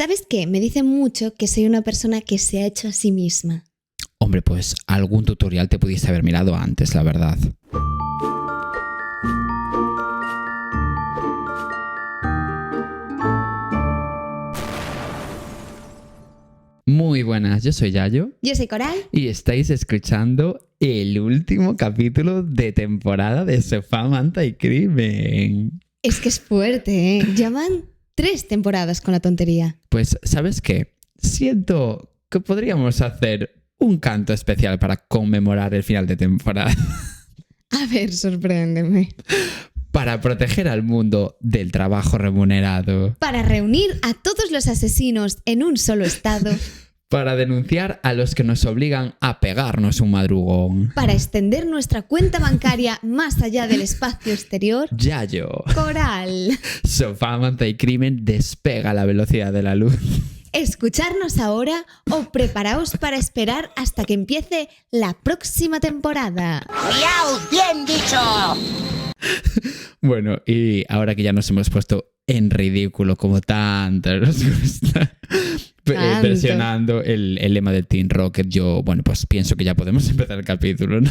¿Sabes qué? Me dicen mucho que soy una persona que se ha hecho a sí misma. Hombre, pues algún tutorial te pudiste haber mirado antes, la verdad. Muy buenas, yo soy Yayo. Yo soy Coral. Y estáis escuchando el último capítulo de temporada de Sofá, Manta y Crimen. Es que es fuerte, ¿eh? Ya van 3 temporadas con la tontería. Pues, ¿sabes qué? Siento que podríamos hacer un canto especial para conmemorar el final de temporada. A ver, sorpréndeme. Para proteger al mundo del trabajo remunerado. Para reunir a todos los asesinos en un solo estado. Para denunciar a los que nos obligan a pegarnos un madrugón. Para extender nuestra cuenta bancaria más allá del espacio exterior. Yayo. Coral. Sofá, Manta y Crimen despega a la velocidad de la luz. Escucharnos ahora o preparaos para esperar hasta que empiece la próxima temporada. ¡Miau! ¡Bien dicho! Bueno, y ahora que ya nos hemos puesto en ridículo como tanto nos gusta versionando el lema de Team Rocket, yo, bueno, pues pienso que ya podemos empezar el capítulo, ¿no?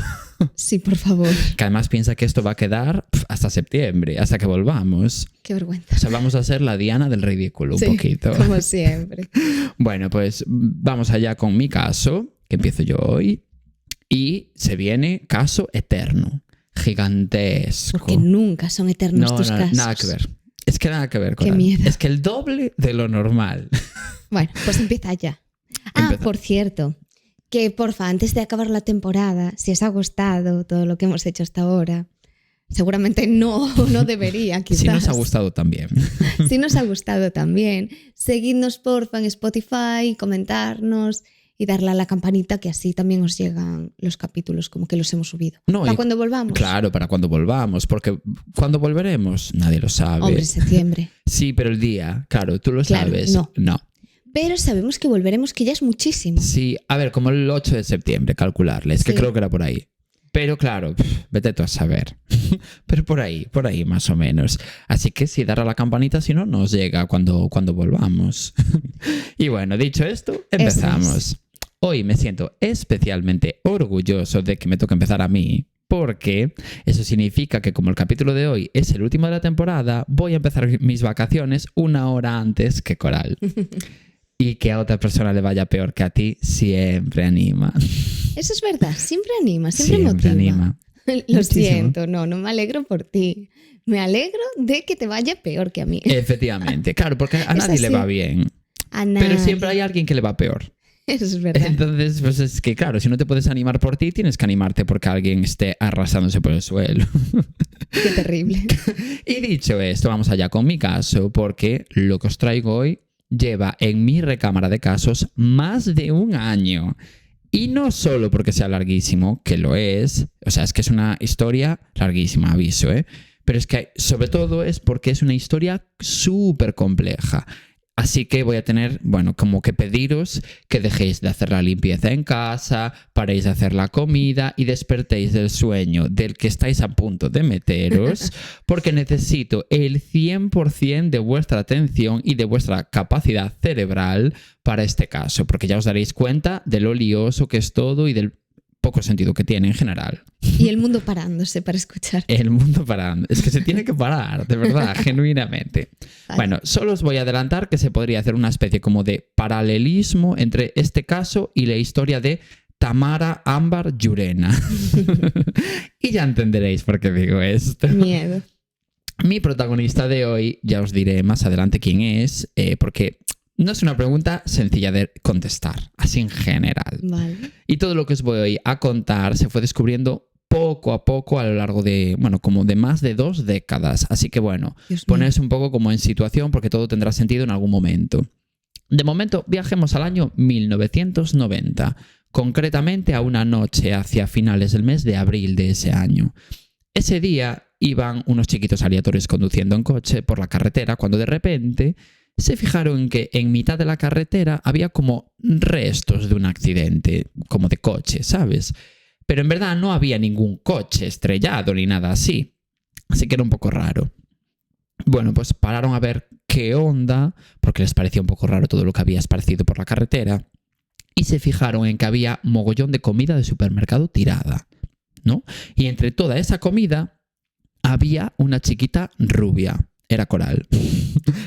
Sí, por favor. Que además piensa que esto va a quedar hasta septiembre, hasta que volvamos. Qué vergüenza. O sea, vamos a ser la Diana del ridículo un poquito. Como siempre. Bueno, pues vamos allá con mi caso, que empiezo yo hoy. Y se viene caso eterno, gigantesco. Porque nunca son eternos tus casos. Nada que ver. Es que nada que ver con Qué miedo. Es que el doble de lo normal. Bueno, pues empieza ya. Empieza. Por cierto, que porfa, antes de acabar la temporada, si os ha gustado todo lo que hemos hecho hasta ahora, seguramente no debería, quizás. Si nos ha gustado también. Si nos ha gustado también, seguidnos porfa en Spotify, comentarnos y darle a la campanita, que así también os llegan los capítulos como que los hemos subido. No, para cuando volvamos. Claro, para cuando volvamos, porque cuando volveremos nadie lo sabe. Hombre, septiembre. Sí, pero el día, claro, tú lo sabes. No. Pero sabemos que volveremos, que ya es muchísimo. Sí, a ver, como el 8 de septiembre, calcularle. Es que Sí. creo que era por ahí. Pero claro, vete tú a saber. Pero por ahí más o menos. Así que sí, dar a la campanita, si no, nos llega cuando volvamos. Y bueno, dicho esto, empezamos. Hoy me siento especialmente orgulloso de que me toque empezar a mí, porque eso significa que como el capítulo de hoy es el último de la temporada, voy a empezar mis vacaciones 1 hora antes que Coral. Y que a otra persona le vaya peor que a ti siempre anima. Eso es verdad, siempre anima, siempre motiva. Anima. Lo Muchísimo. siento, no me alegro por ti. Me alegro de que te vaya peor que a mí. Efectivamente, claro, porque a nadie le va bien. A nadie. Pero siempre hay alguien que le va peor. Eso es verdad. Entonces, pues es que claro, si no te puedes animar por ti, tienes que animarte porque alguien esté arrasándose por el suelo. Qué terrible. Y dicho esto, vamos allá con mi caso, porque lo que os traigo hoy lleva en mi recámara de casos más de 1 año. Y no solo porque sea larguísimo, que lo es, o sea, es que es una historia larguísima, aviso, ¿eh? Pero es que sobre todo es porque es una historia súper compleja. Así que voy a tener, bueno, como que pediros que dejéis de hacer la limpieza en casa, paréis de hacer la comida y despertéis del sueño del que estáis a punto de meteros, porque necesito el 100% de vuestra atención y de vuestra capacidad cerebral para este caso, porque ya os daréis cuenta de lo lioso que es todo y del poco sentido que tiene en general. Y el mundo parándose para escuchar. El mundo parando. Es que se tiene que parar, de verdad, genuinamente. Vale. Bueno, solo os voy a adelantar que se podría hacer una especie como de paralelismo entre este caso y la historia de Tamara Ámbar Llurena. Y ya entenderéis por qué digo esto. Miedo. Mi protagonista de hoy, ya os diré más adelante quién es, porque no es una pregunta sencilla de contestar, así en general. Vale. Y todo lo que os voy a contar se fue descubriendo poco a poco a lo largo de, bueno, como de más de 2 décadas. Así que bueno, Dios mío. poneros un poco como en situación porque todo tendrá sentido en algún momento. De momento, viajemos al año 1990, concretamente a una noche hacia finales del mes de abril de ese año. Ese día iban unos chiquitos aleatorios conduciendo en coche por la carretera cuando de repente se fijaron que en mitad de la carretera había como restos de un accidente, como de coche, ¿sabes? Pero en verdad no había ningún coche estrellado ni nada así. Así que era un poco raro. Bueno, pues pararon a ver qué onda, porque les parecía un poco raro todo lo que había esparcido por la carretera, y se fijaron en que había mogollón de comida de supermercado tirada, ¿no? Y entre toda esa comida había una chiquita rubia. Era Coral.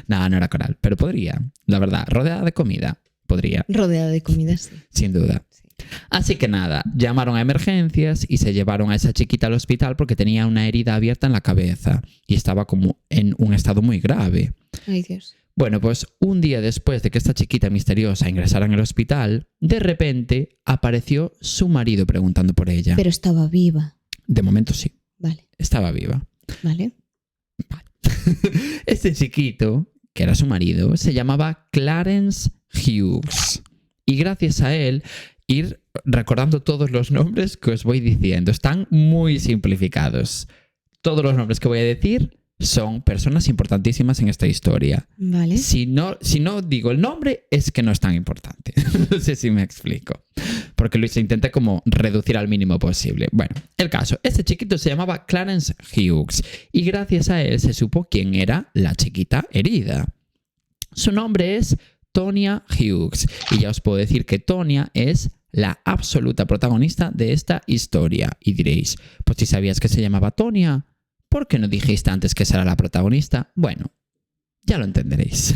No, no era Coral, pero podría, la verdad, rodeada de comida, podría. Rodeada de comida, sí. Sin duda. Sí. Así que nada, llamaron a emergencias y se llevaron a esa chiquita al hospital porque tenía una herida abierta en la cabeza y estaba como en un estado muy grave. Ay, Dios. Bueno, pues un día después de que esta chiquita misteriosa ingresara en el hospital, de repente apareció su marido preguntando por ella. Pero estaba viva. De momento sí, Vale, estaba viva. vale. Este chiquito, que era su marido, se llamaba Clarence Hughes. Y gracias a él, ir recordando todos los nombres que os voy diciendo. Están muy simplificados. Todos los nombres que voy a decir son personas importantísimas en esta historia. Vale. Si no digo el nombre, es que no es tan importante. No sé si me explico. Porque lo intenté como reducir al mínimo posible. Bueno, el caso. Este chiquito se llamaba Clarence Hughes. Y gracias a él se supo quién era la chiquita herida. Su nombre es Tonya Hughes. Y ya os puedo decir que Tonya es la absoluta protagonista de esta historia. Y diréis, pues si sabías que se llamaba Tonya, ¿por qué no dijiste antes que será la protagonista? Bueno, ya lo entenderéis.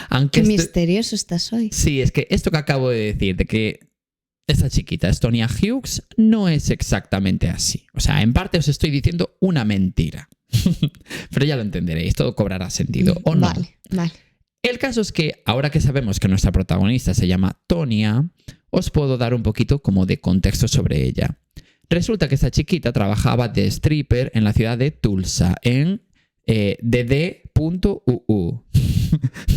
Aunque Qué misterioso estás hoy. Sí, es que esto que acabo de decir, de que esta chiquita es Tonya Hughes, no es exactamente así. O sea, en parte os estoy diciendo una mentira. Pero ya lo entenderéis, todo cobrará sentido, ¿o no? Vale, vale. El caso es que ahora que sabemos que nuestra protagonista se llama Tonya, os puedo dar un poquito como de contexto sobre ella. Resulta que esta chiquita trabajaba de stripper en la ciudad de Tulsa, en DD.UU,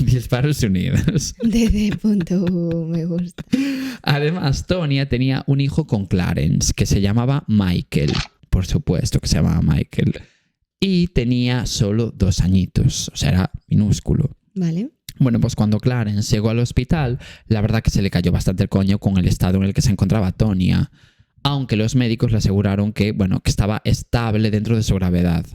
Estados Unidos. DD.U, me gusta. Además, Tonya tenía un hijo con Clarence, que se llamaba Michael. Por supuesto que se llamaba Michael. Y tenía solo 2 añitos, o sea, era minúsculo. Vale. Bueno, pues cuando Clarence llegó al hospital, la verdad que se le cayó bastante el coño con el estado en el que se encontraba Tonya. Aunque los médicos le aseguraron que, que estaba estable dentro de su gravedad.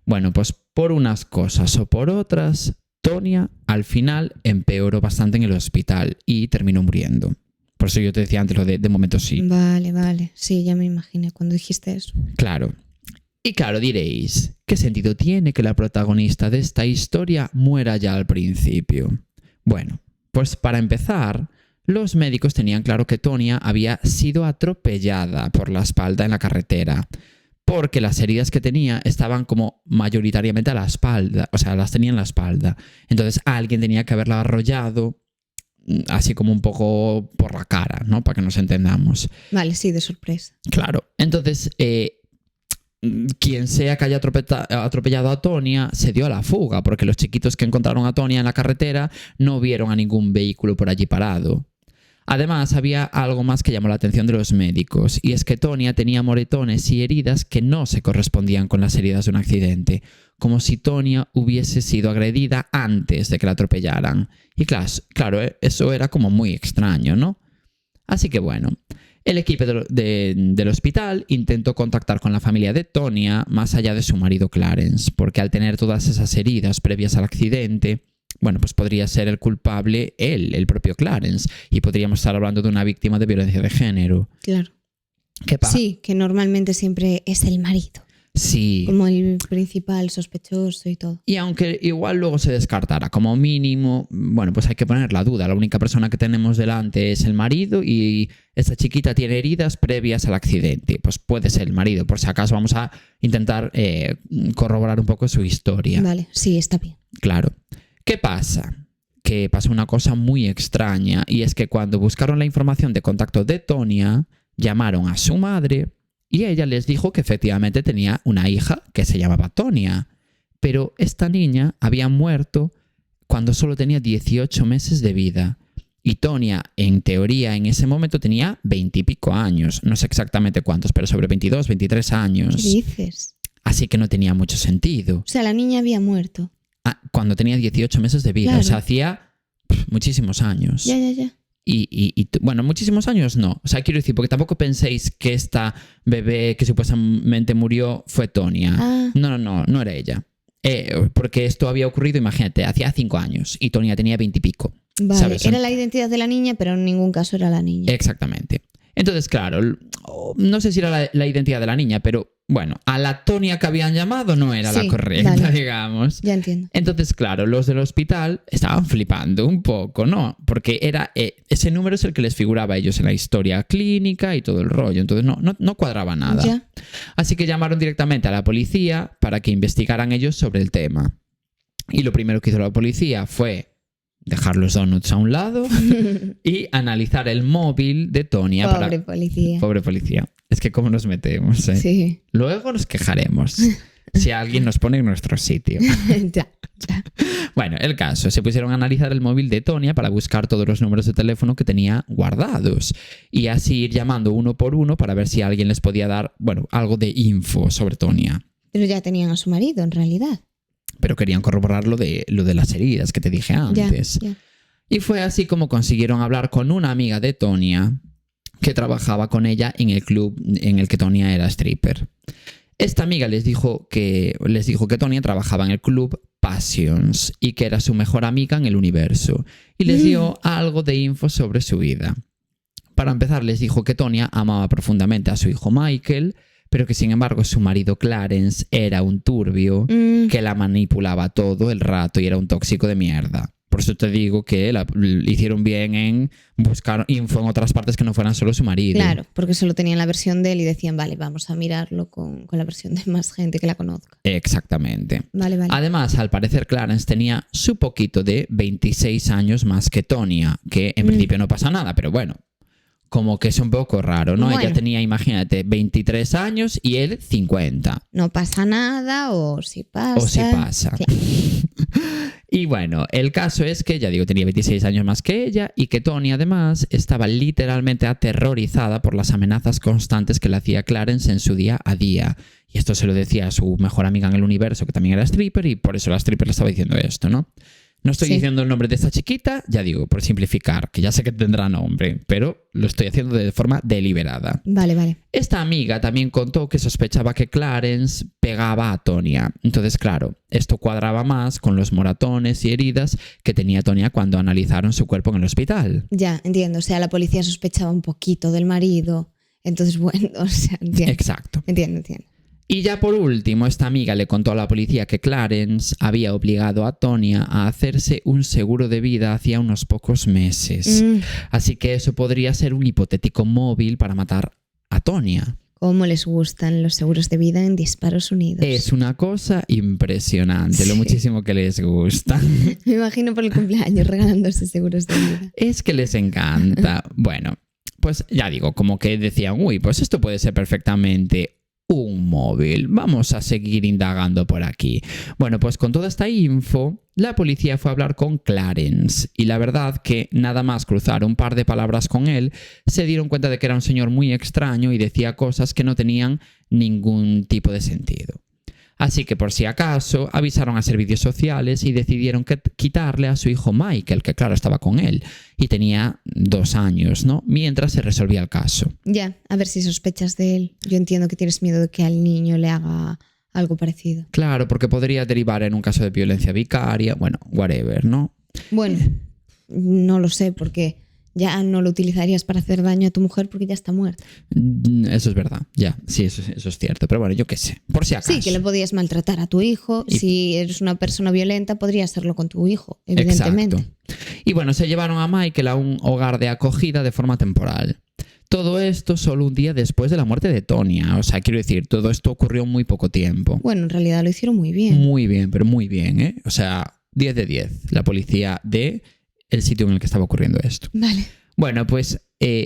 Bueno, pues por unas cosas o por otras, Tonya al final empeoró bastante en el hospital y terminó muriendo. Por eso yo te decía antes lo de momento sí. Vale, vale. Sí, ya me imaginé cuando dijiste eso. Claro. Y claro, diréis, ¿qué sentido tiene que la protagonista de esta historia muera ya al principio? Bueno, pues para empezar, los médicos tenían claro que Tonya había sido atropellada por la espalda en la carretera, porque las heridas que tenía estaban como mayoritariamente a la espalda, o sea, las tenía en la espalda. Entonces alguien tenía que haberla arrollado así como un poco por la cara, ¿no? Para que nos entendamos. Vale, sí, de sorpresa. Claro. Entonces, quien sea que haya atropellado a Tonya se dio a la fuga, porque los chiquitos que encontraron a Tonya en la carretera no vieron a ningún vehículo por allí parado. Además, había algo más que llamó la atención de los médicos, y es que Tonya tenía moretones y heridas que no se correspondían con las heridas de un accidente, como si Tonya hubiese sido agredida antes de que la atropellaran. Y claro, eso era como muy extraño, ¿no? Así que bueno, el equipo del hospital intentó contactar con la familia de Tonya más allá de su marido Clarence, porque al tener todas esas heridas previas al accidente, bueno, pues podría ser el culpable él, el propio Clarence, y podríamos estar hablando de una víctima de violencia de género. Claro. ¿Qué pasa? Sí, que normalmente siempre es el marido. Sí. Como el principal sospechoso y todo. Y aunque igual luego se descartara como mínimo, bueno, pues hay que poner la duda. La única persona que tenemos delante es el marido y esta chiquita tiene heridas previas al accidente. Pues puede ser el marido. Por si acaso vamos a intentar corroborar un poco su historia. Vale, sí, está bien. Claro. ¿Qué pasa? Que pasó una cosa muy extraña, y es que cuando buscaron la información de contacto de Tonya, llamaron a su madre y ella les dijo que efectivamente tenía una hija que se llamaba Tonya, pero esta niña había muerto cuando solo tenía 18 meses de vida. Y Tonya, en teoría, en ese momento tenía 20 y pico años. No sé exactamente cuántos, pero sobre 22, 23 años. ¿Qué dices? Así que no tenía mucho sentido. O sea, la niña había muerto. Cuando tenía 18 meses de vida. Claro. O sea, hacía muchísimos años. Ya. Y bueno, muchísimos años no. O sea, quiero decir, porque tampoco penséis que esta bebé que supuestamente murió fue Tonya. Ah. No era ella. Porque esto había ocurrido, imagínate, hacía 5 años y Tonia tenía 20 y pico. Vale, ¿sabes? era la identidad de la niña, pero en ningún caso era la niña. Exactamente. Entonces, claro, no sé si era la identidad de la niña, pero bueno, a la Tonia que habían llamado no era la correcta, vale. digamos. Ya entiendo. Entonces, claro, los del hospital estaban flipando un poco, ¿no? Porque era ese número es el que les figuraba a ellos en la historia clínica y todo el rollo. Entonces no cuadraba nada. Ya. Así que llamaron directamente a la policía para que investigaran ellos sobre el tema. Y lo primero que hizo la policía fue dejar los donuts a un lado y analizar el móvil de Tonia. Policía. Pobre policía. Es que cómo nos metemos, ¿eh? Sí. Luego nos quejaremos si alguien nos pone en nuestro sitio. ya. Bueno, el caso, se pusieron a analizar el móvil de Tonia para buscar todos los números de teléfono que tenía guardados y así ir llamando uno por uno para ver si alguien les podía dar, bueno, algo de info sobre Tonia. Pero ya tenían a su marido, en realidad. Pero querían corroborar lo de las heridas que te dije antes. Ya. Y fue así como consiguieron hablar con una amiga de Tonia que trabajaba con ella en el club en el que Tonia era stripper. Esta amiga les dijo que Tonia trabajaba en el club Passions y que era su mejor amiga en el universo. Y les dio algo de info sobre su vida. Para empezar, les dijo que Tonia amaba profundamente a su hijo Michael, pero que sin embargo su marido Clarence era un turbio que la manipulaba todo el rato y era un tóxico de mierda. Por eso te digo que hicieron bien en buscar info en otras partes que no fueran solo su marido. Claro, porque solo tenían la versión de él y decían, vale, vamos a mirarlo con la versión de más gente que la conozca. Exactamente. Vale. Además, al parecer Clarence tenía su poquito de 26 años más que Tonia, que en principio no pasa nada, pero bueno, como que es un poco raro, ¿no? Bueno. Ella tenía, imagínate, 23 años y él 50. No pasa nada o si pasa. O si pasa. Claro. Y bueno, el caso es que, ya digo, tenía 26 años más que ella y que Tony además estaba literalmente aterrorizada por las amenazas constantes que le hacía Clarence en su día a día. Y esto se lo decía a su mejor amiga en el universo, que también era stripper, y por eso la stripper le estaba diciendo esto, ¿no? No estoy diciendo el nombre de esta chiquita, ya digo, por simplificar, que ya sé que tendrá nombre, pero lo estoy haciendo de forma deliberada. Vale. Esta amiga también contó que sospechaba que Clarence pegaba a Tonia. Entonces, claro, esto cuadraba más con los moratones y heridas que tenía Tonia cuando analizaron su cuerpo en el hospital. Ya, entiendo. O sea, la policía sospechaba un poquito del marido. Entonces, bueno, o sea, entiendo. Exacto. Entiendo. Y ya por último, esta amiga le contó a la policía que Clarence había obligado a Tonia a hacerse un seguro de vida hacía unos pocos meses. Así que eso podría ser un hipotético móvil para matar a Tonia. ¿Cómo les gustan los seguros de vida en Disparos Unidos? Es una cosa impresionante, lo muchísimo que les gusta. Me imagino por el cumpleaños regalándose seguros de vida. Es que les encanta. Bueno, pues ya digo, como que decían, uy, pues esto puede ser perfectamente un móvil. Vamos a seguir indagando por aquí. Bueno, pues con toda esta info, la policía fue a hablar con Clarence y la verdad que nada más cruzar un par de palabras con él, se dieron cuenta de que era un señor muy extraño y decía cosas que no tenían ningún tipo de sentido. Así que por si acaso avisaron a servicios sociales y decidieron quitarle a su hijo Michael, que claro estaba con él y tenía 2 años, ¿no? Mientras se resolvía el caso. Ya, a ver si sospechas de él. Yo entiendo que tienes miedo de que al niño le haga algo parecido. Claro, porque podría derivar en un caso de violencia vicaria, bueno, whatever, ¿no? Bueno, no lo sé, porque ya no lo utilizarías para hacer daño a tu mujer porque ya está muerta. Eso es verdad, ya, sí, eso es cierto. Pero bueno, yo qué sé, por si acaso. Sí, que le podías maltratar a tu hijo. Si eres una persona violenta, podrías hacerlo con tu hijo, evidentemente. Exacto. Y bueno, se llevaron a Michael a un hogar de acogida de forma temporal. Todo esto solo un día después de la muerte de Tonia. O sea, quiero decir, todo esto ocurrió en muy poco tiempo. Bueno, en realidad lo hicieron muy bien. Muy bien, pero muy bien, ¿eh? O sea, 10 de 10. La policía de el sitio en el que estaba ocurriendo esto. Vale. Bueno, pues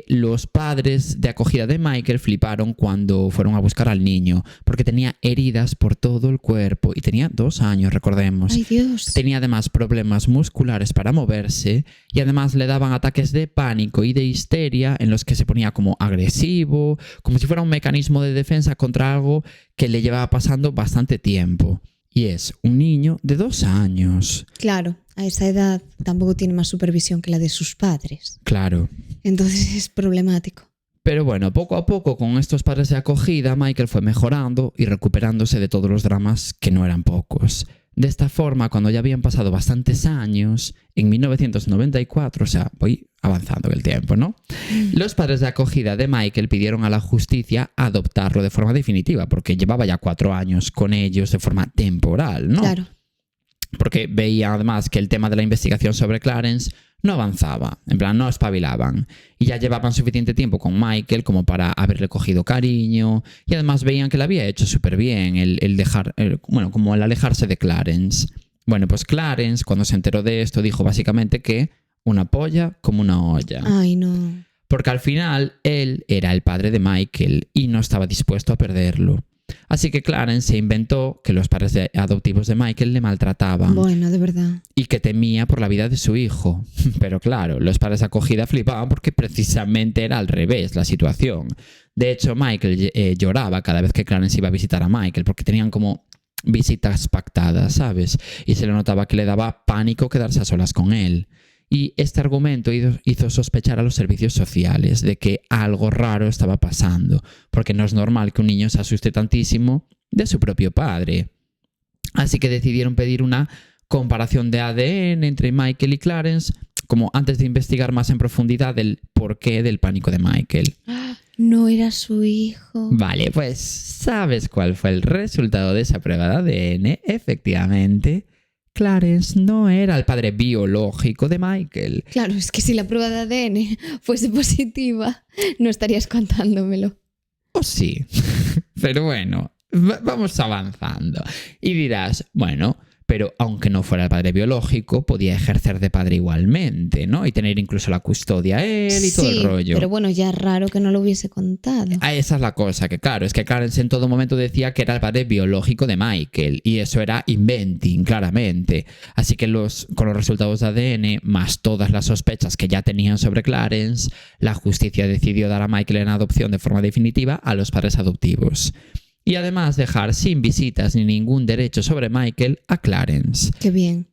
los padres de acogida de Michael fliparon cuando fueron a buscar al niño, porque tenía heridas por todo el cuerpo y tenía 2 años, recordemos. ¡Ay, Dios! Tenía además problemas musculares para moverse y además le daban ataques de pánico y de histeria en los que se ponía como agresivo, como si fuera un mecanismo de defensa contra algo que le llevaba pasando bastante tiempo. Y es un niño de 2 años. Claro, a esa edad tampoco tiene más supervisión que la de sus padres. Claro. Entonces es problemático. Pero bueno, poco a poco con estos padres de acogida, Michael fue mejorando y recuperándose de todos los dramas que no eran pocos. De esta forma, cuando ya habían pasado bastantes años, en 1994, o sea, voy avanzando en el tiempo, ¿no? Los padres de acogida de Michael pidieron a la justicia adoptarlo de forma definitiva, porque llevaba ya 4 años con ellos de forma temporal, ¿no? Claro. Porque veía además que el tema de la investigación sobre Clarence no avanzaba, en plan no espabilaban, y ya llevaban suficiente tiempo con Michael como para haberle cogido cariño, y además veían que le había hecho súper bien como el alejarse de Clarence. Bueno, pues Clarence, cuando se enteró de esto, dijo básicamente que una polla como una olla. Ay, no. Porque al final él era el padre de Michael y no estaba dispuesto a perderlo. Así que Clarence se inventó que los padres adoptivos de Michael le maltrataban. Bueno, de verdad. Y que temía por la vida de su hijo. Pero claro, los padres de acogida flipaban porque precisamente era al revés la situación. De hecho, Michael lloraba cada vez que Clarence iba a visitar a Michael porque tenían como visitas pactadas, ¿sabes? Y se le notaba que le daba pánico quedarse a solas con él. Y este argumento hizo sospechar a los servicios sociales de que algo raro estaba pasando, porque no es normal que un niño se asuste tantísimo de su propio padre. Así que decidieron pedir una comparación de ADN entre Michael y Clarence, como antes de investigar más en profundidad el porqué del pánico de Michael. No era su hijo. Vale, pues ¿sabes cuál fue el resultado de esa prueba de ADN? Efectivamente, Clarence no era el padre biológico de Michael. Claro, es que si la prueba de ADN fuese positiva, no estarías contándomelo. O sí, pero bueno, vamos avanzando. Y dirás, bueno, pero aunque no fuera el padre biológico, podía ejercer de padre igualmente, ¿no? Y tener incluso la custodia él y todo el rollo. Pero bueno, ya es raro que no lo hubiese contado. Esa es la cosa, que claro, es que Clarence en todo momento decía que era el padre biológico de Michael, y eso era inventing, claramente. Así que con los resultados de ADN, más todas las sospechas que ya tenían sobre Clarence, la justicia decidió dar a Michael en adopción de forma definitiva a los padres adoptivos. Y además dejar sin visitas ni ningún derecho sobre Michael a Clarence. Qué bien.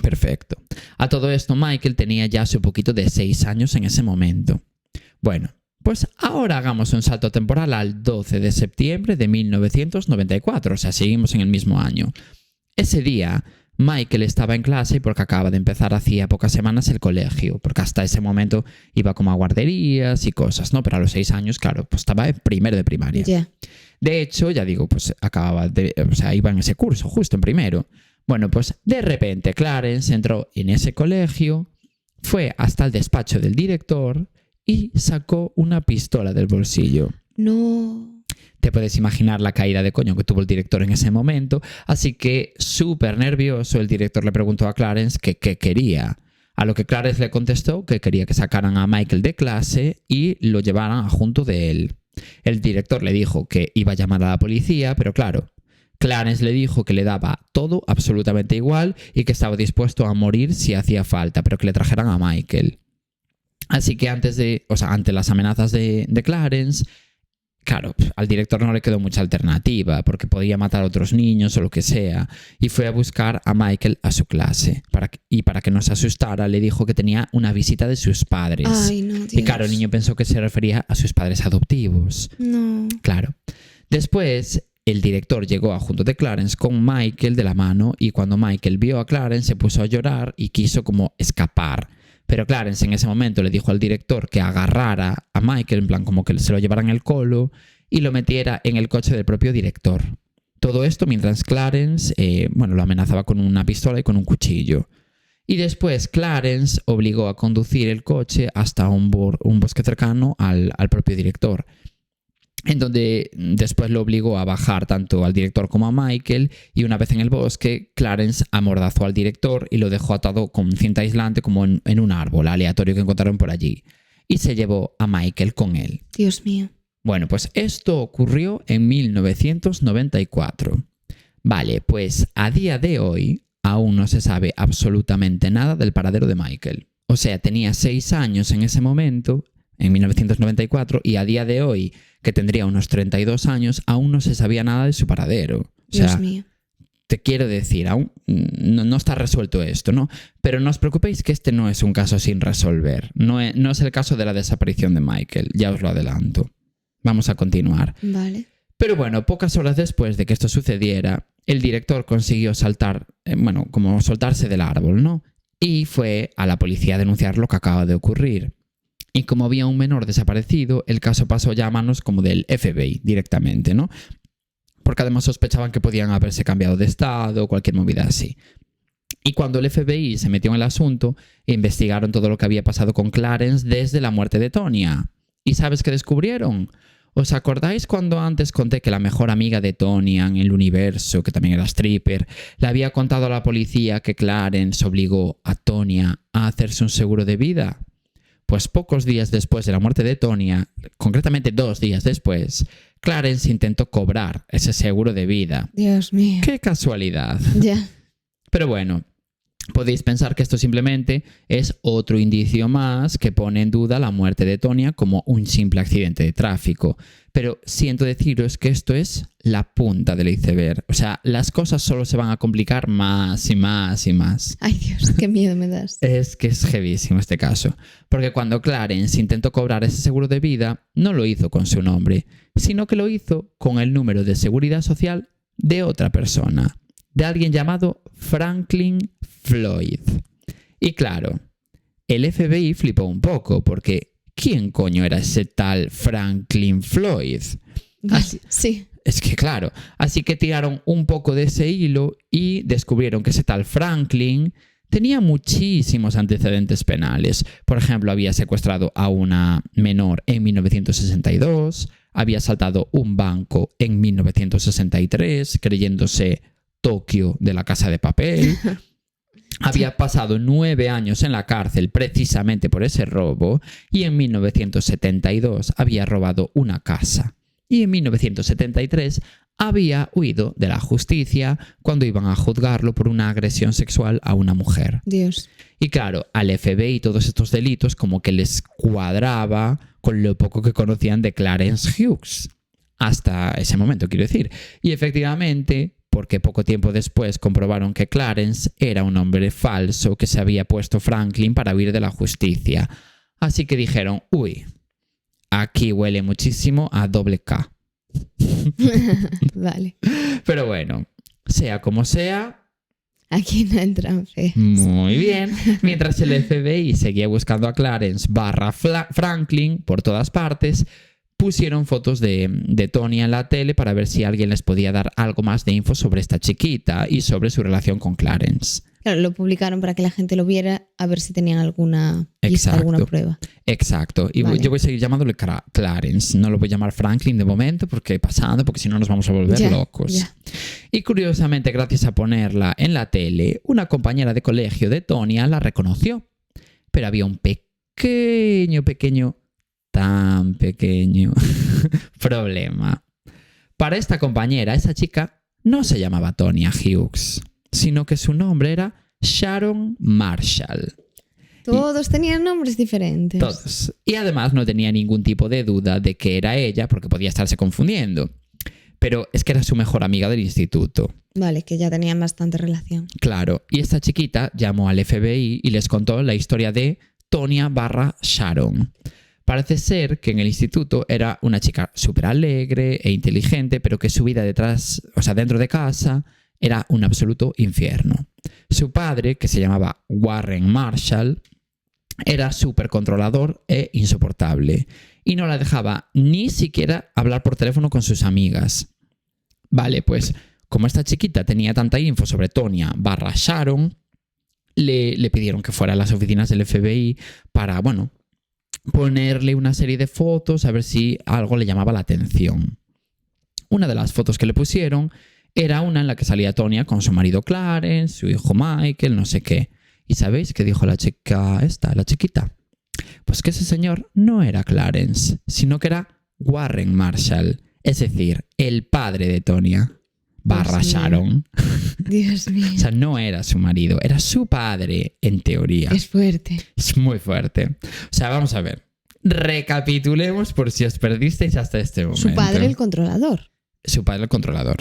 Perfecto. A todo esto, Michael tenía ya su poquito de 6 años en ese momento. Bueno, pues ahora hagamos un salto temporal al 12 de septiembre de 1994, o sea, seguimos en el mismo año. Ese día, Michael estaba en clase porque acaba de empezar hacía pocas semanas el colegio, porque hasta ese momento iba como a guarderías y cosas, ¿no? Pero a los 6 años, claro, pues estaba en primero de primaria. Ya. De hecho, ya digo, pues iba en ese curso, justo en primero. Bueno, pues de repente Clarence entró en ese colegio, fue hasta el despacho del director y sacó una pistola del bolsillo. No. Te puedes imaginar la caída de coño que tuvo el director en ese momento, así que súper nervioso el director le preguntó a Clarence qué quería. A lo que Clarence le contestó que quería que sacaran a Michael de clase y lo llevaran junto de él. El director le dijo que iba a llamar a la policía, pero claro, Clarence le dijo que le daba todo absolutamente igual y que estaba dispuesto a morir si hacía falta, pero que le trajeran a Michael. Así que ante las amenazas de Clarence, claro, al director no le quedó mucha alternativa porque podía matar a otros niños o lo que sea, y fue a buscar a Michael a su clase. Para que no se asustara, le dijo que tenía una visita de sus padres. Ay, no, Dios. Y claro, el niño pensó que se refería a sus padres adoptivos. No. Claro. Después, el director llegó junto de Clarence con Michael de la mano, y cuando Michael vio a Clarence se puso a llorar y quiso como escapar. Pero Clarence en ese momento le dijo al director que agarrara a Michael, en plan como que se lo llevara en el colo y lo metiera en el coche del propio director. Todo esto mientras Clarence lo amenazaba con una pistola y con un cuchillo. Y después Clarence obligó a conducir el coche hasta un bosque cercano al propio director, en donde después lo obligó a bajar tanto al director como a Michael, y una vez en el bosque, Clarence amordazó al director y lo dejó atado con cinta aislante como en un árbol aleatorio que encontraron por allí, y se llevó a Michael con él. Dios mío. Bueno, pues esto ocurrió en 1994. Vale, pues a día de hoy aún no se sabe absolutamente nada del paradero de Michael. O sea, tenía 6 años en ese momento, en 1994, y a día de hoy, que tendría unos 32 años, aún no se sabía nada de su paradero. O sea, Dios mío. Te quiero decir, aún no está resuelto esto, ¿no? Pero no os preocupéis que este no es un caso sin resolver. No es el caso de la desaparición de Michael, ya os lo adelanto. Vamos a continuar. Vale. Pero bueno, pocas horas después de que esto sucediera, el director consiguió como soltarse del árbol, ¿no? Y fue a la policía a denunciar lo que acaba de ocurrir. Y como había un menor desaparecido, el caso pasó ya a manos como del FBI directamente, ¿no? Porque además sospechaban que podían haberse cambiado de estado o cualquier movida así. Y cuando el FBI se metió en el asunto, investigaron todo lo que había pasado con Clarence desde la muerte de Tonya. ¿Y sabes qué descubrieron? ¿Os acordáis cuando antes conté que la mejor amiga de Tonya en el universo, que también era stripper, le había contado a la policía que Clarence obligó a Tonya a hacerse un seguro de vida? Pues pocos días después de la muerte de Tonya, concretamente 2 días después, Clarence intentó cobrar ese seguro de vida. Dios mío. ¡Qué casualidad! Ya. Pero bueno, podéis pensar que esto simplemente es otro indicio más que pone en duda la muerte de Tonya como un simple accidente de tráfico. Pero siento deciros que esto es la punta del iceberg. O sea, las cosas solo se van a complicar más y más y más. Ay, Dios, qué miedo me das. Es que es heavísimo este caso. Porque cuando Clarence intentó cobrar ese seguro de vida, no lo hizo con su nombre, sino que lo hizo con el número de seguridad social de otra persona. De alguien llamado Franklin Floyd. Y claro, el FBI flipó un poco porque ¿quién coño era ese tal Franklin Floyd? Sí. Es que claro, así que tiraron un poco de ese hilo y descubrieron que ese tal Franklin tenía muchísimos antecedentes penales. Por ejemplo, había secuestrado a una menor en 1962, había asaltado un banco en 1963 creyéndose Tokio de La Casa de Papel. Había pasado 9 años en la cárcel precisamente por ese robo y en 1972 había robado una casa. Y en 1973 había huido de la justicia cuando iban a juzgarlo por una agresión sexual a una mujer. Dios. Y claro, al FBI todos estos delitos como que les cuadraba con lo poco que conocían de Clarence Hughes. Hasta ese momento, quiero decir. Y efectivamente, porque poco tiempo después comprobaron que Clarence era un hombre falso que se había puesto Franklin para huir de la justicia. Así que dijeron, uy, aquí huele muchísimo a doble K. Vale. Pero bueno, sea como sea, aquí no entran fe. muy bien. Mientras el FBI seguía buscando a Clarence / Franklin por todas partes, pusieron fotos de Tonya en la tele para ver si alguien les podía dar algo más de info sobre esta chiquita y sobre su relación con Clarence. Claro, lo publicaron para que la gente lo viera a ver si tenían alguna pista, alguna prueba. Exacto. Y vale, yo voy a seguir llamándole Clarence. No lo voy a llamar Franklin de momento porque si no nos vamos a volver locos. Ya. Y curiosamente, gracias a ponerla en la tele, una compañera de colegio de Tonya la reconoció. Pero había un tan pequeño problema. Para esta compañera, esa chica no se llamaba Tonya Hughes, sino que su nombre era Sharon Marshall. Todos tenían nombres diferentes. Todos. Y además no tenía ningún tipo de duda de que era ella porque podía estarse confundiendo. Pero es que era su mejor amiga del instituto. Vale, que ya tenían bastante relación. Claro. Y esta chiquita llamó al FBI y les contó la historia de Tonya / Sharon. Parece ser que en el instituto era una chica súper alegre e inteligente, pero que su vida dentro de casa era un absoluto infierno. Su padre, que se llamaba Warren Marshall, era súper controlador e insoportable y no la dejaba ni siquiera hablar por teléfono con sus amigas. Vale, pues como esta chiquita tenía tanta info sobre Tonya / Sharon, le pidieron que fuera a las oficinas del FBI para, ponerle una serie de fotos a ver si algo le llamaba la atención. Una de las fotos que le pusieron era una en la que salía Tonya con su marido Clarence, su hijo Michael, no sé qué. ¿Y sabéis qué dijo la chiquita? Pues que ese señor no era Clarence, sino que era Warren Marshall, es decir, el padre de Tonya / Sharon. Dios mío. O sea, no era su marido, era su padre, en teoría. Es fuerte. Es muy fuerte. O sea, vamos a ver. Recapitulemos por si os perdisteis hasta este momento. Su padre el controlador. Su padre el controlador.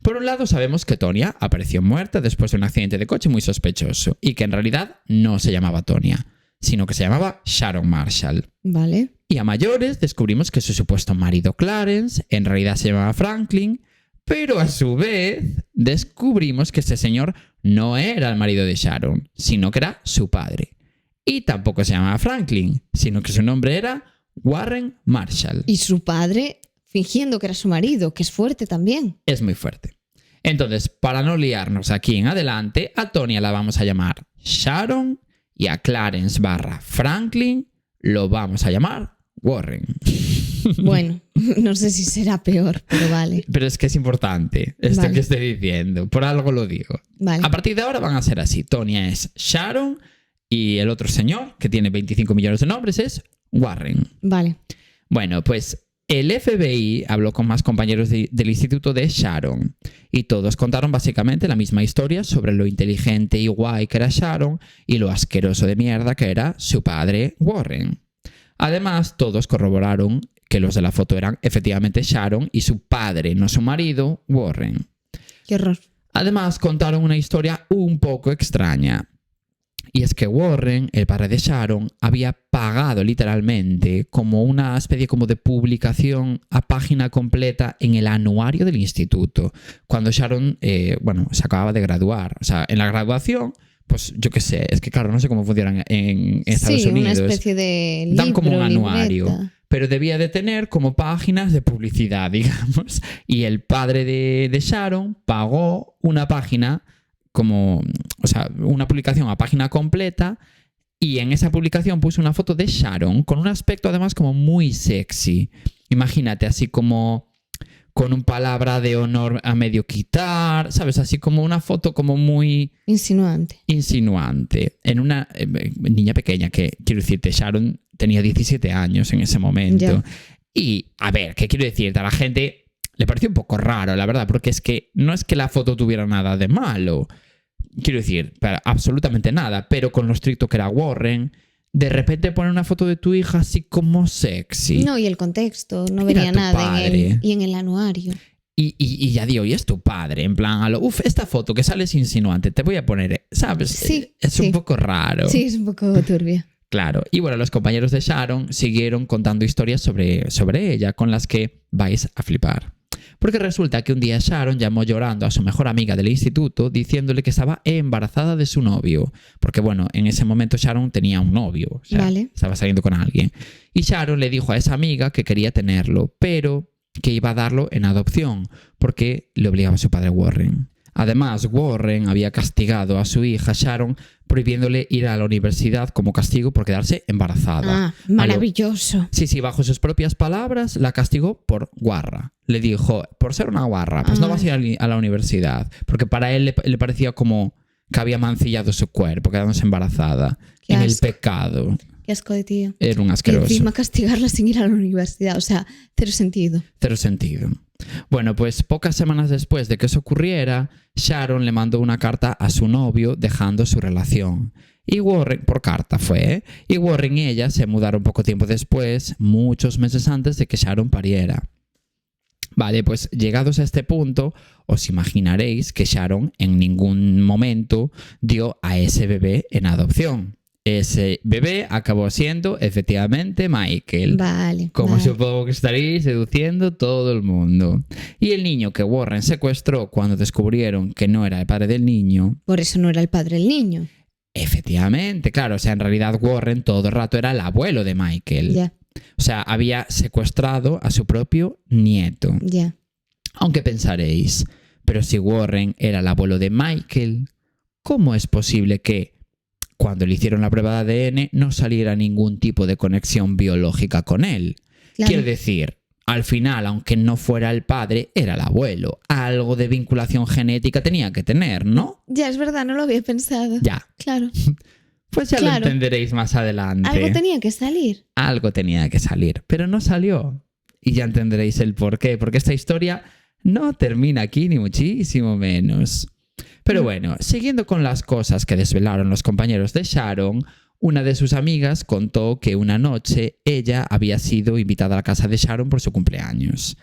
Por un lado, sabemos que Tonya apareció muerta después de un accidente de coche muy sospechoso y que en realidad no se llamaba Tonya, sino que se llamaba Sharon Marshall. Vale. Y a mayores descubrimos que su supuesto marido Clarence en realidad se llamaba Franklin, Pero a su vez descubrimos que este señor no era el marido de Sharon, sino que era su padre. Y tampoco se llamaba Franklin, sino que su nombre era Warren Marshall. Y su padre fingiendo que era su marido, que es fuerte también. Es muy fuerte. Entonces, para no liarnos aquí en adelante, a Tonya la vamos a llamar Sharon y a Clarence / Franklin lo vamos a llamar Warren. Bueno, no sé si será peor, pero vale. Pero es que es importante esto Vale. que estoy diciendo. Por algo lo digo. Vale. A partir de ahora van a ser así. Tonya es Sharon y el otro señor, que tiene 25 millones de nombres, es Warren. Vale. Bueno, pues el FBI habló con más compañeros del instituto de Sharon y todos contaron básicamente la misma historia sobre lo inteligente y guay que era Sharon y lo asqueroso de mierda que era su padre Warren. Además, todos corroboraron que los de la foto eran efectivamente Sharon y su padre, no su marido, Warren. Qué horror. Además, contaron una historia un poco extraña. Y es que Warren, el padre de Sharon, había pagado literalmente como una especie como de publicación a página completa en el anuario del instituto. Cuando Sharon, se acababa de graduar. O sea, en la graduación, pues yo qué sé, es que claro, no sé cómo funcionan en Estados Unidos. Sí, una especie de libro, dan como un anuario. libreta. Pero debía de tener como páginas de publicidad, digamos. Y el padre de Sharon pagó una página una publicación a página completa, y en esa publicación puso una foto de Sharon con un aspecto además como muy sexy. Imagínate, así como con un palabra de honor a medio quitar, ¿sabes? Así como una foto como muy insinuante. En una niña pequeña que, quiero decirte, Sharon tenía 17 años en ese momento. Ya. Y, a ver, ¿qué quiero decirte? A la gente le pareció un poco raro, la verdad, porque es que no es que la foto tuviera nada de malo. Quiero decir, absolutamente nada, pero con lo estricto que era Warren, de repente poner una foto de tu hija así como sexy. No, y el contexto, no Mira venía tu nada padre. y en el anuario. Y ya digo, y es tu padre, en plan, esta foto que sale es insinuante, te voy a poner, ¿sabes? Sí, es sí. un poco raro. Sí, es un poco turbia. Claro, y bueno, los compañeros de Sharon siguieron contando historias sobre ella con las que vais a flipar. Porque resulta que un día Sharon llamó llorando a su mejor amiga del instituto diciéndole que estaba embarazada de su novio. Porque bueno, en ese momento Sharon tenía un novio, o sea, Vale. estaba saliendo con alguien. Y Sharon le dijo a esa amiga que quería tenerlo, pero que iba a darlo en adopción, porque le obligaba a su padre Warren. Además, Warren había castigado a su hija Sharon prohibiéndole ir a la universidad como castigo por quedarse embarazada. Ah, maravilloso. Sí, bajo sus propias palabras, la castigó por guarra. Le dijo, por ser una guarra, pues no vas a ir a la universidad. Porque para él le parecía como que había mancillado su cuerpo, quedándose embarazada. Qué en el asco. pecado. Qué asco de tío. Era un Y asqueroso. encima castigarla sin ir a la universidad. O sea, cero sentido. Cero sentido. Bueno, pues pocas semanas después de que eso ocurriera, Sharon le mandó una carta a su novio dejando su relación. Y Warren, por carta fue, ¿eh? Y Warren y ella se mudaron poco tiempo después, muchos meses antes de que Sharon pariera. Vale, pues llegados a este punto, os imaginaréis que Sharon en ningún momento dio a ese bebé en adopción. Ese bebé acabó siendo efectivamente Michael. Vale. Como vale. supongo que estaréis deduciendo todo el mundo. Y el niño que Warren secuestró cuando descubrieron que no era el padre del niño, Por eso no era el padre del niño. efectivamente, claro, o sea, en realidad Warren todo el rato era el abuelo de Michael. Ya, O sea, había secuestrado a su propio nieto. ya. Aunque pensaréis, pero si Warren era el abuelo de Michael, ¿cómo es posible que cuando le hicieron la prueba de ADN no saliera ningún tipo de conexión biológica con él? Claro. Quiero decir, al final, aunque no fuera el padre, era el abuelo. Algo de vinculación genética tenía que tener, ¿no? Ya, es verdad, no lo había pensado. Ya. Claro. Pues ya Claro. lo entenderéis más adelante. Algo tenía que salir. Algo tenía que salir, pero no salió. Y ya entenderéis el por qué, porque esta historia no termina aquí, ni muchísimo menos. Pero bueno, siguiendo con las cosas que desvelaron los compañeros de Sharon, una de sus amigas contó que una noche ella había sido invitada a la casa de Sharon por su cumpleaños.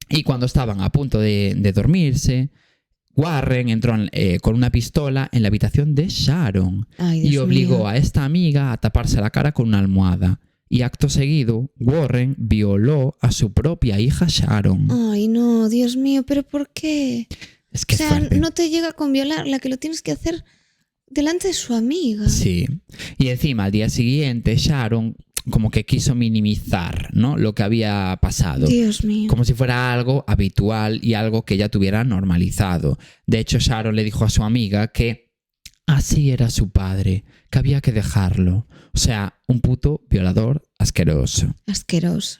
Y cuando estaban a punto de dormirse, Warren entró con una pistola en la habitación de Sharon Ay, y Dios obligó mío. a esta amiga a taparse la cara con una almohada. Y acto seguido, Warren violó a su propia hija Sharon. Ay, no, Dios mío, ¿pero por qué? Es que O sea, es fuerte. no te llega con violarla, que lo tienes que hacer delante de su amiga. Sí. Y encima, al día siguiente, Sharon como que quiso minimizar, ¿no?, lo que había pasado. Dios mío. Como si fuera algo habitual y algo que ella tuviera normalizado. De hecho, Sharon le dijo a su amiga que así era su padre, que había que dejarlo. O sea, un puto violador asqueroso. Asqueroso.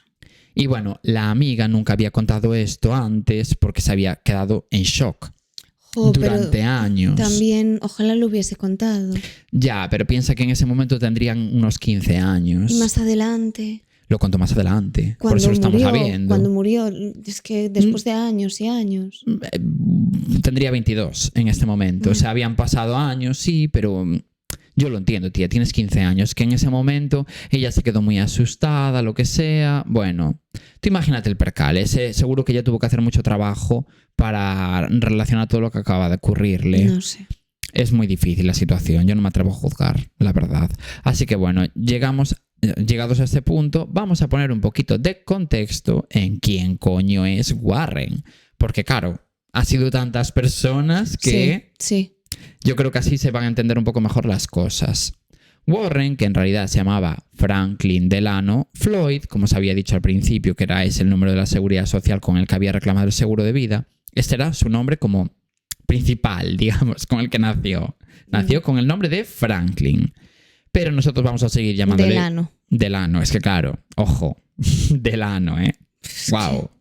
Y bueno, la amiga nunca había contado esto antes porque se había quedado en shock durante Pero años. también, ojalá lo hubiese contado. Ya, pero piensa que en ese momento tendrían unos 15 años. Y más adelante, Lo contó más adelante. Por cuando eso lo estamos murió, sabiendo. cuando murió, es que después de años y años. Tendría 22 en este momento. O sea, habían pasado años, sí, pero yo lo entiendo, tía. Tienes 15 años. Que en ese momento ella se quedó muy asustada, lo que sea. Bueno, tú imagínate el percal. Seguro que ella tuvo que hacer mucho trabajo para relacionar todo lo que acaba de ocurrirle. No sé. Es muy difícil la situación. Yo no me atrevo a juzgar, la verdad. Así que bueno, llegados a este punto, vamos a poner un poquito de contexto en quién coño es Warren. Porque claro, ha sido tantas personas que Sí. yo creo que así se van a entender un poco mejor las cosas. Warren, que en realidad se llamaba Franklin Delano Floyd, como se había dicho al principio, que era ese el número de la seguridad social con el que había reclamado el seguro de vida, este era su nombre como principal, digamos, con el que nació. Nació con el nombre de Franklin. Pero nosotros vamos a seguir llamándole Delano. Delano. Es que claro, ojo, Delano, ¿eh? Wow.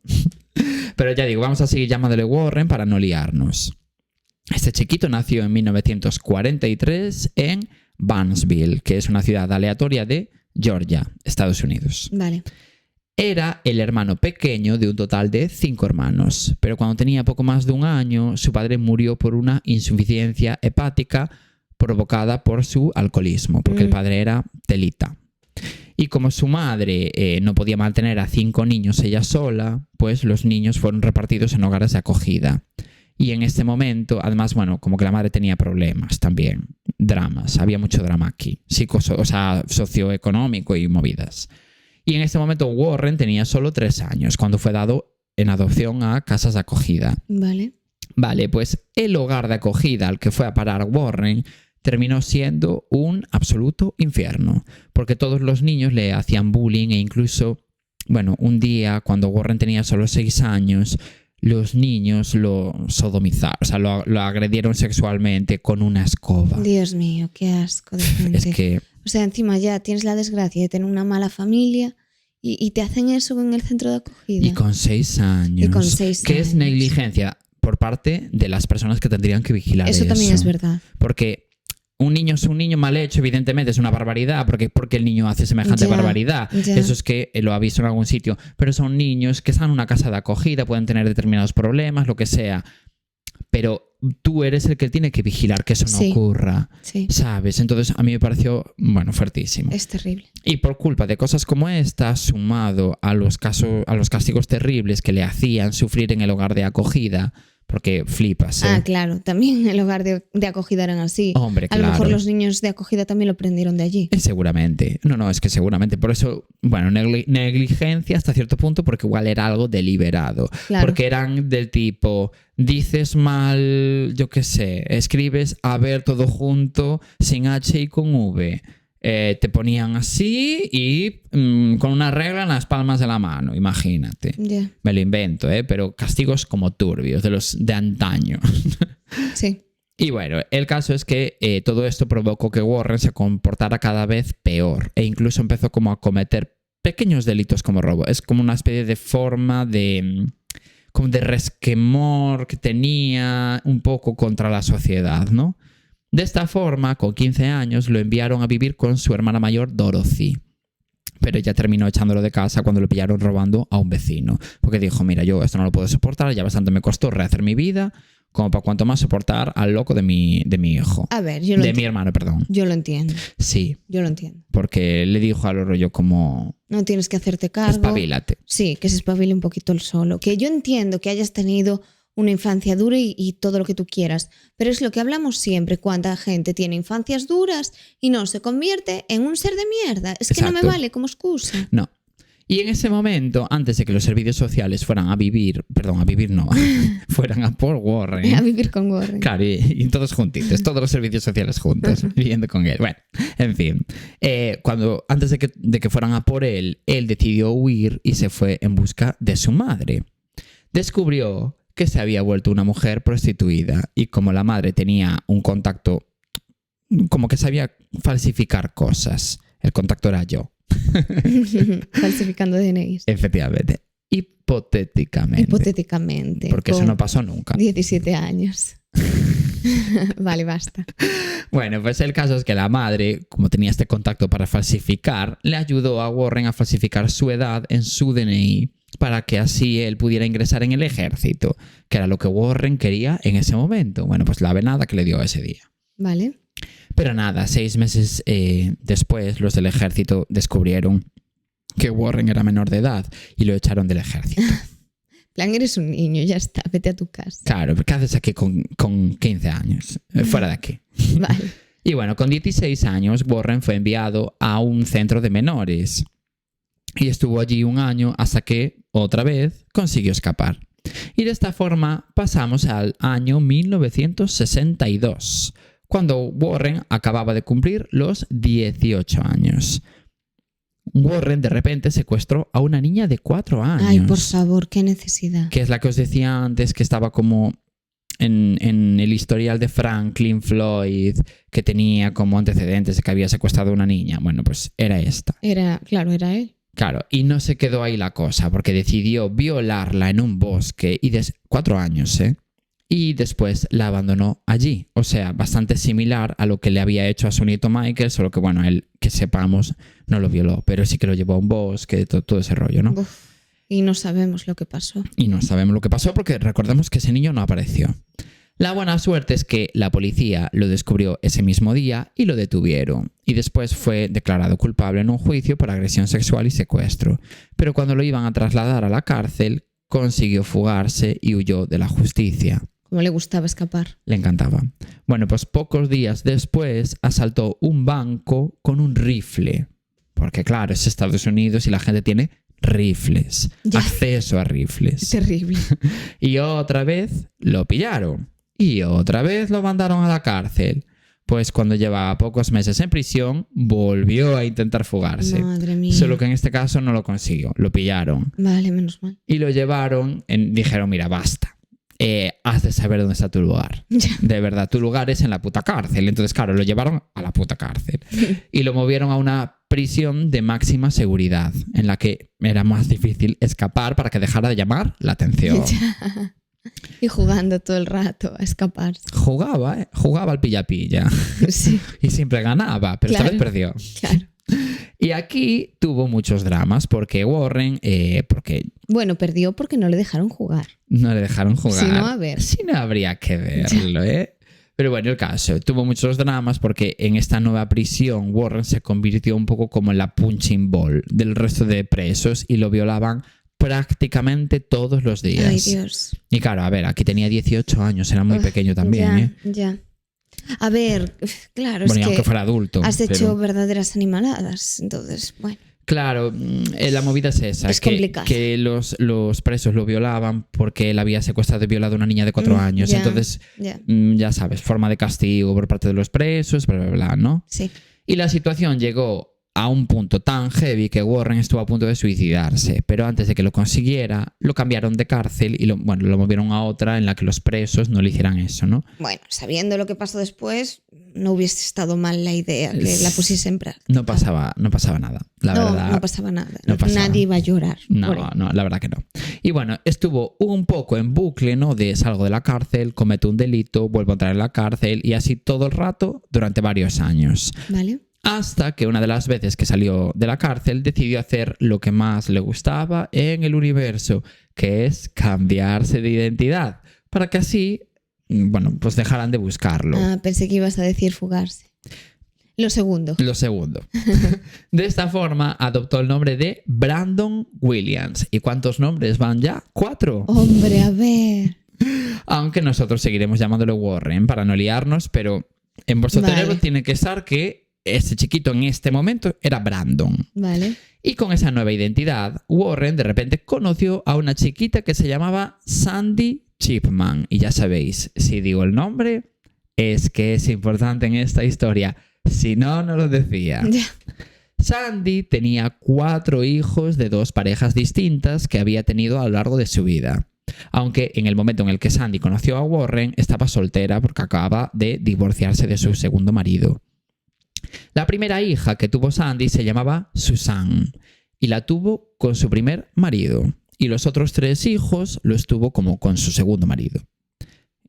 Pero ya digo, vamos a seguir llamándole Warren para no liarnos. Este chiquito nació en 1943 en Barnesville, que es una ciudad aleatoria de Georgia, Estados Unidos. Vale. Era el hermano pequeño de un total de 5 hermanos, pero cuando tenía poco más de un año, su padre murió por una insuficiencia hepática provocada por su alcoholismo, porque el padre era telita. Y como su madre no podía mantener a 5 niños ella sola, pues los niños fueron repartidos en hogares de acogida. Y en este momento, además, bueno, como que la madre tenía problemas también, dramas, había mucho drama aquí, socioeconómico y movidas. Y en este momento Warren tenía solo 3 años cuando fue dado en adopción a casas de acogida. Vale, pues el hogar de acogida al que fue a parar Warren terminó siendo un absoluto infierno, porque todos los niños le hacían bullying e incluso, bueno, un día cuando Warren tenía solo 6 años, los niños lo sodomizaron, o sea, lo agredieron sexualmente con una escoba. Dios mío, qué asco de gente. Es que... O sea, encima ya tienes la desgracia de tener una mala familia y te hacen eso en el centro de acogida. Y con 6 años. Y con 6 que años. es negligencia por parte de las personas que tendrían que vigilar eso. Eso también es verdad. Porque un niño es un niño mal hecho, evidentemente es una barbaridad, porque el niño hace semejante barbaridad. Ya. Eso es que lo ha visto en algún sitio. Pero son niños que están en una casa de acogida, pueden tener determinados problemas, lo que sea. Pero tú eres el que tiene que vigilar que eso no ocurra, ¿sabes? Entonces a mí me pareció, bueno, fuertísimo. Es terrible. Y por culpa de cosas como esta, sumado a los castigos terribles que le hacían sufrir en el hogar de acogida, porque flipas, ¿eh? Ah, claro, también el hogar de acogida eran así. Hombre, claro. A lo mejor los niños de acogida también lo aprendieron de allí. Seguramente. No, es que seguramente. Por eso, bueno, negligencia hasta cierto punto, porque igual era algo deliberado. Claro. Porque eran del tipo, dices mal, yo qué sé, escribes a ver todo junto, sin H y con V. Te ponían así y con una regla en las palmas de la mano, imagínate. Yeah. Me lo invento, pero castigos como turbios, de los de antaño. Sí. Y bueno, el caso es que todo esto provocó que Warren se comportara cada vez peor e incluso empezó como a cometer pequeños delitos como robo. Es como una especie de forma como de resquemor que tenía un poco contra la sociedad, ¿no? De esta forma, con 15 años, lo enviaron a vivir con su hermana mayor, Dorothy. Pero ella terminó echándolo de casa cuando lo pillaron robando a un vecino. Porque dijo, mira, yo esto no lo puedo soportar, ya bastante me costó rehacer mi vida, como para cuanto más soportar al loco de mi hijo. A ver, mi hermano, perdón. Yo lo entiendo. Sí. Yo lo entiendo. Porque le dijo al rollo como... No tienes que hacerte cargo. Espabilate. Sí, que se espabile un poquito el solo. Que yo entiendo que hayas tenido una infancia dura y todo lo que tú quieras. Pero es lo que hablamos siempre, cuánta gente tiene infancias duras y no se convierte en un ser de mierda. Es que no me Exacto. vale como excusa. No. Y en ese momento, antes de que los servicios sociales fueran a vivir no, fueran a por Warren. A vivir con Warren. Claro, y todos juntitos, todos los servicios sociales juntos, viviendo con él. Bueno, en fin. Antes de que fueran a por él decidió huir y se fue en busca de su madre. Descubrió que se había vuelto una mujer prostituida y como la madre tenía un contacto, como que sabía falsificar cosas, el contacto era yo. Falsificando DNIs. Efectivamente. Hipotéticamente. Porque eso no pasó nunca. 17 años. Vale, basta. Bueno, pues el caso es que la madre, como tenía este contacto para falsificar, le ayudó a Warren a falsificar su edad en su DNI para que así él pudiera ingresar en el ejército, que era lo que Warren quería en ese momento. Bueno, pues la venada que le dio ese día. Vale. Pero nada, 6 meses después los del ejército descubrieron que Warren era menor de edad y lo echaron del ejército. Plan, eres un niño, ya está, vete a tu casa. Claro, ¿qué haces aquí con 15 años? Fuera de aquí. Vale. Y bueno, con 16 años Warren fue enviado a un centro de menores y estuvo allí 1 año hasta que, otra vez, consiguió escapar. Y de esta forma pasamos al año 1962, cuando Warren acababa de cumplir los 18 años. Warren de repente secuestró a una niña de 4 años. Ay, por favor, qué necesidad. Que es la que os decía antes, que estaba como en el historial de Franklin Floyd, que tenía como antecedentes de que había secuestrado a una niña. Bueno, pues era esta. Era él. Claro, y no se quedó ahí la cosa, porque decidió violarla en un bosque, 4 años, y después la abandonó allí. O sea, bastante similar a lo que le había hecho a su nieto Michael, solo que, bueno, él, que sepamos, no lo violó, pero sí que lo llevó a un bosque, todo ese rollo, ¿no? Uf, y no sabemos lo que pasó. Y no sabemos lo que pasó porque recordemos que ese niño no apareció. La buena suerte es que la policía lo descubrió ese mismo día y lo detuvieron. Y después fue declarado culpable en un juicio por agresión sexual y secuestro. Pero cuando lo iban a trasladar a la cárcel, consiguió fugarse y huyó de la justicia. Como le gustaba escapar. Le encantaba. Bueno, pues pocos días después asaltó un banco con un rifle. Porque claro, es Estados Unidos y la gente tiene rifles. Ya. Acceso a rifles. Terrible. Y otra vez lo pillaron. Y otra vez lo mandaron a la cárcel. Pues cuando llevaba pocos meses en prisión, volvió a intentar fugarse. Madre mía. Solo que en este caso no lo consiguió. Lo pillaron. Vale, menos mal. Y lo llevaron, dijeron, mira, basta. Has de saber dónde está tu lugar. Ya. De verdad, tu lugar es en la puta cárcel. Entonces, claro, lo llevaron a la puta cárcel. Y lo movieron a una prisión de máxima seguridad, en la que era más difícil escapar para que dejara de llamar la atención. Ya. Y jugando todo el rato a escapar. Jugaba al pilla-pilla. Sí, Y siempre ganaba, pero Claro. esta vez perdió. claro. Y aquí tuvo muchos dramas porque Warren, Bueno, perdió porque no le dejaron jugar. no le dejaron jugar. Si no, a ver. Si no, habría que verlo, ¿eh? Pero bueno, el caso, tuvo muchos dramas porque en esta nueva prisión Warren se convirtió un poco como en la punching ball del resto de presos y lo violaban prácticamente todos los días. Ay, Dios. Y claro, a ver, aquí tenía 18 años, era muy pequeño también, Ya, ya. A ver, claro, Bueno, y es aunque que fuera adulto. has pero- hecho verdaderas animaladas. Entonces, bueno. Claro, la movida es esa, Es complicado. que los presos lo violaban porque él había secuestrado y violado a una niña de 4 años. ya, Entonces, ya. ya sabes, forma de castigo por parte de los presos, bla, bla, bla, ¿no? Sí. Y la situación llegó a un punto tan heavy que Warren estuvo a punto de suicidarse, pero antes de que lo consiguiera, lo cambiaron de cárcel y lo movieron a otra en la que los presos no le hicieran eso, ¿no? Bueno, sabiendo lo que pasó después, no hubiese estado mal la idea que la pusiese en práctica. No pasaba nada, la verdad. No pasaba nada. no pasaba. Nadie iba a llorar. por No, él. no, la verdad que no. Y bueno, estuvo un poco en bucle, ¿no? De salgo de la cárcel, cometo un delito, vuelvo a entrar en la cárcel y así todo el rato durante varios años. ¿Vale? Hasta que una de las veces que salió de la cárcel decidió hacer lo que más le gustaba en el universo, que es cambiarse de identidad, para que así, bueno, pues dejaran de buscarlo. Ah, pensé que ibas a decir fugarse. Lo segundo. Lo segundo. De esta forma adoptó el nombre de Brandon Williams. ¿Y cuántos nombres van ya? 4. Hombre, a ver. Aunque nosotros seguiremos llamándolo Warren para no liarnos, pero en vuestro cerebro tiene que estar que ese chiquito en este momento era Brandon. Vale. Y con esa nueva identidad, Warren de repente conoció a una chiquita que se llamaba Sandy Chipman. Y ya sabéis, si digo el nombre, es que es importante en esta historia. Si no, no lo decía. Sandy tenía 4 hijos de 2 parejas distintas que había tenido a lo largo de su vida. Aunque en el momento en el que Sandy conoció a Warren, estaba soltera porque acababa de divorciarse de su segundo marido. La primera hija que tuvo Sandy se llamaba Susan y la tuvo con su primer marido. Y los otros 3 hijos los tuvo como con su segundo marido.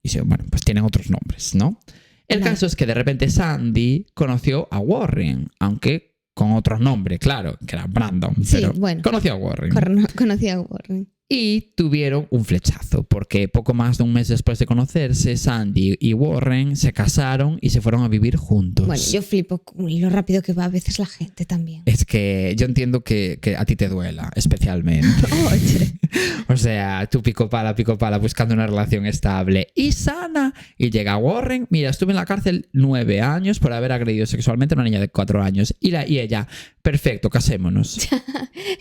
Y bueno, pues tienen otros nombres, ¿no? El caso es que de repente Sandy conoció a Warren, aunque con otro nombre, claro, que era Brandon. Sí, pero bueno. conoció a Warren. Conocí a Warren. Y tuvieron un flechazo, porque poco más de un mes después de conocerse, Sandy y Warren se casaron y se fueron a vivir juntos. Bueno, yo flipo con lo rápido que va a veces la gente también. Es que yo entiendo que a ti te duela, especialmente. Oye. O sea, tú pico pala, buscando una relación estable y sana. Y llega Warren. Mira, estuve en la cárcel 9 años por haber agredido sexualmente a una niña de 4 años. Y ella, perfecto, casémonos.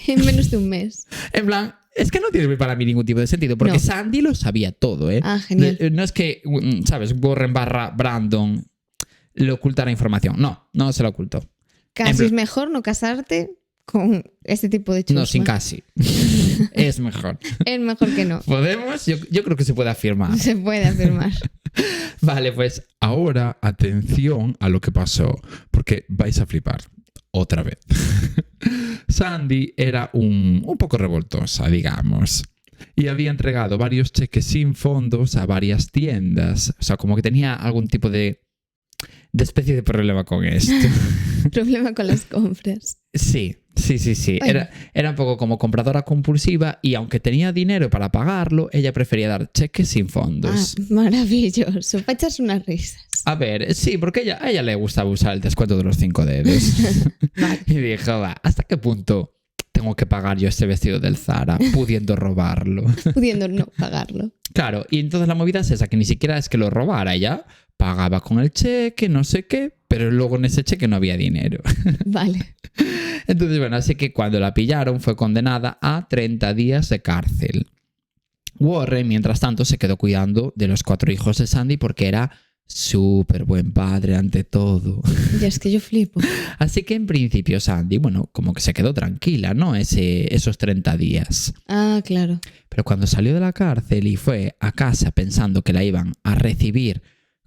En menos de un mes. En plan, es que no tiene para mí ningún tipo de sentido, porque No. Sandy lo sabía todo, ¿eh? Ah, genial. No es que, ¿sabes? Warren / Brandon le ocultara información. No se lo ocultó. Casi es mejor no casarte con este tipo de chusma. No, sin casi. Es mejor. Es mejor que no. ¿Podemos? Yo creo que se puede afirmar. Se puede afirmar. Vale, pues Ahora, atención a lo que pasó, porque vais a flipar. Otra vez. Sandy era un poco revoltosa, digamos. Y había entregado varios cheques sin fondos a varias tiendas. O sea, como que tenía algún tipo de especie de problema con esto. Problema con las compras. Sí. Bueno. Era un poco como compradora compulsiva y aunque tenía dinero para pagarlo, ella prefería dar cheques sin fondos. Maravilloso. Para echarse unas risas. A ver, sí, porque a ella le gustaba usar el descuento de los 5 dedos. Vale. Y dijo, ¿hasta qué punto tengo que pagar yo este vestido del Zara pudiendo robarlo? Pudiendo no pagarlo. Claro, y entonces la movida es esa, que ni siquiera es que lo robara, ella pagaba con el cheque, no sé qué, pero luego en ese cheque no había dinero. Vale. Entonces, bueno, así que cuando la pillaron fue condenada a 30 días de cárcel. Warren, mientras tanto, se quedó cuidando de los 4 hijos de Sandy porque era súper buen padre ante todo. Ya es que yo flipo. Así que en principio Sandy, bueno, como que se quedó tranquila, ¿no? Esos 30 días. Ah, claro. Pero cuando salió de la cárcel y fue a casa pensando que la iban a recibir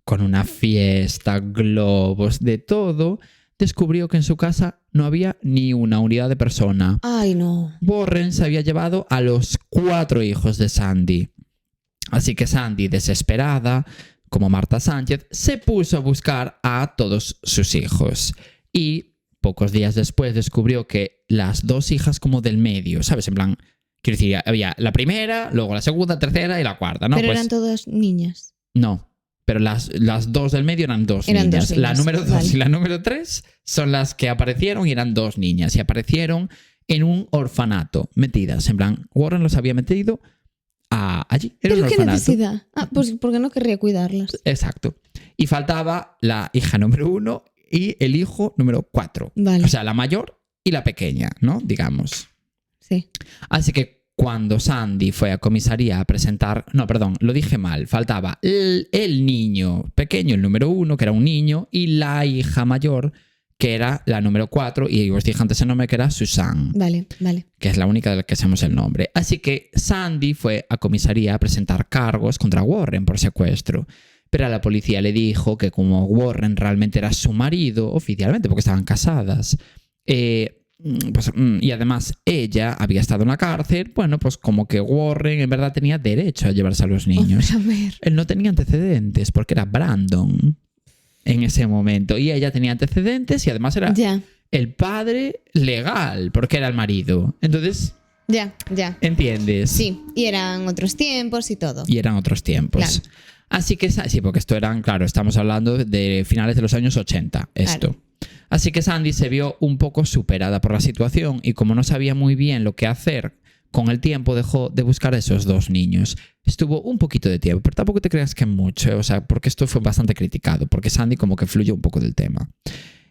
con una fiesta, globos, de todo, descubrió que en su casa no había ni una unidad de persona. Ay, no. Warren se había llevado a los 4 hijos de Sandy. Así que Sandy, desesperada, como Marta Sánchez, se puso a buscar a todos sus hijos. Y pocos días después descubrió que las 2 hijas como del medio, ¿sabes? En plan, quiero decir, había la primera, luego la segunda, tercera y la cuarta, ¿no? Pero Pues, eran todas niñas. no. Pero las 2 del medio eran 2 Eran niñas. 2 La niñas, número 2 vale. y la número 3 son las que aparecieron y eran 2 niñas. Y aparecieron en un orfanato, metidas. En plan, Warren los había metido allí. Era ¿Pero un qué orfanato. necesidad? Ah, pues porque no querría cuidarlas. Exacto. Y faltaba la hija número 1 y el hijo número 4. Vale. O sea, la mayor y la pequeña, ¿no? Digamos. Sí. Así que cuando Sandy fue a comisaría a presentar... No, perdón, lo dije mal. Faltaba el niño pequeño, el número 1, que era un niño, y la hija mayor, que era la número 4, y os dije antes el nombre, que era Susan, Vale. que es la única de la que sabemos el nombre. Así que Sandy fue a comisaría a presentar cargos contra Warren por secuestro. Pero a la policía le dijo que como Warren realmente era su marido, oficialmente, porque estaban casadas, y además ella había estado en la cárcel, bueno, pues como que Warren en verdad tenía derecho a llevarse a los niños. Hombre, a ver. Él no tenía antecedentes porque era Brandon en ese momento, y ella tenía antecedentes y además era Ya. el padre legal porque era el marido. Entonces, Ya. ¿entiendes? Sí. Y eran otros tiempos y todo. Y eran otros tiempos. Claro. Así que sí, porque esto eran, claro, estamos hablando de finales de los años 80, esto. Claro. Así que Sandy se vio un poco superada por la situación y como no sabía muy bien lo que hacer con el tiempo dejó de buscar a esos 2 niños. Estuvo un poquito de tiempo, pero tampoco te creas que mucho, o sea, porque esto fue bastante criticado, porque Sandy como que fluyó un poco del tema.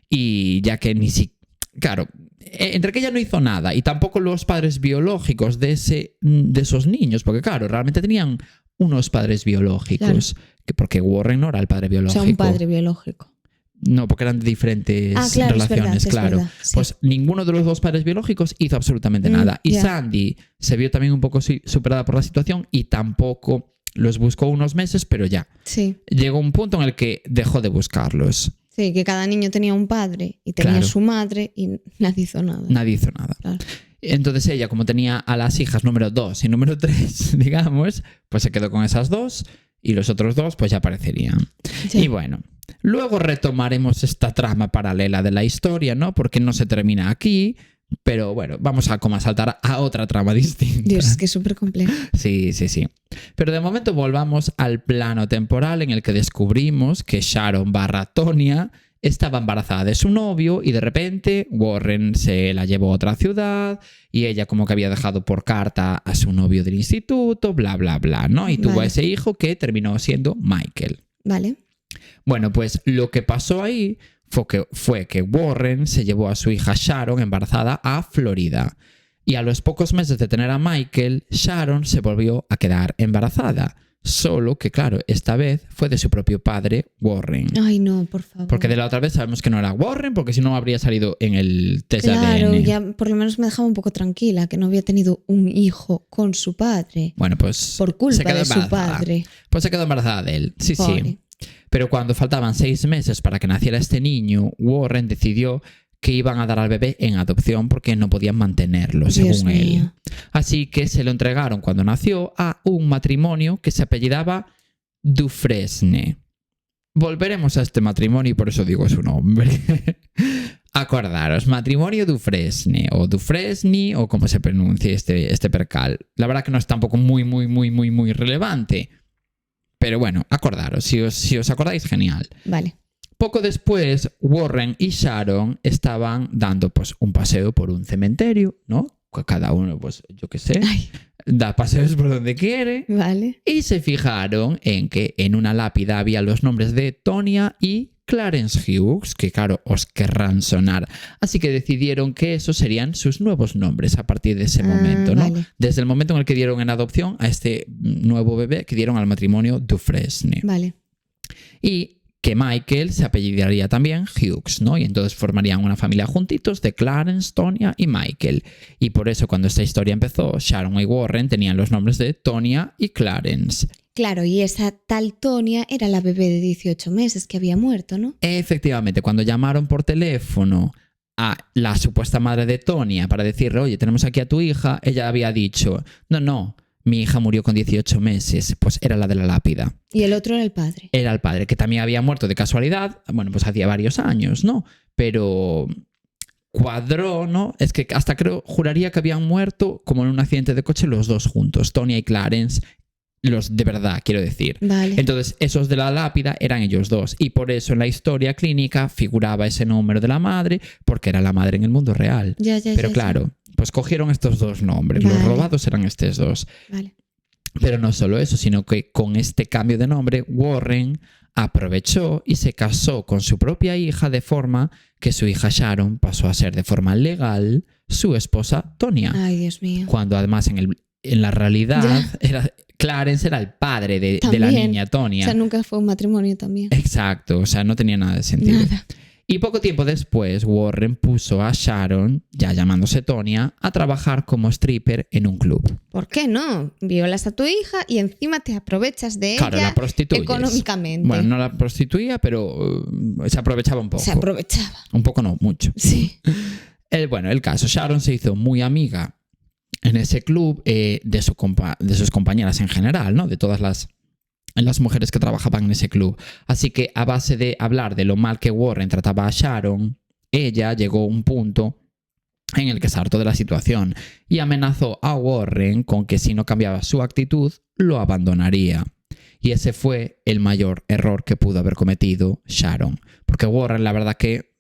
Y ya que ni siquiera... Claro, entre que ella no hizo nada y tampoco los padres biológicos de esos niños, porque claro, realmente tenían unos padres biológicos, porque Warren no era el padre biológico. O sea, un padre biológico. No, porque eran de diferentes relaciones, es verdad, sí. Pues ninguno de los 2 padres biológicos hizo absolutamente nada. Y Sandy se vio también un poco superada por la situación y tampoco los buscó unos meses, pero ya. Sí. Llegó un punto en el que dejó de buscarlos. Sí, que cada niño tenía un padre y tenía su madre y nadie hizo nada. Nadie hizo nada. Claro. Entonces ella, como tenía a las hijas número 2 y número 3, digamos, pues se quedó con esas 2 y los otros 2 pues ya aparecerían. Sí. Y bueno, luego retomaremos esta trama paralela de la historia, ¿no? Porque no se termina aquí, pero bueno, vamos a como a saltar a otra trama distinta. Dios, es que es súper complejo. Sí. Pero de momento volvamos al plano temporal en el que descubrimos que Sharon / Tonya estaba embarazada de su novio y de repente Warren se la llevó a otra ciudad y ella como que había dejado por carta a su novio del instituto, bla, bla, bla, ¿no? Y tuvo a ese hijo que terminó siendo Michael. Vale. Bueno, pues lo que pasó ahí fue que Warren se llevó a su hija Sharon embarazada a Florida. Y a los pocos meses de tener a Michael, Sharon se volvió a quedar embarazada. Solo que, claro, esta vez fue de su propio padre, Warren. Ay, no, por favor. Porque de la otra vez sabemos que no era Warren, porque si no habría salido en el test de ADN. Claro, ya por lo menos me dejaba un poco tranquila, que no había tenido un hijo con su padre. Bueno, pues... Por culpa de su padre. Pues se quedó embarazada de él, sí. Pero cuando faltaban 6 meses para que naciera este niño, Warren decidió que iban a dar al bebé en adopción porque no podían mantenerlo, según él. Así que se lo entregaron cuando nació a un matrimonio que se apellidaba Dufresne. Volveremos a este matrimonio y por eso digo su nombre. Acordaros, matrimonio Dufresne o Dufresne o como se pronuncie este percal. La verdad que no es tampoco muy relevante. Pero bueno, acordaros, si os acordáis, genial. Vale. Poco después, Warren y Sharon estaban dando pues un paseo por un cementerio, ¿no? Cada uno, pues yo qué sé, da paseos por donde quiere. Vale. Y se fijaron en que en una lápida había los nombres de Tonya y Clarence Hughes, que claro, os querrán sonar. Así que decidieron que esos serían sus nuevos nombres a partir de ese momento, ¿no? Vale. Desde el momento en el que dieron en adopción a este nuevo bebé que dieron al matrimonio Dufresne. Vale. Y que Michael se apellidaría también Hughes, ¿no? Y entonces formarían una familia juntitos de Clarence, Tonya y Michael. Y por eso cuando esta historia empezó, Sharon y Warren tenían los nombres de Tonya y Clarence. Claro, y esa tal Tonya era la bebé de 18 meses que había muerto, ¿no? Efectivamente, cuando llamaron por teléfono a la supuesta madre de Tonya para decirle, oye, tenemos aquí a tu hija, ella había dicho, no, mi hija murió con 18 meses, pues era la de la lápida. Y el otro era el padre. Era el padre, que también había muerto de casualidad, bueno, pues hacía varios años, ¿no? Pero cuadró, ¿no? Es que hasta juraría que habían muerto como en un accidente de coche los dos juntos, Tonya y Clarence, los de verdad, quiero decir. Vale. Entonces, esos de la lápida eran ellos dos. Y por eso en la historia clínica figuraba ese número de la madre, porque era la madre en el mundo real. Pero claro, pues cogieron estos dos nombres. Vale. Los robados eran estos dos. Vale. Pero no solo eso, sino que con este cambio de nombre, Warren aprovechó y se casó con su propia hija de forma que su hija Sharon pasó a ser de forma legal su esposa Tonya. Ay, Dios mío. Cuando además en la realidad Clarence era el padre de la niña Tonya. O sea, nunca fue un matrimonio también. Exacto, o sea, no tenía nada de sentido. Nada. Y poco tiempo después, Warren puso a Sharon, ya llamándose Tonya, a trabajar como stripper en un club. ¿Por qué no? Violas a tu hija y encima te aprovechas de claro, ella la prostituyes. Económicamente. Bueno, no la prostituía, pero se aprovechaba un poco. Se aprovechaba. Un poco no, mucho. Sí. El caso, Sharon se hizo muy amiga en ese club de sus compañeras en general, ¿no? De todas las mujeres que trabajaban en ese club. Así que a base de hablar de lo mal que Warren trataba a Sharon, ella llegó a un punto en el que se hartó de la situación y amenazó a Warren con que si no cambiaba su actitud, lo abandonaría. Y ese fue el mayor error que pudo haber cometido Sharon. Porque Warren, la verdad que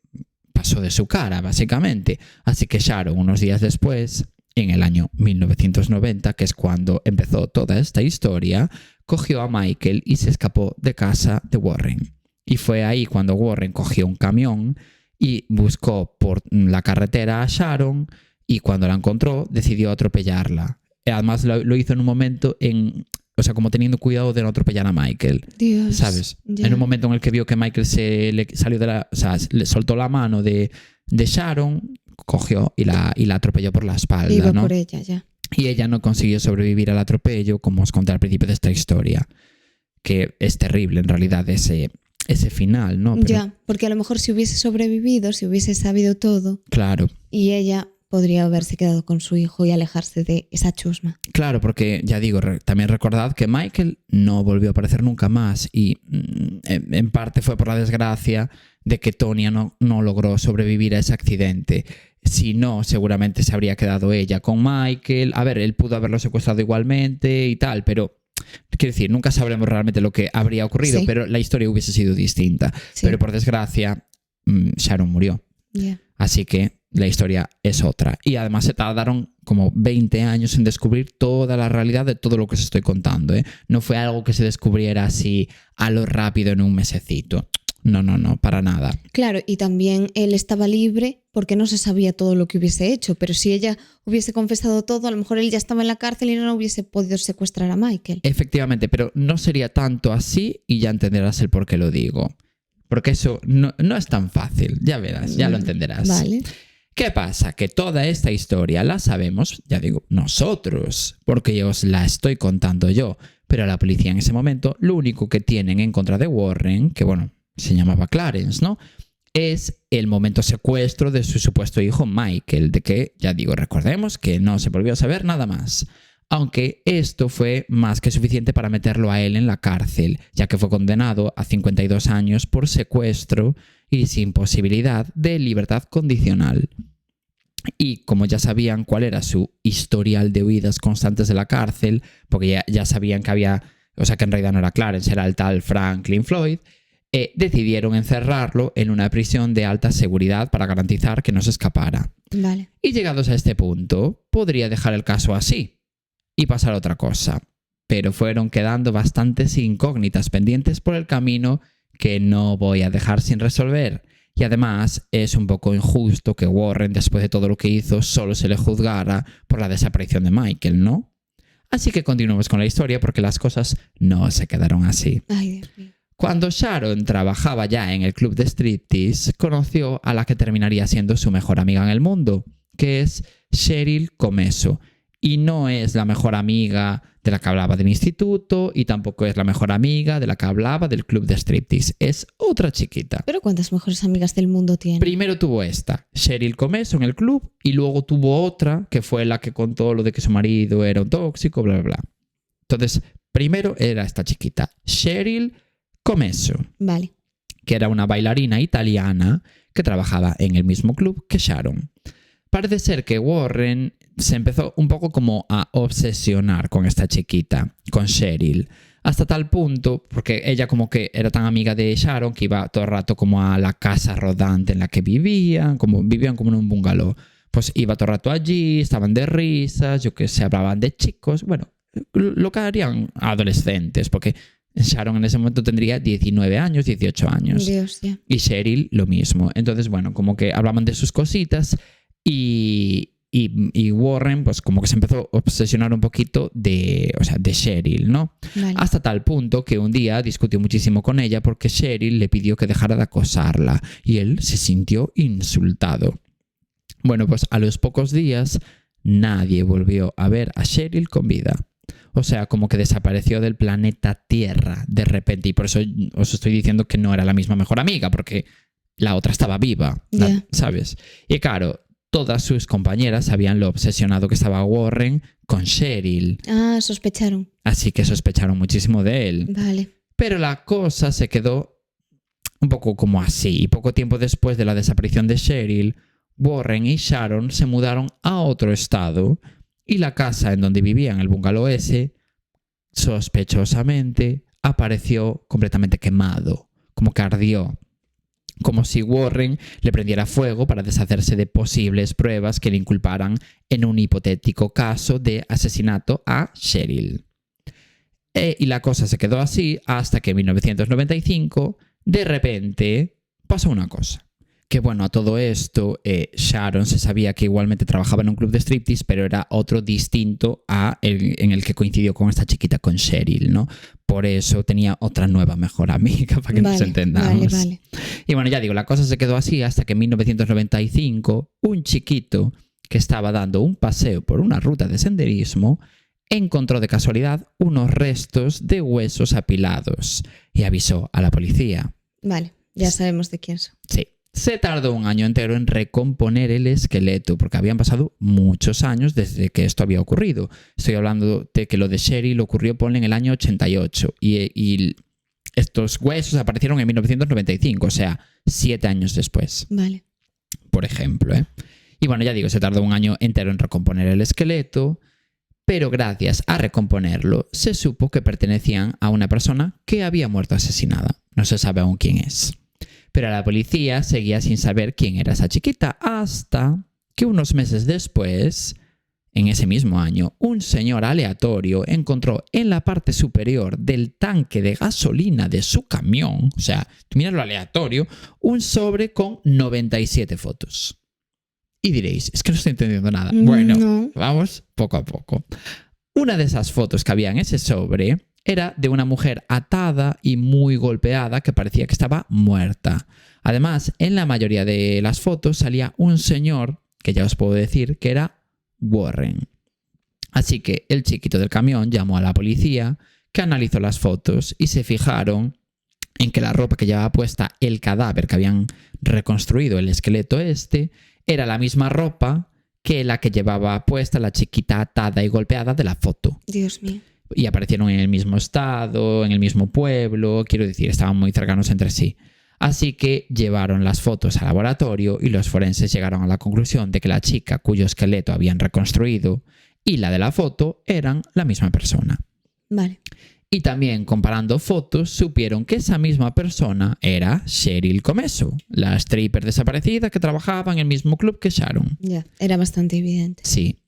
pasó de su cara, básicamente. Así que Sharon, unos días después, en el año 1990, que es cuando empezó toda esta historia, cogió a Michael y se escapó de casa de Warren. Y fue ahí cuando Warren cogió un camión y buscó por la carretera a Sharon, y cuando la encontró decidió atropellarla. Además lo hizo en un momento o sea, como teniendo cuidado de no atropellar a Michael. Dios. ¿Sabes? Ya. En un momento en el que vio que Michael se le salió o sea, le soltó la mano de Sharon, cogió y la atropelló por la espalda, Iba ¿no? por ella, ya. Y ella no consiguió sobrevivir al atropello, como os conté al principio de esta historia. Que es terrible, en realidad, ese final, ¿no? Pero, Ya, porque a lo mejor si hubiese sobrevivido, si hubiese sabido todo, claro. y ella podría haberse quedado con su hijo y alejarse de esa chusma. Claro, porque ya digo, también recordad que Michael no volvió a aparecer nunca más, y en parte fue por la desgracia de que Tonya no logró sobrevivir a ese accidente. Si no, seguramente se habría quedado ella con Michael. A ver, él pudo haberlo secuestrado igualmente y tal, pero quiero decir, nunca sabremos realmente lo que habría ocurrido, Sí. pero la historia hubiese sido distinta. Sí. Pero por desgracia, Sharon murió. Ya. Así que la historia es otra. Y además se tardaron como 20 años en descubrir toda la realidad de todo lo que os estoy contando, ¿eh? No fue algo que se descubriera así a lo rápido en un mesecito. No, para nada. Claro, y también él estaba libre porque no se sabía todo lo que hubiese hecho, pero si ella hubiese confesado todo, a lo mejor él ya estaba en la cárcel y no hubiese podido secuestrar a Michael. Efectivamente, pero no sería tanto así, y ya entenderás el por qué lo digo. Porque eso no es tan fácil, ya verás, ya lo entenderás. Vale. ¿Qué pasa? Que toda esta historia la sabemos, ya digo, nosotros, porque os la estoy contando yo, pero la policía en ese momento lo único que tienen en contra de Warren, que bueno, se llamaba Clarence, ¿no?, es el momento secuestro de su supuesto hijo Michael, de que, ya digo, recordemos que no se volvió a saber nada más. Aunque esto fue más que suficiente para meterlo a él en la cárcel, ya que fue condenado a 52 años por secuestro y sin posibilidad de libertad condicional. Y como ya sabían cuál era su historial de huidas constantes de la cárcel, porque ya sabían que había, o sea, que en realidad no era Clarence, era el tal Franklin Floyd, decidieron encerrarlo en una prisión de alta seguridad para garantizar que no se escapara. Vale. Y llegados a este punto, podría dejar el caso así y pasar a otra cosa. Pero fueron quedando bastantes incógnitas pendientes por el camino que no voy a dejar sin resolver. Y además es un poco injusto que Warren, después de todo lo que hizo, solo se le juzgara por la desaparición de Michael, ¿no? Así que continuemos con la historia porque las cosas no se quedaron así. Ay, Dios mío. Cuando Sharon trabajaba ya en el club de striptease, conoció a la que terminaría siendo su mejor amiga en el mundo, que es Cheryl Comeso. Y no es la mejor amiga de la que hablaba del instituto, y tampoco es la mejor amiga de la que hablaba del club de striptease. Es otra chiquita. Pero ¿cuántas mejores amigas del mundo tiene? Primero tuvo esta, Cheryl Comeso, en el club, y luego tuvo otra, que fue la que contó lo de que su marido era un tóxico, bla, bla, bla. Entonces, primero era esta chiquita, Cheryl Comeso, Vale. que era una bailarina italiana que trabajaba en el mismo club que Sharon. Parece ser que Warren se empezó un poco como a obsesionar con esta chiquita, con Cheryl, hasta tal punto, porque ella como que era tan amiga de Sharon que iba todo el rato como a la casa rodante en la que vivían como en un bungalow. Pues iba todo el rato allí, estaban de risas, yo que sé, hablaban de chicos, bueno, lo que harían adolescentes, porque Sharon en ese momento tendría 19 años, 18 años. Dios, ya. Y Cheryl lo mismo. Entonces, bueno, como que hablaban de sus cositas y Warren pues como que se empezó a obsesionar un poquito de Cheryl, ¿no? Vale. Hasta tal punto que un día discutió muchísimo con ella porque Cheryl le pidió que dejara de acosarla y él se sintió insultado. Bueno, pues a los pocos días nadie volvió a ver a Cheryl con vida. O sea, como que desapareció del planeta Tierra de repente. Y por eso os estoy diciendo que no era la misma mejor amiga, porque la otra estaba viva, Yeah. ¿sabes? Y claro, todas sus compañeras sabían lo obsesionado que estaba Warren con Cheryl. Ah, sospecharon. Así que sospecharon muchísimo de él. Vale. Pero la cosa se quedó un poco como así. Y poco tiempo después de la desaparición de Cheryl, Warren y Sharon se mudaron a otro estado y la casa en donde vivían, el bungalow ese, sospechosamente apareció completamente quemado, como que ardió. como si Warren le prendiera fuego para deshacerse de posibles pruebas que le inculparan en un hipotético caso de asesinato a Cheryl. Y la cosa se quedó así hasta que en 1995, de repente, pasó una cosa. Que bueno, a todo esto, Sharon se sabía que igualmente trabajaba en un club de striptease, pero era otro distinto en el que coincidió con esta chiquita, con Cheryl, ¿no? Por eso tenía otra nueva mejor amiga, para que nos entendamos. Vale. Y bueno, ya digo, la cosa se quedó así hasta que en 1995, un chiquito que estaba dando un paseo por una ruta de senderismo encontró de casualidad unos restos de huesos apilados y avisó a la policía. Vale, ya sabemos de quién son. Sí. Se tardó un año entero en recomponer el esqueleto porque habían pasado muchos años desde que esto había ocurrido. Estoy hablando de que lo de Cheryl ocurrió, ponle, en el año 88 y estos huesos aparecieron en 1995, o sea, 7 años después. Vale. Por ejemplo, ¿eh? Y bueno, ya digo, se tardó un año entero en recomponer el esqueleto, pero gracias a recomponerlo se supo que pertenecían a una persona que había muerto asesinada. No se sabe aún quién es. Pero la policía seguía sin saber quién era esa chiquita hasta que unos meses después, en ese mismo año, un señor aleatorio encontró en la parte superior del tanque de gasolina de su camión, o sea, mira lo aleatorio, un sobre con 97 fotos. Y diréis, es que no estoy entendiendo nada. Bueno, no. Vamos poco a poco. Una de esas fotos que había en ese sobre era de una mujer atada y muy golpeada que parecía que estaba muerta. Además, en la mayoría de las fotos salía un señor, que ya os puedo decir que era Warren. Así que el chiquito del camión llamó a la policía, que analizó las fotos y se fijaron en que la ropa que llevaba puesta el cadáver que habían reconstruido el esqueleto era la misma ropa que la que llevaba puesta la chiquita atada y golpeada de la foto. Dios mío. Y aparecieron en el mismo estado, en el mismo pueblo, quiero decir, estaban muy cercanos entre sí. Así que llevaron las fotos al laboratorio y los forenses llegaron a la conclusión de que la chica cuyo esqueleto habían reconstruido y la de la foto eran la misma persona. Vale. Y también, comparando fotos, supieron que esa misma persona era Cheryl Comesso, la stripper desaparecida que trabajaba en el mismo club que Sharon. Ya, era bastante evidente. Sí.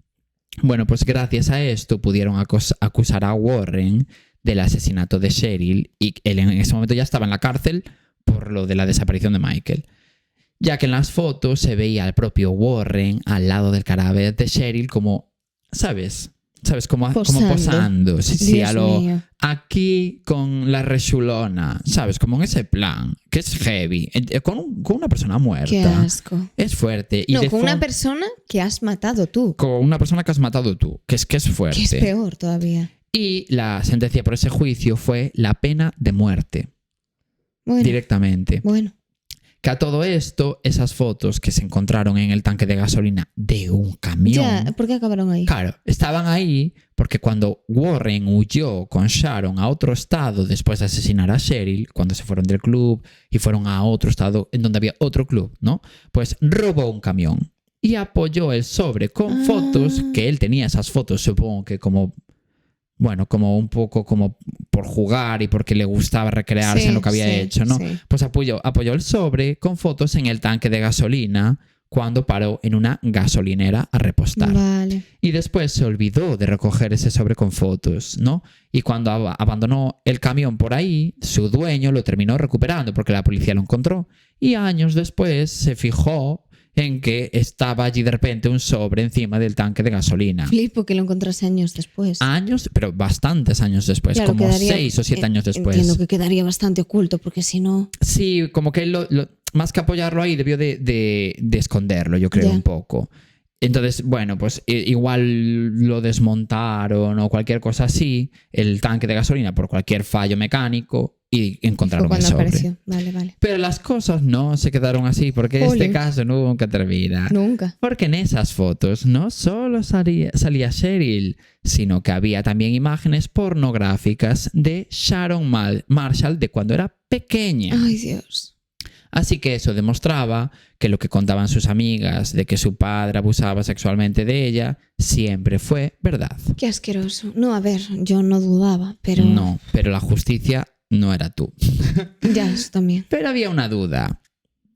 Bueno, pues gracias a esto pudieron acusar a Warren del asesinato de Cheryl y él en ese momento ya estaba en la cárcel por lo de la desaparición de Michael. Ya que en las fotos se veía al propio Warren al lado del cadáver de Cheryl como, ¿sabes? Como posando. Sí, a lo mío. Aquí con la rechulona, ¿sabes? Como en ese plan, que es heavy. Con una persona muerta. Qué asco. Es fuerte. Y No, con una persona que has matado tú. con una persona que has matado tú, que es fuerte. Que es peor todavía. Y la sentencia por ese juicio fue la pena de muerte. Bueno, Directamente. bueno. Que a todo esto, esas fotos que se encontraron en el tanque de gasolina de un camión. Ya, ¿por qué acabaron ahí? Claro, estaban ahí porque cuando Warren huyó con Sharon a otro estado después de asesinar a Cheryl, cuando se fueron del club y fueron a otro estado en donde había otro club, ¿no? Pues robó un camión y apoyó el sobre con fotos, que él tenía esas fotos, supongo que como un poco como por jugar y porque le gustaba recrearse en lo que había hecho, ¿no? Sí. Pues apoyó el sobre con fotos en el tanque de gasolina cuando paró en una gasolinera a repostar. Vale. Y después se olvidó de recoger ese sobre con fotos, ¿no? Y cuando abandonó el camión por ahí, su dueño lo terminó recuperando porque la policía lo encontró. Y años después se fijó en que estaba allí de repente un sobre encima del tanque de gasolina. Flipo que lo encontrase años después. Años, pero bastantes años después, Claro, como quedaría- 6 o 7 años después. Entiendo que quedaría bastante oculto porque si no... Sí, como que él más que apoyarlo ahí debió de esconderlo, yo creo, Ya. un poco. Entonces, bueno, pues igual lo desmontaron o cualquier cosa así, el tanque de gasolina por cualquier fallo mecánico y encontraron Fue el cuando sobre. apareció. Vale. Pero las cosas no se quedaron así porque este Jolín. caso nunca termina. Nunca. Porque en esas fotos no solo salía Cheryl, sino que había también imágenes pornográficas de Sharon Marshall de cuando era pequeña. Ay, Dios. Así que eso demostraba que lo que contaban sus amigas de que su padre abusaba sexualmente de ella siempre fue verdad. Qué asqueroso. No, a ver, yo no dudaba, pero... No, pero la justicia no era tú. Ya, eso también. Pero había una duda.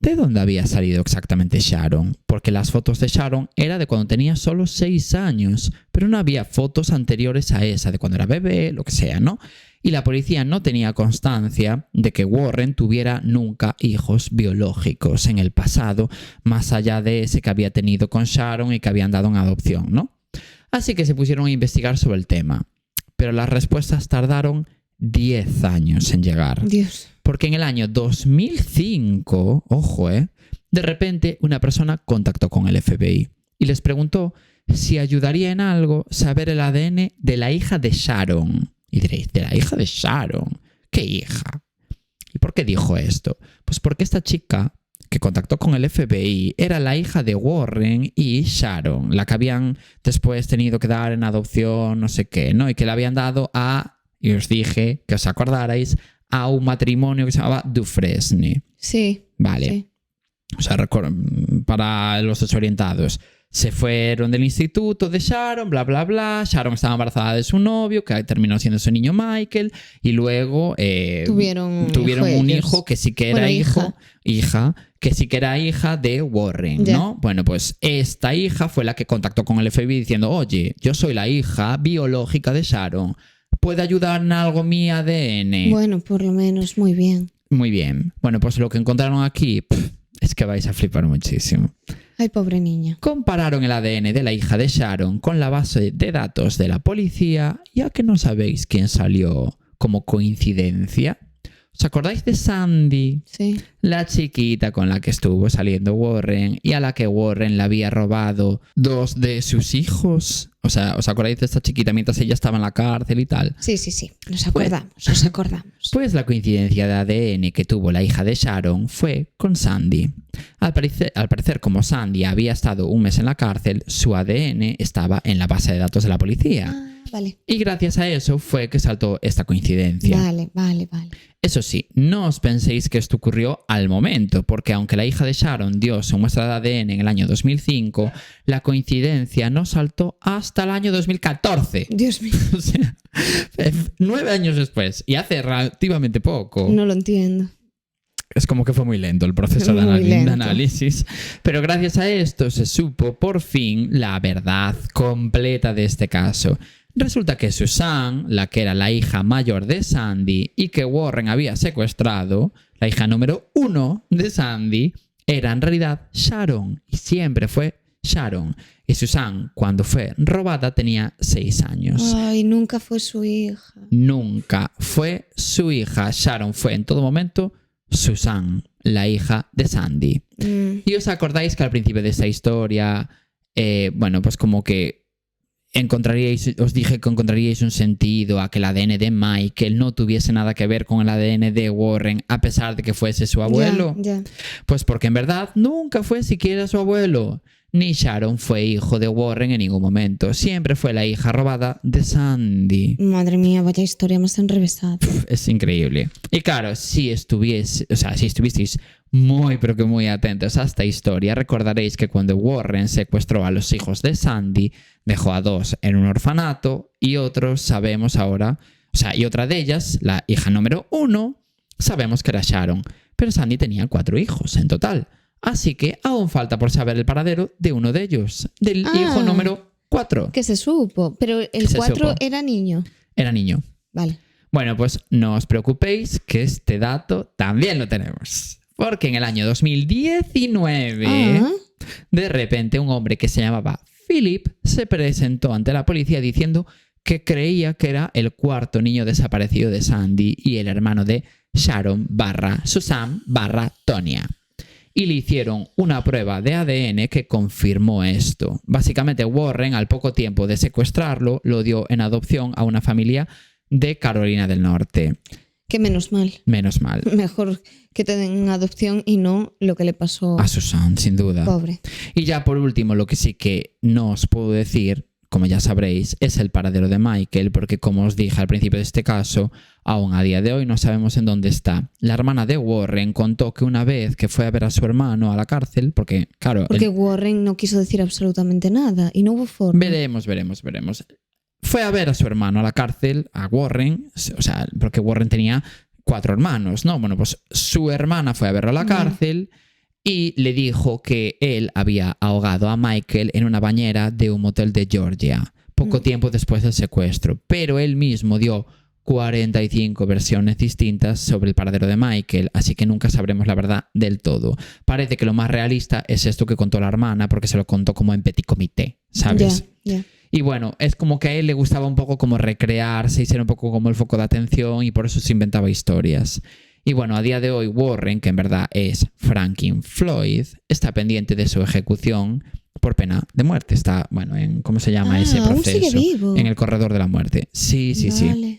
¿de dónde había salido exactamente Sharon? Porque las fotos de Sharon era de cuando tenía solo 6 años, pero no había fotos anteriores a esa, de cuando era bebé, lo que sea, ¿no? Y la policía no tenía constancia de que Warren tuviera nunca hijos biológicos en el pasado, más allá de ese que había tenido con Sharon y que habían dado en adopción, ¿no? Así que se pusieron a investigar sobre el tema, pero las respuestas tardaron 10 años en llegar. Dios. Porque en el año 2005, ojo, de repente una persona contactó con el FBI y les preguntó si ayudaría en algo saber el ADN de la hija de Sharon. Y diréis, ¿de la hija de Sharon? ¿Qué hija? ¿Y por qué dijo esto? Pues porque esta chica que contactó con el FBI era la hija de Warren y Sharon, la que habían después tenido que dar en adopción, no sé qué, ¿no? Y que le habían dado y os dije que os acordarais, a un matrimonio que se llamaba Dufresne. Sí. Vale. Sí. O sea, para los desorientados. Se fueron del instituto de Sharon, bla, bla, bla. Sharon estaba embarazada de su novio, que terminó siendo su niño Michael. Y luego tuvieron un hijo que sí que era hija, que sí que era hija de Warren, Ya. ¿no? Bueno, pues esta hija fue la que contactó con el FBI diciendo, oye, yo soy la hija biológica de Sharon. ¿Puede ayudar en algo mi ADN? Bueno, por lo menos, muy bien. Muy bien. Bueno, pues lo que encontraron aquí es que vais a flipar muchísimo. Ay, pobre niña. Compararon el ADN de la hija de Sharon con la base de datos de la policía, ya que no sabéis quién salió como coincidencia. ¿Os acordáis de Sandy? Sí. La chiquita con la que estuvo saliendo Warren y a la que Warren le había robado 2 de sus hijos. O sea, ¿os acordáis de esta chiquita mientras ella estaba en la cárcel y tal? Sí. Nos acordamos. Pues la coincidencia de ADN que tuvo la hija de Sharon fue con Sandy. Al parecer, como Sandy había estado un mes en la cárcel, su ADN estaba en la base de datos de la policía. Vale. Y gracias a eso fue que saltó esta coincidencia. Vale. Eso sí, no os penséis que esto ocurrió al momento, porque aunque la hija de Sharon dio su muestra de ADN en el año 2005, la coincidencia no saltó hasta el año 2014. Dios mío. O sea, 9 años después, y hace relativamente poco. No lo entiendo. Es como que fue muy lento el proceso de análisis. Pero gracias a esto se supo por fin la verdad completa de este caso. Resulta que Susan, la que era la hija mayor de Sandy y que Warren había secuestrado, la hija número 1 de Sandy, era en realidad Sharon. Y siempre fue Sharon. Y Susan, cuando fue robada, tenía 6 años. Ay, nunca fue su hija. Nunca fue su hija. Sharon fue en todo momento Susan, la hija de Sandy. Y os acordáis que al principio de esta historia, pues como que os dije que encontraríais un sentido a que el ADN de Michael no tuviese nada que ver con el ADN de Warren, a pesar de que fuese su abuelo. Ya. Pues porque en verdad nunca fue siquiera su abuelo. Ni Sharon fue hijo de Warren en ningún momento. Siempre fue la hija robada de Sandy. Madre mía, vaya historia más enrevesada. Es increíble. Y claro, si estuvisteis muy pero que muy atentos a esta historia, recordaréis que cuando Warren secuestró a los hijos de Sandy, dejó a 2 en un orfanato y otros sabemos ahora, y otra de ellas, la hija número 1, sabemos que era Sharon. Pero Sandy tenía 4 hijos en total. Así que aún falta por saber el paradero de uno de ellos, del hijo número 4. Que se supo, pero el 4 era niño. Era niño. Vale. Bueno, pues no os preocupéis que este dato también lo tenemos. Porque en el año 2019, de repente un hombre que se llamaba Philip se presentó ante la policía diciendo que creía que era el 4º niño desaparecido de Sandy y el hermano de Sharon Susan Tonya. Y le hicieron una prueba de ADN que confirmó esto. Básicamente Warren, al poco tiempo de secuestrarlo, lo dio en adopción a una familia de Carolina del Norte. Que menos mal. Menos mal. Mejor que te den en adopción y no lo que le pasó a Susan, sin duda. Pobre. Y ya por último, lo que sí que no os puedo decir, como ya sabréis, es el paradero de Michael, porque como os dije al principio de este caso, aún a día de hoy no sabemos en dónde está. La hermana de Warren contó que una vez que fue a ver a su hermano a la cárcel, porque claro... Porque Warren no quiso decir absolutamente nada y no hubo forma. Veremos. Fue a ver a su hermano a la cárcel, a Warren, porque Warren tenía 4 hermanos, ¿no? Bueno, pues su hermana fue a verlo a la cárcel y le dijo que él había ahogado a Michael en una bañera de un motel de Georgia, poco tiempo después del secuestro, pero él mismo dio 45 versiones distintas sobre el paradero de Michael, así que nunca sabremos la verdad del todo. Parece que lo más realista es esto que contó la hermana, porque se lo contó como en petit comité, ¿sabes? Ya. Y bueno, es como que a él le gustaba un poco como recrearse y ser un poco como el foco de atención, y por eso se inventaba historias. Y bueno, a día de hoy Warren, que en verdad es Franklin Floyd, está pendiente de su ejecución por pena de muerte. Está, bueno, en ¿cómo se llama ese aún proceso? sigue vivo. En el corredor de la muerte. Sí. Vale.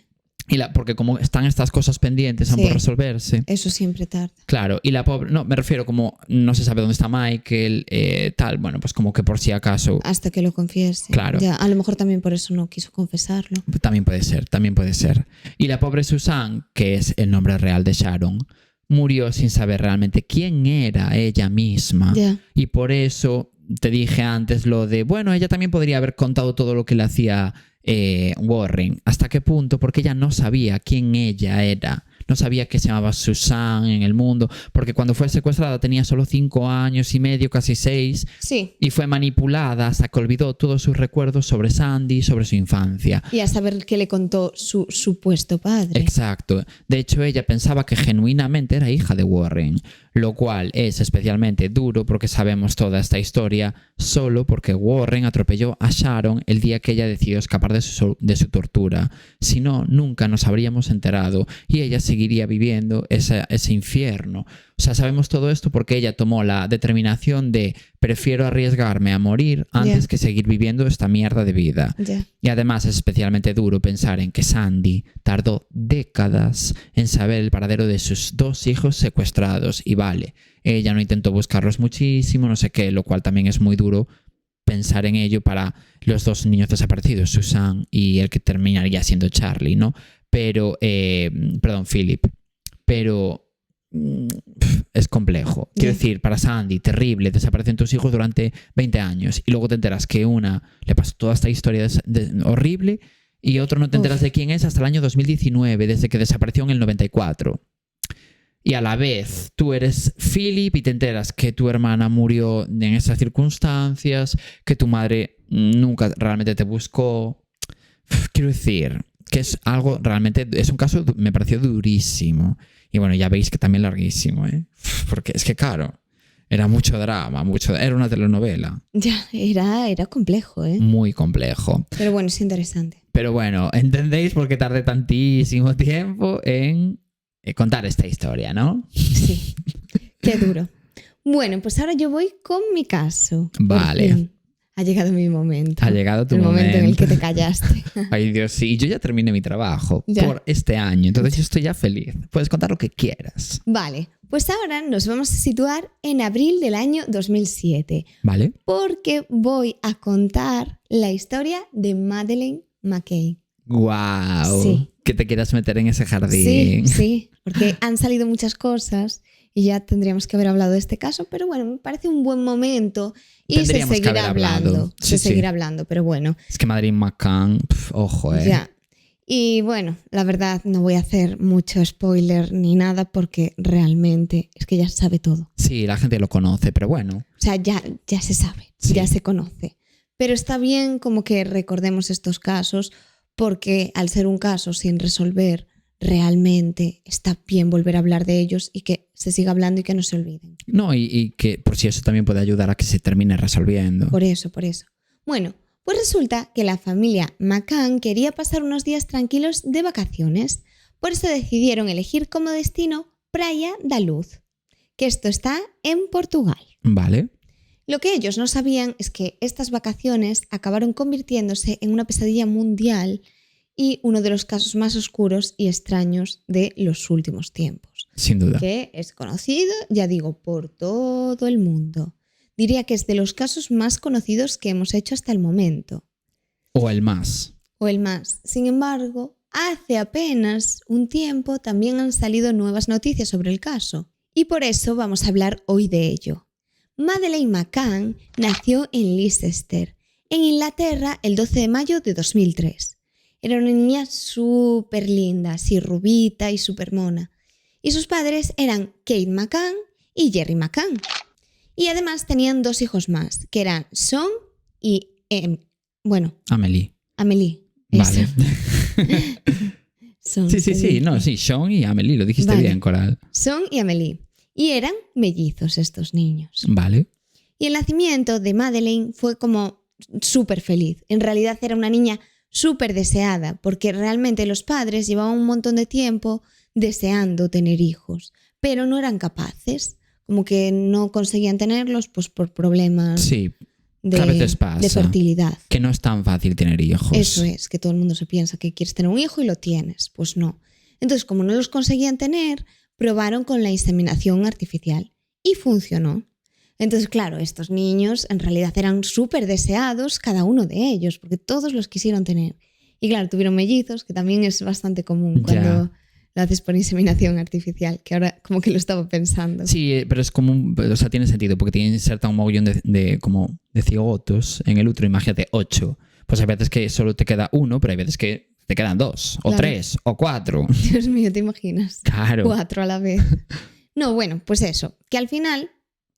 Y porque como están estas cosas pendientes aún Sí. por resolverse. Eso siempre tarda. Claro, y la pobre, no, me refiero como no se sabe dónde está Michael, tal, bueno, pues como que por si acaso. Hasta que lo confiese. Claro. Ya, a lo mejor también por eso no quiso confesarlo. También puede ser. Y la pobre Susan, que es el nombre real de Sharon, murió sin saber realmente quién era ella misma. Ya. Y por eso te dije antes lo de, bueno, ella también podría haber contado todo lo que le hacía Warren. ¿Hasta qué punto? Porque ella no sabía quién ella era. No sabía que se llamaba Susan en el mundo, porque cuando fue secuestrada tenía solo 5 años y medio, casi 6, Sí. y fue manipulada hasta que olvidó todos sus recuerdos sobre Sandy, sobre su infancia. Y a saber qué le contó su supuesto padre. Exacto. De hecho, ella pensaba que genuinamente era hija de Warren, lo cual es especialmente duro porque sabemos toda esta historia solo porque Warren atropelló a Sharon el día que ella decidió escapar de su tortura. Si no, nunca nos habríamos enterado y ella seguiría viviendo ese infierno. O sea, sabemos todo esto porque ella tomó la determinación de prefiero arriesgarme a morir antes que seguir viviendo esta mierda de vida. Ya. Y además es especialmente duro pensar en que Sandy tardó décadas en saber el paradero de sus 2 hijos secuestrados. Y vale, ella no intentó buscarlos muchísimo, no sé qué, lo cual también es muy duro pensar en ello para los 2 niños desaparecidos, Susan y el que terminaría siendo Charlie, ¿no? Pero, Philip. Pero es complejo. Quiero decir, para Sandy, terrible, desaparecen tus hijos durante 20 años y luego te enteras que una le pasó toda esta historia horrible y otro no te enteras de quién es hasta el año 2019, desde que desapareció en el 94. Y a la vez tú eres Philip y te enteras que tu hermana murió en esas circunstancias, que tu madre nunca realmente te buscó. Quiero decir que es algo realmente, es un caso, me pareció durísimo. Y bueno, ya veis que también larguísimo, ¿eh? Porque es que, claro, era mucho drama, era una telenovela. Ya, era complejo, ¿eh? Muy complejo. Pero bueno, es interesante. Pero bueno, ¿entendéis por qué tardé tantísimo tiempo en contar esta historia, no? Sí, qué duro. Bueno, pues ahora yo voy con mi caso. Vale. Por fin. Ha llegado mi momento. Ha llegado tu el momento en el que momento. te callaste. Ay, Dios, sí. Yo ya terminé mi trabajo Ya. por este año, entonces yo estoy ya feliz. Puedes contar lo que quieras. Vale, pues ahora nos vamos a situar en abril del año 2007, ¿Vale? porque voy a contar la historia de Madeleine McCann. ¡Guau! Sí. Que te quieras meter en ese jardín. Sí, porque han salido muchas cosas y ya tendríamos que haber hablado de este caso, pero bueno, me parece un buen momento y Tendríamos se que seguirá haber hablado. hablando. Sí, Se sí. seguirá hablando, pero bueno. Es que Madeleine McCann, ojo, Ya. Y bueno, la verdad no voy a hacer mucho spoiler ni nada porque realmente es que ya se sabe todo. Sí, la gente lo conoce, pero bueno. O sea, ya se sabe, Sí. ya se conoce. Pero está bien como que recordemos estos casos porque al ser un caso sin resolver, realmente está bien volver a hablar de ellos y que se siga hablando y que no se olviden. No, y que por si eso también puede ayudar a que se termine resolviendo. Por eso. Bueno, pues resulta que la familia McCann quería pasar unos días tranquilos de vacaciones. Por eso decidieron elegir como destino Praia da Luz, que esto está en Portugal. Vale. Lo que ellos no sabían es que estas vacaciones acabaron convirtiéndose en una pesadilla mundial y uno de los casos más oscuros y extraños de los últimos tiempos, Sin duda. que es conocido, ya digo, por todo el mundo. Diría que es de los casos más conocidos que hemos hecho hasta el momento. O el más. O el más. Sin embargo, hace apenas un tiempo también han salido nuevas noticias sobre el caso. Y por eso vamos a hablar hoy de ello. Madeleine McCann nació en Leicester, en Inglaterra, el 12 de mayo de 2003. Era una niña súper linda, así rubita y súper mona. Y sus padres eran Kate McCann y Jerry McCann. Y además tenían 2 hijos más, que eran Sean y, Amelie. Amelie. Vale. Eso. Sean, Sí. No, sí, Sean y Amelie, lo dijiste Vale. bien, Coral. Sean y Amelie. Y eran mellizos estos niños. Vale. Y el nacimiento de Madeleine fue como súper feliz. En realidad era una niña súper deseada, porque realmente los padres llevaban un montón de tiempo deseando tener hijos, pero no eran capaces, como que no conseguían tenerlos pues por problemas Sí, que a veces pasa. de fertilidad. Que no es tan fácil tener hijos. Eso es, que todo el mundo se piensa que quieres tener un hijo y lo tienes, pues no. Entonces, como no los conseguían tener, probaron con la inseminación artificial y funcionó. Entonces, claro, estos niños en realidad eran súper deseados, cada uno de ellos, porque todos los quisieron tener. Y claro, tuvieron mellizos, que también es bastante común cuando lo haces por inseminación artificial, que ahora como que lo estaba pensando. Sí, pero es como o sea, tiene sentido, porque tiene inserta un mogollón de cigotos en el útero, imagínate, 8. Pues hay veces que solo te queda 1, pero hay veces que te quedan 2, o Claro. 3, o 4. Dios mío, ¿te imaginas? Claro. 4 a la vez. No, bueno, pues eso, que al final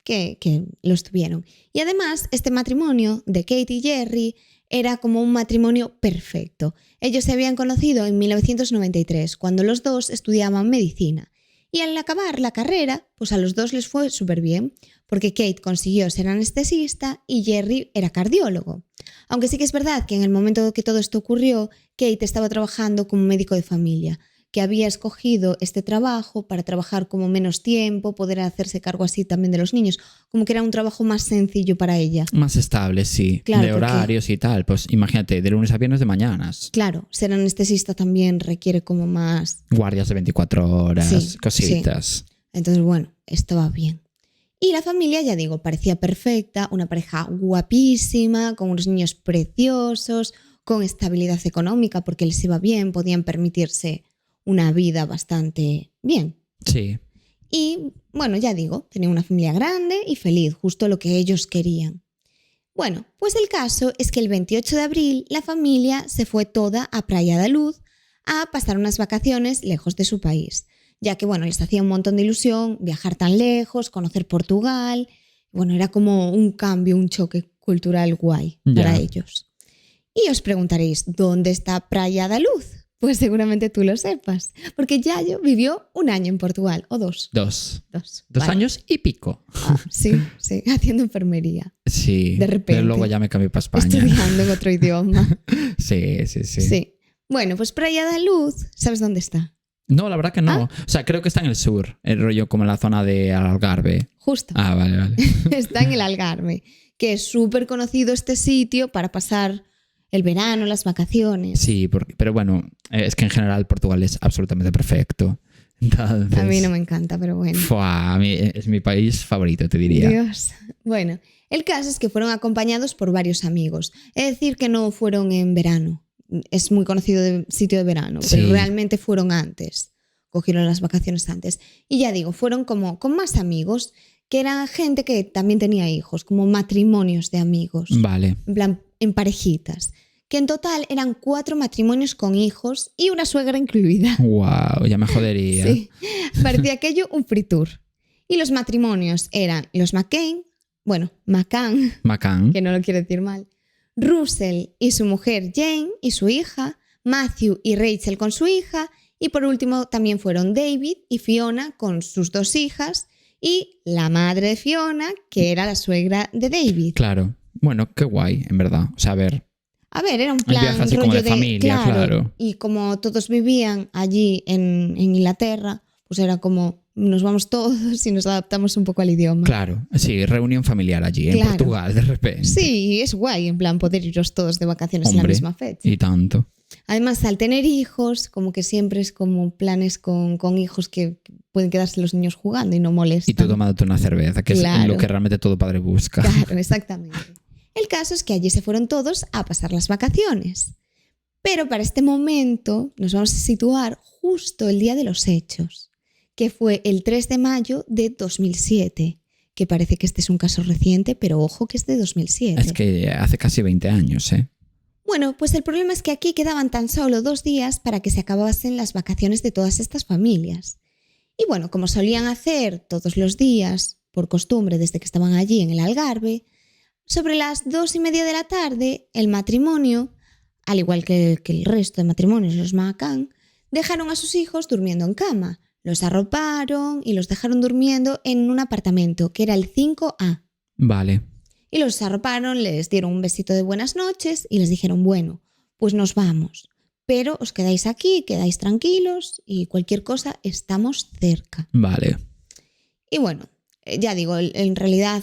que los tuvieron. Y además, este matrimonio de Kate y Jerry era como un matrimonio perfecto. Ellos se habían conocido en 1993, cuando los dos estudiaban medicina. Y al acabar la carrera, pues a los dos les fue súper bien, porque Kate consiguió ser anestesista y Jerry era cardiólogo. Aunque sí que es verdad que en el momento que todo esto ocurrió, Kate estaba trabajando como médico de familia, que había escogido este trabajo para trabajar como menos tiempo, poder hacerse cargo así también de los niños, como que era un trabajo más sencillo para ella. Más estable, sí. Claro, de porque- horarios y tal. Pues imagínate, de lunes a viernes de mañanas. Claro, ser anestesista también requiere como más... Guardias de 24 horas, Sí, cositas. Entonces, bueno, estaba bien. Y la familia, ya digo, parecía perfecta, una pareja guapísima, con unos niños preciosos, con estabilidad económica porque les iba bien, podían permitirse una vida bastante bien. Sí. Y, bueno, ya digo, tenían una familia grande y feliz, justo lo que ellos querían. Bueno, pues el caso es que el 28 de abril la familia se fue toda a Praia da Luz a pasar unas vacaciones lejos de su país, ya que, bueno, les hacía un montón de ilusión viajar tan lejos, conocer Portugal. Bueno, era como un cambio, un choque cultural guay para Ya. ellos. Y os preguntaréis, ¿dónde está Praia da Luz? Pues seguramente tú lo sepas, porque Yayo vivió 1 año en Portugal, o 2. 2. 2. 2 Vale. años y pico. Ah, sí, haciendo enfermería. Sí. De repente. Pero luego ya me cambié para España. Estudiando en otro idioma. Sí. Sí. Bueno, pues Praia da Luz, ¿sabes dónde está? No, la verdad que no. ¿Ah? O sea, creo que está en el sur, el rollo como en la zona de Algarve. Justo. Ah, vale. Está en el Algarve, que es súper conocido este sitio para pasar el verano, las vacaciones. Sí, pero bueno, es que en general Portugal es absolutamente perfecto. Entonces, A mí no me encanta, pero bueno. a mí es mi país favorito, te diría. Dios. Bueno, el caso es que fueron acompañados por varios amigos. Es decir, que no fueron en verano. Es muy conocido de sitio de verano, Sí. pero realmente fueron antes. Cogieron las vacaciones antes. Y ya digo, fueron como con más amigos, que eran gente que también tenía hijos, como matrimonios de amigos. Vale. En plan, en parejitas. Que en total eran 4 matrimonios con hijos y una suegra incluida. Wow, ya me jodería. Sí, parecía aquello un free tour. Y los matrimonios eran los McCann, Macán. que no lo quiero decir mal, Russell y su mujer Jane y su hija, Matthew y Rachel con su hija, y por último también fueron David y Fiona con sus 2 hijas y la madre de Fiona, que era la suegra de David. Claro. Bueno, qué guay, en verdad. O sea, a ver. A ver, era un El plan viaje así rollo como de familia, claro. Y como todos vivían allí en Inglaterra, pues era como nos vamos todos y nos adaptamos un poco al idioma. Claro. Sí, reunión familiar allí, en Claro. Portugal, de repente. Sí, es guay, en plan poder iros todos de vacaciones en la Hombre, misma fecha. Y tanto. Además, al tener hijos, como que siempre es como planes con hijos que pueden quedarse los niños jugando y no molestan. Y tú tomándote una cerveza, que Claro. es lo que realmente todo padre busca. Claro, exactamente. El caso es que allí se fueron todos a pasar las vacaciones. Pero para este momento nos vamos a situar justo el día de los hechos, que fue el 3 de mayo de 2007, que parece que este es un caso reciente, pero ojo que es de 2007. Es que hace casi 20 años, ¿eh? Bueno, pues el problema es que aquí quedaban tan solo 2 días para que se acabasen las vacaciones de todas estas familias. Y bueno, como solían hacer todos los días, por costumbre desde que estaban allí en el Algarve, sobre las 2:30 de la tarde, el matrimonio, al igual que el resto de matrimonios, los McCann, dejaron a sus hijos durmiendo en cama. Los arroparon y los dejaron durmiendo en un apartamento que era el 5A. Vale. Y los arroparon, les dieron un besito de buenas noches y les dijeron, bueno, pues nos vamos. Pero os quedáis aquí, quedáis tranquilos y cualquier cosa, estamos cerca. Vale. Y bueno, ya digo, en realidad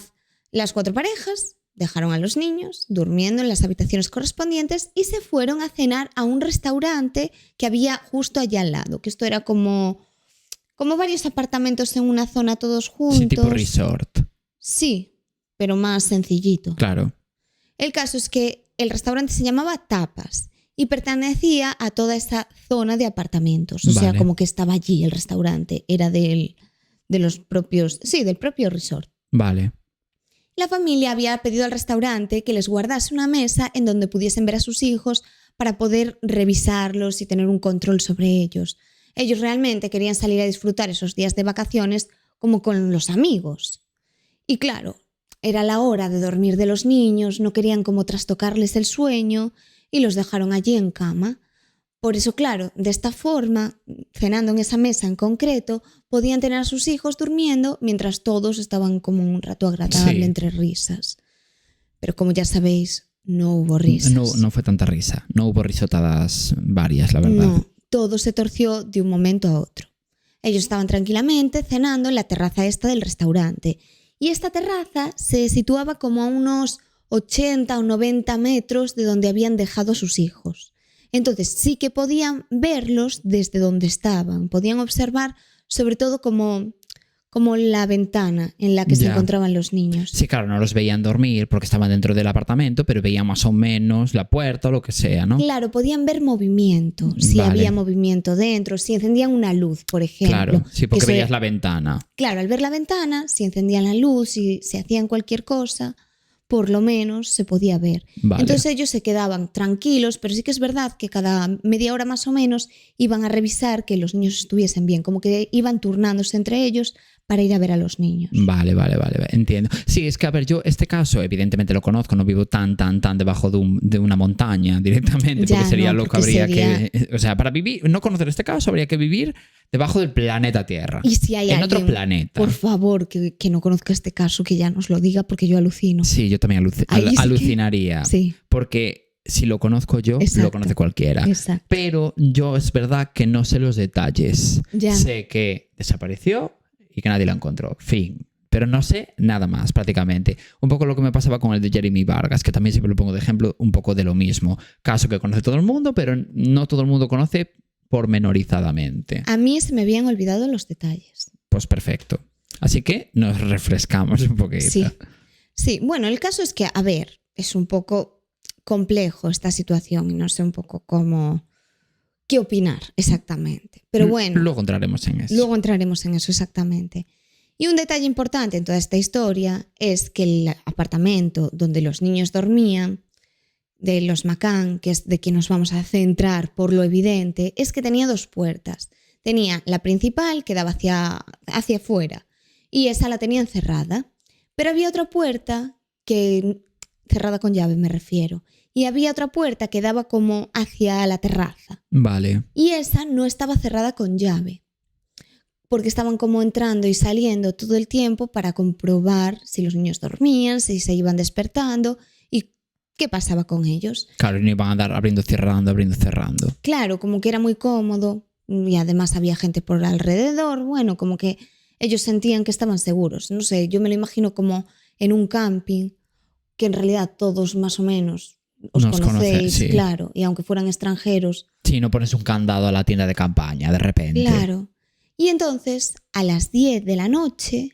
las 4 parejas dejaron a los niños durmiendo en las habitaciones correspondientes y se fueron a cenar a un restaurante que había justo allá al lado, que esto era como varios apartamentos en una zona todos juntos. Sí, tipo resort. Sí, pero más sencillito. Claro. El caso es que el restaurante se llamaba Tapas y pertenecía a toda esa zona de apartamentos. O sea, Vale. como que estaba allí el restaurante, era del propio resort. Vale. La familia había pedido al restaurante que les guardase una mesa en donde pudiesen ver a sus hijos para poder revisarlos y tener un control sobre ellos. Ellos realmente querían salir a disfrutar esos días de vacaciones como con los amigos. Y claro, era la hora de dormir de los niños, no querían como trastocarles el sueño y los dejaron allí en cama. Por eso, claro, de esta forma, cenando en esa mesa en concreto, podían tener a sus hijos durmiendo mientras todos estaban como un rato agradable Sí. entre risas. Pero como ya sabéis, no hubo risas. No fue tanta risa. No hubo risotadas varias, la verdad. No, todo se torció de un momento a otro. Ellos estaban tranquilamente cenando en la terraza esta del restaurante. Y esta terraza se situaba como a unos 80 o 90 metros de donde habían dejado a sus hijos. Entonces sí que podían verlos desde donde estaban. Podían observar sobre todo como la ventana en la que se Ya. encontraban los niños. Sí, claro, no los veían dormir porque estaban dentro del apartamento, pero veían más o menos la puerta o lo que sea, ¿no? Claro, podían ver movimiento, si Vale. había movimiento dentro, si encendían una luz, por ejemplo. Claro, sí, porque que se- veías la ventana. Claro, al ver la ventana, si encendían la luz, si se hacían cualquier cosa, por lo menos se podía ver. Vale. Entonces ellos se quedaban tranquilos, pero sí que es verdad que cada media hora más o menos iban a revisar que los niños estuviesen bien, como que iban turnándose entre ellos para ir a ver a los niños. Vale, entiendo. Sí, es que, a ver, yo este caso evidentemente lo conozco, no vivo tan debajo de una montaña directamente, Ya, porque sería no, lo que porque habría sería- que... O sea, para vivir, no conocer este caso, habría que vivir debajo del planeta Tierra. Y si hay en alguien, otro planeta. por favor, que no conozca este caso, que ya nos lo diga, porque yo alucino. Sí, yo también Ahí sí que- alucinaría. Sí, Porque si lo conozco yo, Exacto. lo conoce cualquiera. exacto. Pero yo es verdad que no sé los detalles. Ya. Sé que desapareció y que nadie la encontró. Fin. Pero no sé nada más, prácticamente. Un poco lo que me pasaba con el de Jeremy Vargas, que también siempre lo pongo de ejemplo, un poco de lo mismo. Caso que conoce todo el mundo, pero no todo el mundo conoce pormenorizadamente. A mí se me habían olvidado los detalles. Pues perfecto. Así que nos refrescamos un poquito. Sí. Sí, bueno, el caso es que, a ver, es un poco complejo esta situación y no sé un poco qué opinar exactamente. Pero bueno, Luego entraremos en eso. luego entraremos en eso exactamente. Y un detalle importante en toda esta historia es que el apartamento donde los niños dormían, de los McCann, que es de quien nos vamos a centrar por lo evidente, es que tenía 2 puertas. Tenía la principal que daba hacia afuera y esa la tenían cerrada. Pero había otra puerta cerrada con llave me refiero, y había otra puerta que daba como hacia la terraza. Vale. Y esa no estaba cerrada con llave, porque estaban como entrando y saliendo todo el tiempo para comprobar si los niños dormían, si se iban despertando y qué pasaba con ellos. Claro, y no iban a andar abriendo, cerrando. Claro, como que era muy cómodo y además había gente por alrededor, bueno, como que ellos sentían que estaban seguros. No sé, yo me lo imagino como en un camping, que en realidad todos más o menos os Nos conocéis, conocéis, sí. claro, y aunque fueran extranjeros, Si no pones un candado a la tienda de campaña, de repente. claro. Y entonces, a las 10 de la noche,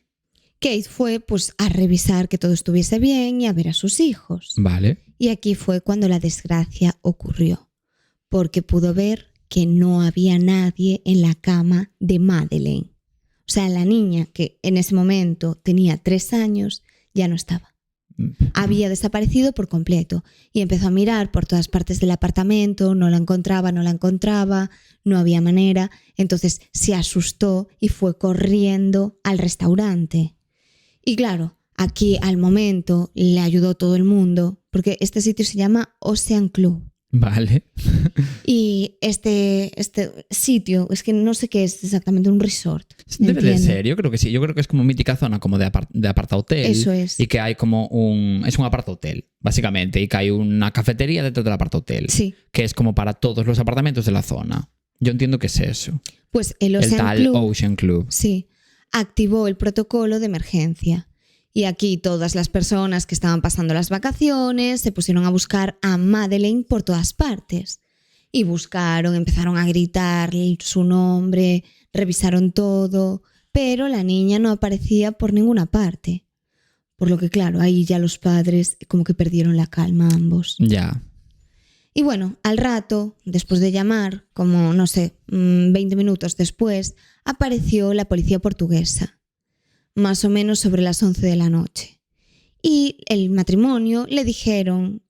Kate fue pues a revisar que todo estuviese bien y a ver a sus hijos. Vale. Y aquí fue cuando la desgracia ocurrió, porque pudo ver que no había nadie en la cama de Madeleine. O sea, la niña que en ese momento tenía 3 años ya no estaba. Había desaparecido por completo y empezó a mirar por todas partes del apartamento, no la encontraba, no había manera. Entonces se asustó y fue corriendo al restaurante. Y claro, aquí al momento le ayudó todo el mundo, porque este sitio se llama Ocean Club. Vale. Y este sitio, es que no sé qué es exactamente, un resort. Debe de entiendo. ser, yo creo que sí. Yo creo que es como mítica zona como de aparta-hotel. Eso es. Y que hay como es un aparta-hotel, básicamente. Y que hay una cafetería dentro del aparta-hotel. Sí, Que es como para todos los apartamentos de la zona. Yo entiendo que es eso. pues el El Ocean tal Club, Ocean Club. sí, activó el protocolo de emergencia. Y aquí todas las personas que estaban pasando las vacaciones se pusieron a buscar a Madeleine por todas partes. Y buscaron, empezaron a gritar su nombre, revisaron todo, pero la niña no aparecía por ninguna parte. Por lo que, claro, ahí ya los padres como que perdieron la calma ambos. Ya. Y bueno, al rato, después de llamar, como no sé, 20 minutos después, apareció la policía portuguesa, más o menos sobre las 11 de la noche. Y el matrimonio le dijeron,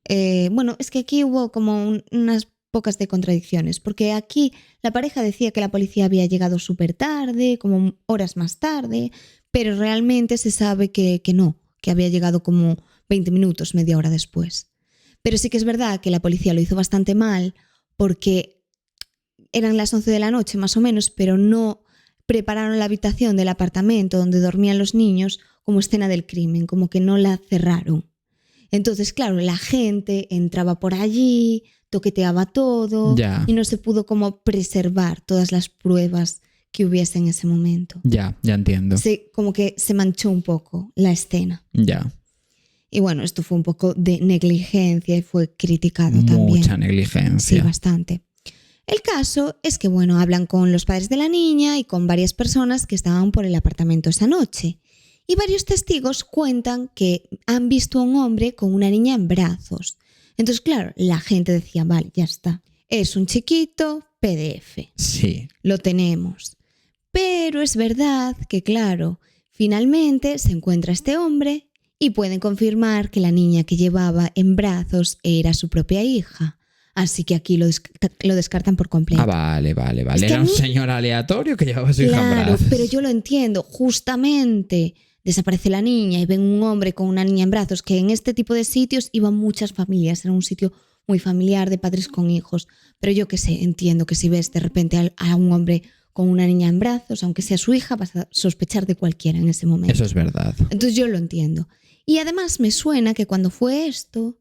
bueno, es que aquí hubo como unas pocas de contradicciones, porque aquí la pareja decía que la policía había llegado súper tarde, como horas más tarde, pero realmente se sabe que no, que había llegado como 20 minutos, media hora después. Pero sí que es verdad que la policía lo hizo bastante mal porque eran las 11 de la noche más o menos, pero no prepararon la habitación del apartamento donde dormían los niños como escena del crimen, como que no la cerraron. Entonces, claro, la gente entraba por allí, toqueteaba todo Ya. y no se pudo como preservar todas las pruebas que hubiese en ese momento. Ya entiendo. Como que se manchó un poco la escena. Ya. Y bueno, esto fue un poco de negligencia y fue criticado también. Mucha negligencia. Sí, bastante. El caso es que, bueno, hablan con los padres de la niña y con varias personas que estaban por el apartamento esa noche. Y varios testigos cuentan que han visto a un hombre con una niña en brazos. Entonces, claro, la gente decía, vale, ya está. Es un chiquito PDF. Sí. Lo tenemos. Pero es verdad que, claro, finalmente se encuentra este hombre y pueden confirmar que la niña que llevaba en brazos era su propia hija. Así que aquí lo descartan por completo. Ah, vale. Es que Era a un mí- señor aleatorio que llevaba a su hija en Claro, brazos. pero yo lo entiendo. Justamente desaparece la niña y ven un hombre con una niña en brazos, que en este tipo de sitios iban muchas familias. Era un sitio muy familiar de padres con hijos. Pero yo qué sé, entiendo que si ves de repente a un hombre con una niña en brazos, aunque sea su hija, vas a sospechar de cualquiera en ese momento. Eso es verdad. Entonces yo lo entiendo. Y además me suena que cuando fue esto,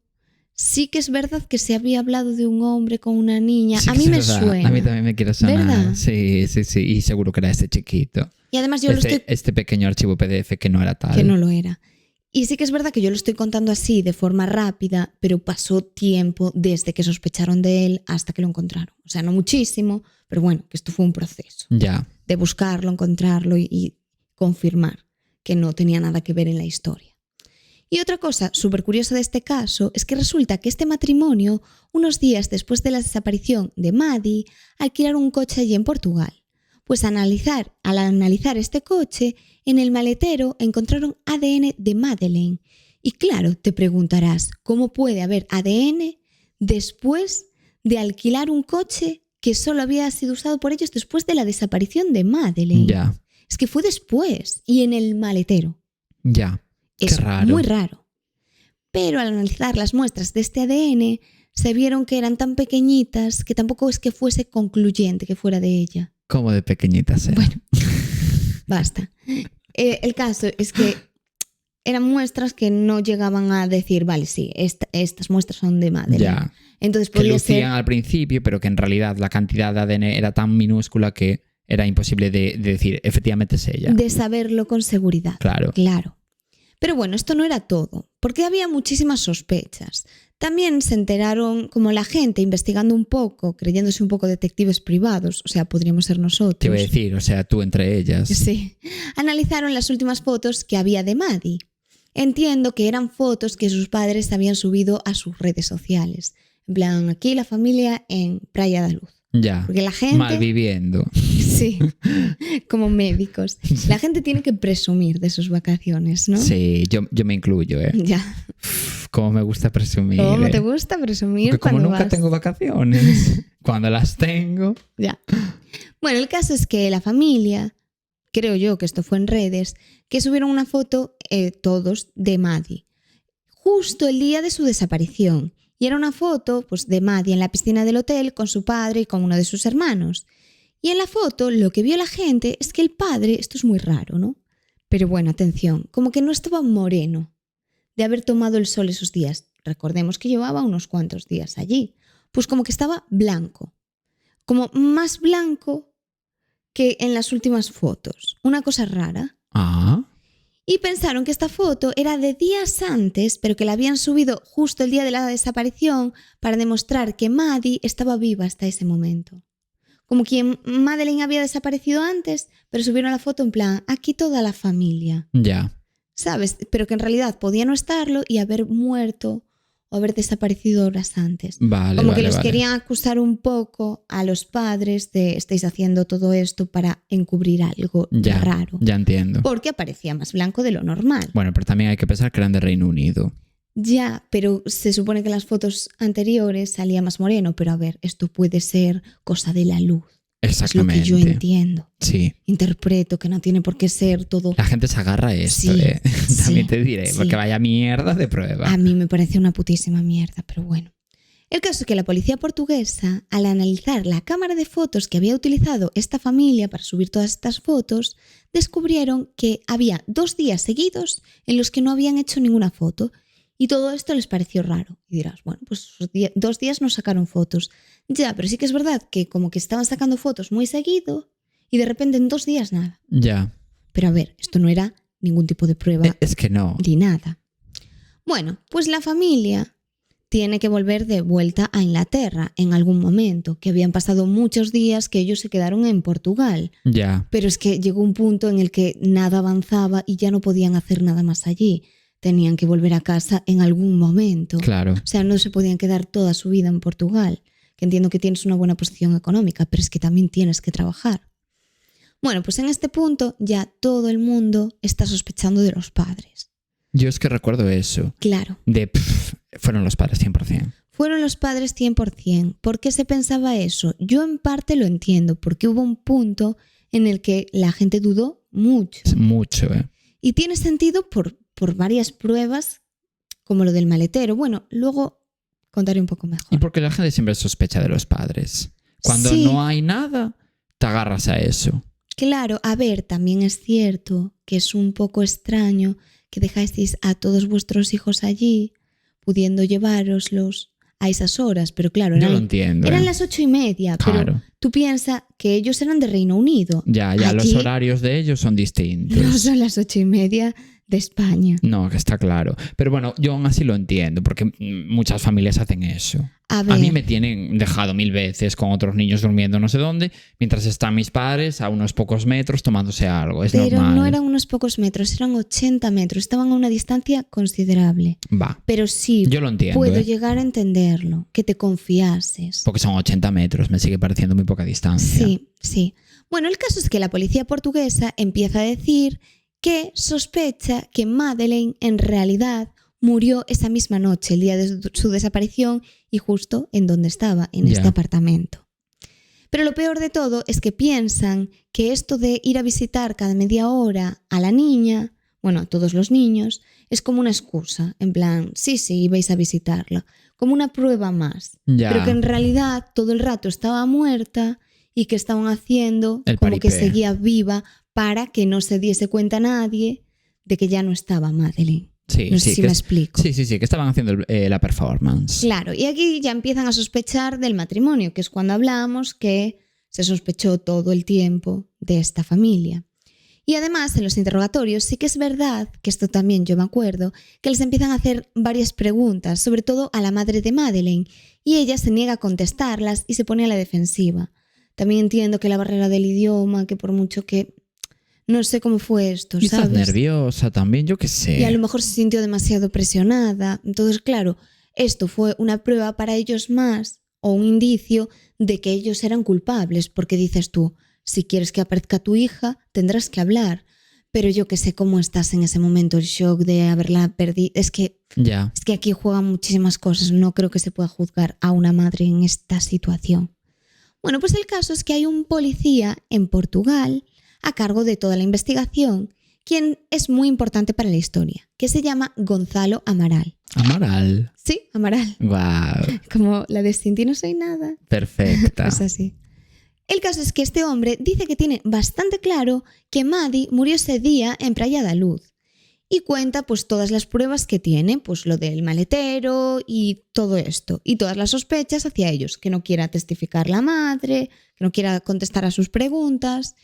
sí que es verdad que se había hablado de un hombre con una niña. Sí A que mí es me verdad. suena. A mí también me quiere sonar. ¿Verdad? Sí. Y seguro que era este chiquito. Y además yo lo estoy... Este pequeño archivo PDF que no era tal. Que no lo era. Y sí que es verdad que yo lo estoy contando así, de forma rápida, pero pasó tiempo desde que sospecharon de él hasta que lo encontraron. O sea, no muchísimo, pero bueno, que esto fue un proceso. Ya. De buscarlo, encontrarlo y confirmar que no tenía nada que ver en la historia. Y otra cosa súper curiosa de este caso es que resulta que este matrimonio, unos días después de la desaparición de Maddie, alquilaron un coche allí en Portugal. Pues al analizar este coche, en el maletero encontraron ADN de Madeleine. Y claro, te preguntarás, ¿cómo puede haber ADN después de alquilar un coche que solo había sido usado por ellos después de la desaparición de Madeleine? Ya. Es que fue después y en el maletero. Ya. Es Qué raro. muy raro. Pero al analizar las muestras de este ADN, se vieron que eran tan pequeñitas que tampoco es que fuese concluyente que fuera de ella. Como de pequeñita sea. Bueno, basta. El caso es que eran muestras que no llegaban a decir, vale, sí, estas muestras son de Madeleine. Ya. Entonces Que podía lucían ser... al principio, pero que en realidad la cantidad de ADN era tan minúscula que era imposible de decir, efectivamente es ella. de saberlo con seguridad. Claro. Claro. Pero bueno, esto no era todo, porque había muchísimas sospechas. También se enteraron, como la gente, investigando un poco, creyéndose un poco detectives privados, o sea, podríamos ser nosotros. Te voy a decir, o sea, tú entre ellas. Sí. Analizaron las últimas fotos que había de Maddie. Entiendo que eran fotos que sus padres habían subido a sus redes sociales. En plan, aquí la familia en Praia da Luz. Ya. Porque la gente... Malviviendo. Sí, como médicos. La gente tiene que presumir de sus vacaciones, ¿no? Sí, yo me incluyo, ¿eh? Ya. Cómo me gusta presumir. ¿Cómo te ¿eh? gusta presumir Porque como cuando nunca vas? tengo vacaciones, cuando las tengo... Ya. Bueno, el caso es que la familia creo yo que esto fue en redes, que subieron una foto todos de Maddie, justo el día de su desaparición. Y era una foto pues, de Maddie en la piscina del hotel con su padre y con uno de sus hermanos. Y en la foto lo que vio la gente es que el padre, esto es muy raro, ¿no? Pero bueno, atención, como que no estaba moreno de haber tomado el sol esos días. Recordemos que llevaba unos cuantos días allí. Pues como que estaba blanco, como más blanco que en las últimas fotos. Una cosa rara. Ah, Y pensaron que esta foto era de días antes, pero que la habían subido justo el día de la desaparición para demostrar que Maddie estaba viva hasta ese momento. Como que Madeleine había desaparecido antes, pero subieron la foto en plan, aquí toda la familia. ya. ¿Sabes? Pero que en realidad podía no estarlo y haber muerto o haber desaparecido horas antes. Vale, Como que vale, los vale. querían acusar un poco a los padres de estáis haciendo todo esto para encubrir algo Ya, raro. ya entiendo. Porque aparecía más blanco de lo normal. Bueno, pero también hay que pensar que eran de Reino Unido. Ya, pero se supone que en las fotos anteriores salía más moreno, pero a ver, esto puede ser cosa de la luz. Exactamente. Es lo que yo entiendo. Sí. Interpreto que no tiene por qué ser todo. La gente se agarra a esto, Sí, También sí, te diré, sí. porque vaya mierda de prueba. A mí me parece una putísima mierda, pero bueno. El caso es que la policía portuguesa, al analizar la cámara de fotos que había utilizado esta familia para subir todas estas fotos, descubrieron que había 2 días seguidos en los que no habían hecho ninguna foto. Y todo esto les pareció raro. Y dirás, bueno, pues 2 días no sacaron fotos. Ya, pero sí que es verdad que como que estaban sacando fotos muy seguido y de repente en 2 días nada. Ya. Pero a ver, esto no era ningún tipo de prueba Es que no. ni nada. Bueno, pues la familia tiene que volver de vuelta a Inglaterra en algún momento, que habían pasado muchos días que ellos se quedaron en Portugal. Ya. Pero es que llegó un punto en el que nada avanzaba y ya no podían hacer nada más allí. Tenían que volver a casa en algún momento. Claro. O sea, no se podían quedar toda su vida en Portugal, que entiendo que tienes una buena posición económica, pero es que también tienes que trabajar. Bueno, pues en este punto ya todo el mundo está sospechando de los padres. Yo es que recuerdo eso. Claro, Fueron los padres 100%. fueron los padres 100%. ¿Por qué se pensaba eso? Yo en parte lo entiendo, porque hubo un punto en el que la gente dudó mucho. Es mucho, Y tiene sentido por varias pruebas, como lo del maletero. Bueno, luego contaré un poco mejor. Y porque la gente siempre sospecha de los padres. Cuando Sí. no hay nada, te agarras a eso. Claro, a ver, también es cierto que es un poco extraño que dejasteis a todos vuestros hijos allí, pudiendo llevároslos a esas horas, pero claro, Yo lo entiendo. eran las 8:30, Claro. pero tú piensas que ellos eran de Reino Unido. Ya, los Aquí horarios de ellos son distintos. no son las 8:30 de España. No, que está claro. Pero bueno, yo aún así lo entiendo, porque muchas familias hacen eso. A ver, A mí me tienen dejado 1000 veces con otros niños durmiendo no sé dónde, mientras están mis padres a unos pocos metros tomándose algo. Es pero normal. no eran unos pocos metros, eran 80 metros, estaban a una distancia considerable. Va, Pero sí, yo lo entiendo, puedo llegar a entenderlo, que te confiases. porque son 80 metros, me sigue pareciendo muy poca distancia. Sí, sí. Bueno, el caso es que la policía portuguesa empieza a decir que sospecha que Madeleine en realidad murió esa misma noche, el día de su desaparición, y justo en donde estaba, en Ya. este apartamento. Pero lo peor de todo es que piensan que esto de ir a visitar cada media hora a la niña, bueno, a todos los niños, es como una excusa, en plan, sí, ibais a visitarla, como una prueba más. Ya. Pero que en realidad todo el rato estaba muerta y que estaban haciendo El como que paripé. seguía viva para que no se diese cuenta nadie de que ya no estaba Madeleine. Sí, No sé sí, si que me explico. Sí, que estaban haciendo la performance. Claro, y aquí ya empiezan a sospechar del matrimonio, que es cuando hablamos que se sospechó todo el tiempo de esta familia. Y además, en los interrogatorios sí que es verdad, que esto también yo me acuerdo, que les empiezan a hacer varias preguntas, sobre todo a la madre de Madeleine, y ella se niega a contestarlas y se pone a la defensiva. También entiendo que la barrera del idioma, que por mucho que... No sé cómo fue esto, Quizás ¿sabes? nerviosa también, yo qué sé. Y a lo mejor se sintió demasiado presionada. Entonces, claro, esto fue una prueba para ellos más o un indicio de que ellos eran culpables, porque dices tú, si quieres que aparezca tu hija, tendrás que hablar. Pero yo que sé cómo estás en ese momento, el shock de haberla perdido. Es que aquí juegan muchísimas cosas. No creo que se pueda juzgar a una madre en esta situación. Bueno, pues el caso es que hay un policía en Portugal a cargo de toda la investigación, quien es muy importante para la historia, que se llama Gonzalo Amaral. Amaral. Sí, Amaral. Wow. Como la de Sin ti no soy nada. Perfecta. Pues así. El caso es que este hombre dice que tiene bastante claro que Maddie murió ese día en Praia da Luz. Y cuenta pues todas las pruebas que tiene, pues lo del maletero y todo esto. Y todas las sospechas hacia ellos, que no quiera testificar la madre, que no quiera contestar a sus preguntas.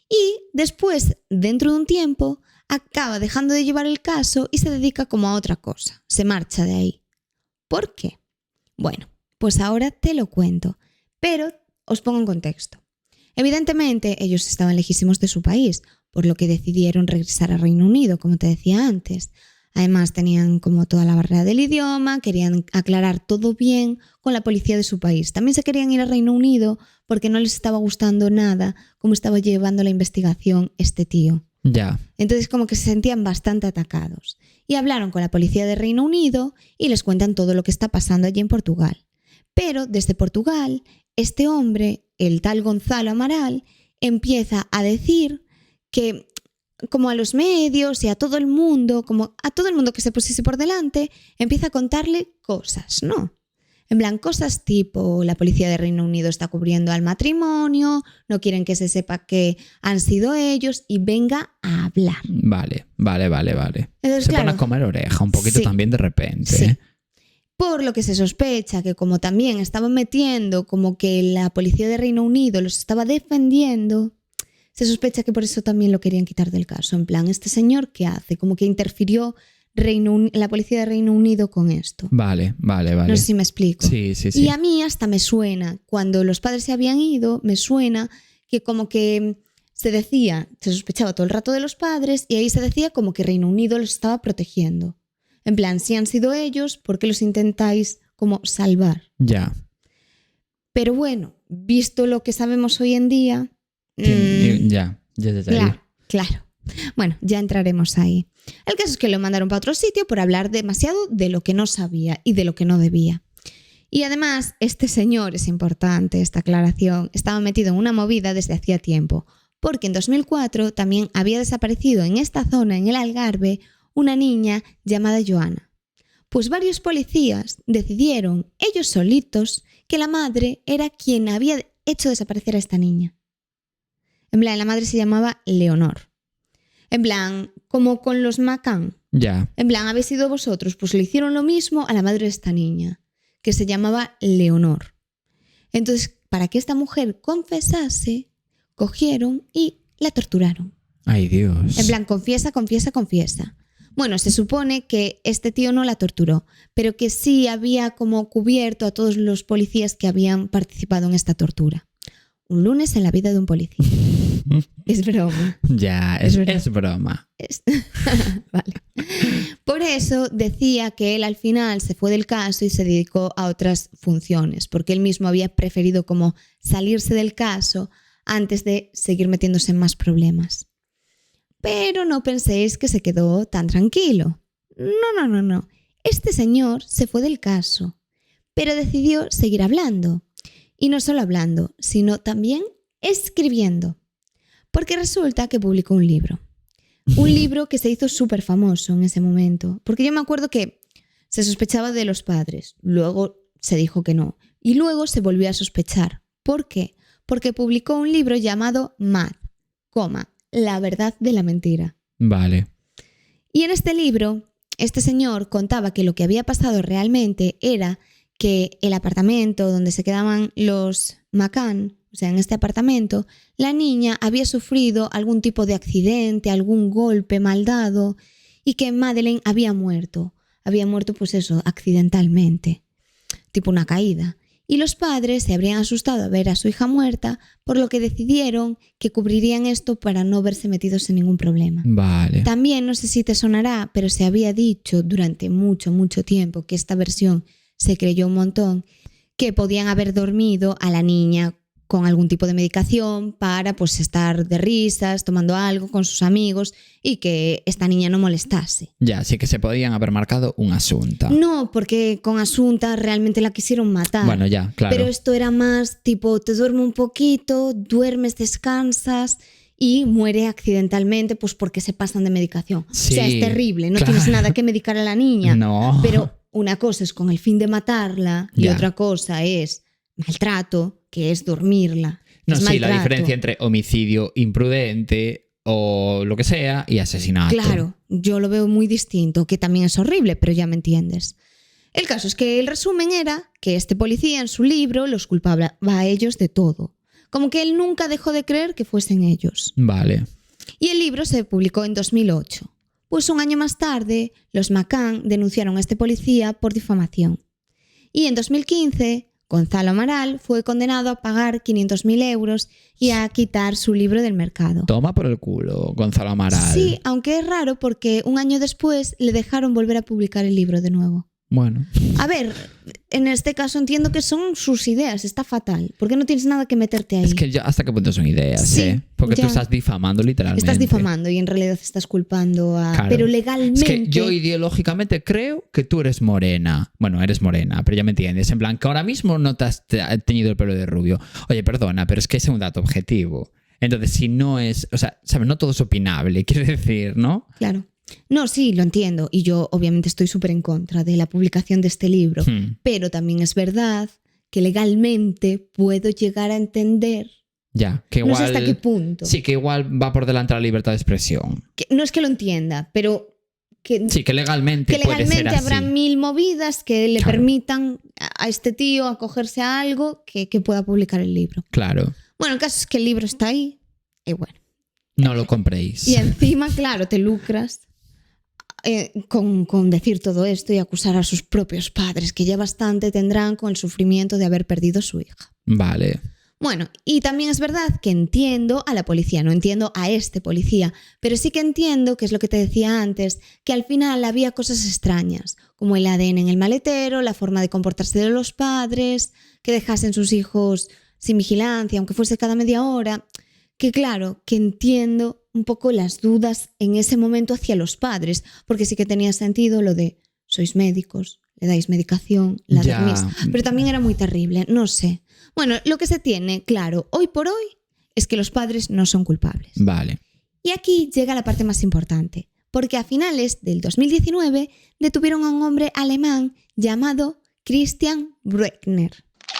Y después, dentro de un tiempo, acaba dejando de llevar el caso y se dedica como a otra cosa. Se marcha de ahí. ¿Por qué? Bueno, pues ahora te lo cuento. Pero os pongo en contexto. Evidentemente, ellos estaban lejísimos de su país, por lo que decidieron regresar a Reino Unido, como te decía antes. Además, tenían como toda la barrera del idioma, querían aclarar todo bien con la policía de su país. También se querían ir a Reino Unido porque no les estaba gustando nada cómo estaba llevando la investigación este tío. Ya. Entonces como que se sentían bastante atacados. Y hablaron con la policía de Reino Unido y les cuentan todo lo que está pasando allí en Portugal. Pero desde Portugal, este hombre, el tal Gonzalo Amaral, empieza a decir que como a los medios y a todo el mundo, como a todo el mundo que se pusiese por delante, empieza a contarle cosas, ¿no? En plan, cosas tipo, la policía de Reino Unido está cubriendo al matrimonio, no quieren que se sepa que han sido ellos y venga a hablar. Vale. Entonces, Se claro, pone a comer oreja un poquito sí, también de repente. sí. ¿Eh? Por lo que se sospecha que como también estaban metiendo como que la policía de Reino Unido los estaba defendiendo, se sospecha que por eso también lo querían quitar del caso. En plan, ¿este señor qué hace? Como que interfirió la policía de Reino Unido con esto. Vale. No sé si me explico. Sí. Y a mí hasta me suena, cuando los padres se habían ido, me suena que como que se sospechaba todo el rato de los padres y ahí se decía como que Reino Unido los estaba protegiendo. En plan, si han sido ellos, ¿por qué los intentáis como salvar? Ya. Pero bueno, visto lo que sabemos hoy en día... Ya. Claro. Bueno, ya entraremos ahí. El caso es que lo mandaron para otro sitio por hablar demasiado de lo que no sabía y de lo que no debía. Y además, este señor, es importante esta aclaración, estaba metido en una movida desde hacía tiempo, porque en 2004 también había desaparecido en esta zona, en el Algarve, una niña llamada Joana. Pues varios policías decidieron, ellos solitos, que la madre era quien había hecho desaparecer a esta niña. En plan, la madre se llamaba Leonor. En plan, como con los McCann. Ya. En plan, habéis sido vosotros, pues le hicieron lo mismo a la madre de esta niña, que se llamaba Leonor. Entonces, para que esta mujer confesase, cogieron y la torturaron. Ay, Dios. En plan, confiesa. Bueno, se supone que este tío no la torturó, pero que sí había como cubierto a todos los policías que habían participado en esta tortura. Un lunes en la vida de un policía. Es broma. Ya, es broma. Vale. Por eso decía que él al final se fue del caso y se dedicó a otras funciones, porque él mismo había preferido como salirse del caso antes de seguir metiéndose en más problemas. Pero no penséis que se quedó tan tranquilo. No. Este señor se fue del caso, pero decidió seguir hablando. Y no solo hablando, sino también escribiendo. Porque resulta que publicó un libro. Un libro que se hizo súper famoso en ese momento. Porque yo me acuerdo que se sospechaba de los padres. Luego se dijo que no. Y luego se volvió a sospechar. ¿Por qué? Porque publicó un libro llamado Mad, la verdad de la mentira. Vale. Y en este libro, este señor contaba que lo que había pasado realmente era que el apartamento donde se quedaban los McCann, o sea, en este apartamento, la niña había sufrido algún tipo de accidente, algún golpe mal dado, y que Madeleine había muerto. Había muerto, pues eso, accidentalmente, tipo una caída. Y los padres se habrían asustado a ver a su hija muerta, por lo que decidieron que cubrirían esto para no verse metidos en ningún problema. Vale. También, no sé si te sonará, pero se había dicho durante mucho tiempo, que esta versión se creyó un montón, que podían haber dormido a la niña con algún tipo de medicación para pues estar de risas, tomando algo con sus amigos y que esta niña no molestase. Ya, sí que se podían haber marcado un asunto. No, porque con Asunta realmente la quisieron matar. Bueno, ya, claro. Pero esto era más tipo, te duermo un poquito, duermes, descansas y muere accidentalmente pues porque se pasan de medicación. Sí, o sea, es terrible, no claro. tienes nada que medicar a la niña. No. Pero una cosa es con el fin de matarla y Ya. otra cosa es maltrato, que es dormirla. No, Es sí, la maltrato. diferencia entre homicidio imprudente o lo que sea y asesinato. Claro, yo lo veo muy distinto, que también es horrible, pero ya me entiendes. El caso es que el resumen era que este policía en su libro los culpaba a ellos de todo. Como que él nunca dejó de creer que fuesen ellos. Vale. Y el libro se publicó en 2008. Pues un año más tarde, los McCann denunciaron a este policía por difamación. Y en 2015, Gonzalo Amaral fue condenado a pagar 500.000 euros y a quitar su libro del mercado. Toma por el culo, Gonzalo Amaral. Sí, aunque es raro porque un año después le dejaron volver a publicar el libro de nuevo. Bueno. A ver, en este caso entiendo que son sus ideas, está fatal, porque no tienes nada que meterte ahí. Es que ya hasta qué punto son ideas, Sí, ¿eh? Porque ya. tú estás difamando literalmente. Estás difamando y en realidad estás culpando a... Claro. Pero legalmente... Es que yo ideológicamente creo que tú eres morena. Bueno, eres morena, pero ya me entiendes. En plan, que ahora mismo no te has teñido el pelo de rubio. Oye, perdona, pero es que es un dato objetivo. Entonces, si no es... O sea, ¿sabes? No todo es opinable, quiero decir, ¿no? Claro. No, sí, lo entiendo. Y yo obviamente estoy súper en contra de la publicación de este libro. Pero también es verdad que legalmente puedo llegar a entender... Ya, que igual... No sé hasta qué punto. Sí, que igual va por delante la libertad de expresión. No es que lo entienda, pero... Sí, que legalmente puede ser así. habrá 1000 movidas que le Claro. permitan a este tío acogerse a algo que pueda publicar el libro. Claro. Bueno, el caso es que el libro está ahí y bueno. No lo compréis. Y encima, claro, te lucras con decir todo esto y acusar a sus propios padres, que ya bastante tendrán con el sufrimiento de haber perdido a su hija. Vale. Bueno, y también es verdad que entiendo a la policía, no entiendo a este policía, pero sí que entiendo, que es lo que te decía antes, que al final había cosas extrañas, como el ADN en el maletero, la forma de comportarse de los padres, que dejasen sus hijos sin vigilancia, aunque fuese cada media hora, que claro, que entiendo un poco las dudas en ese momento hacia los padres, porque sí que tenía sentido lo de sois médicos, le dais medicación, la Ya. dormís, pero también era muy terrible, no sé. Bueno, lo que se tiene claro hoy por hoy es que los padres no son culpables. Vale. Y aquí llega la parte más importante, porque a finales del 2019 detuvieron a un hombre alemán llamado Christian Bruckner.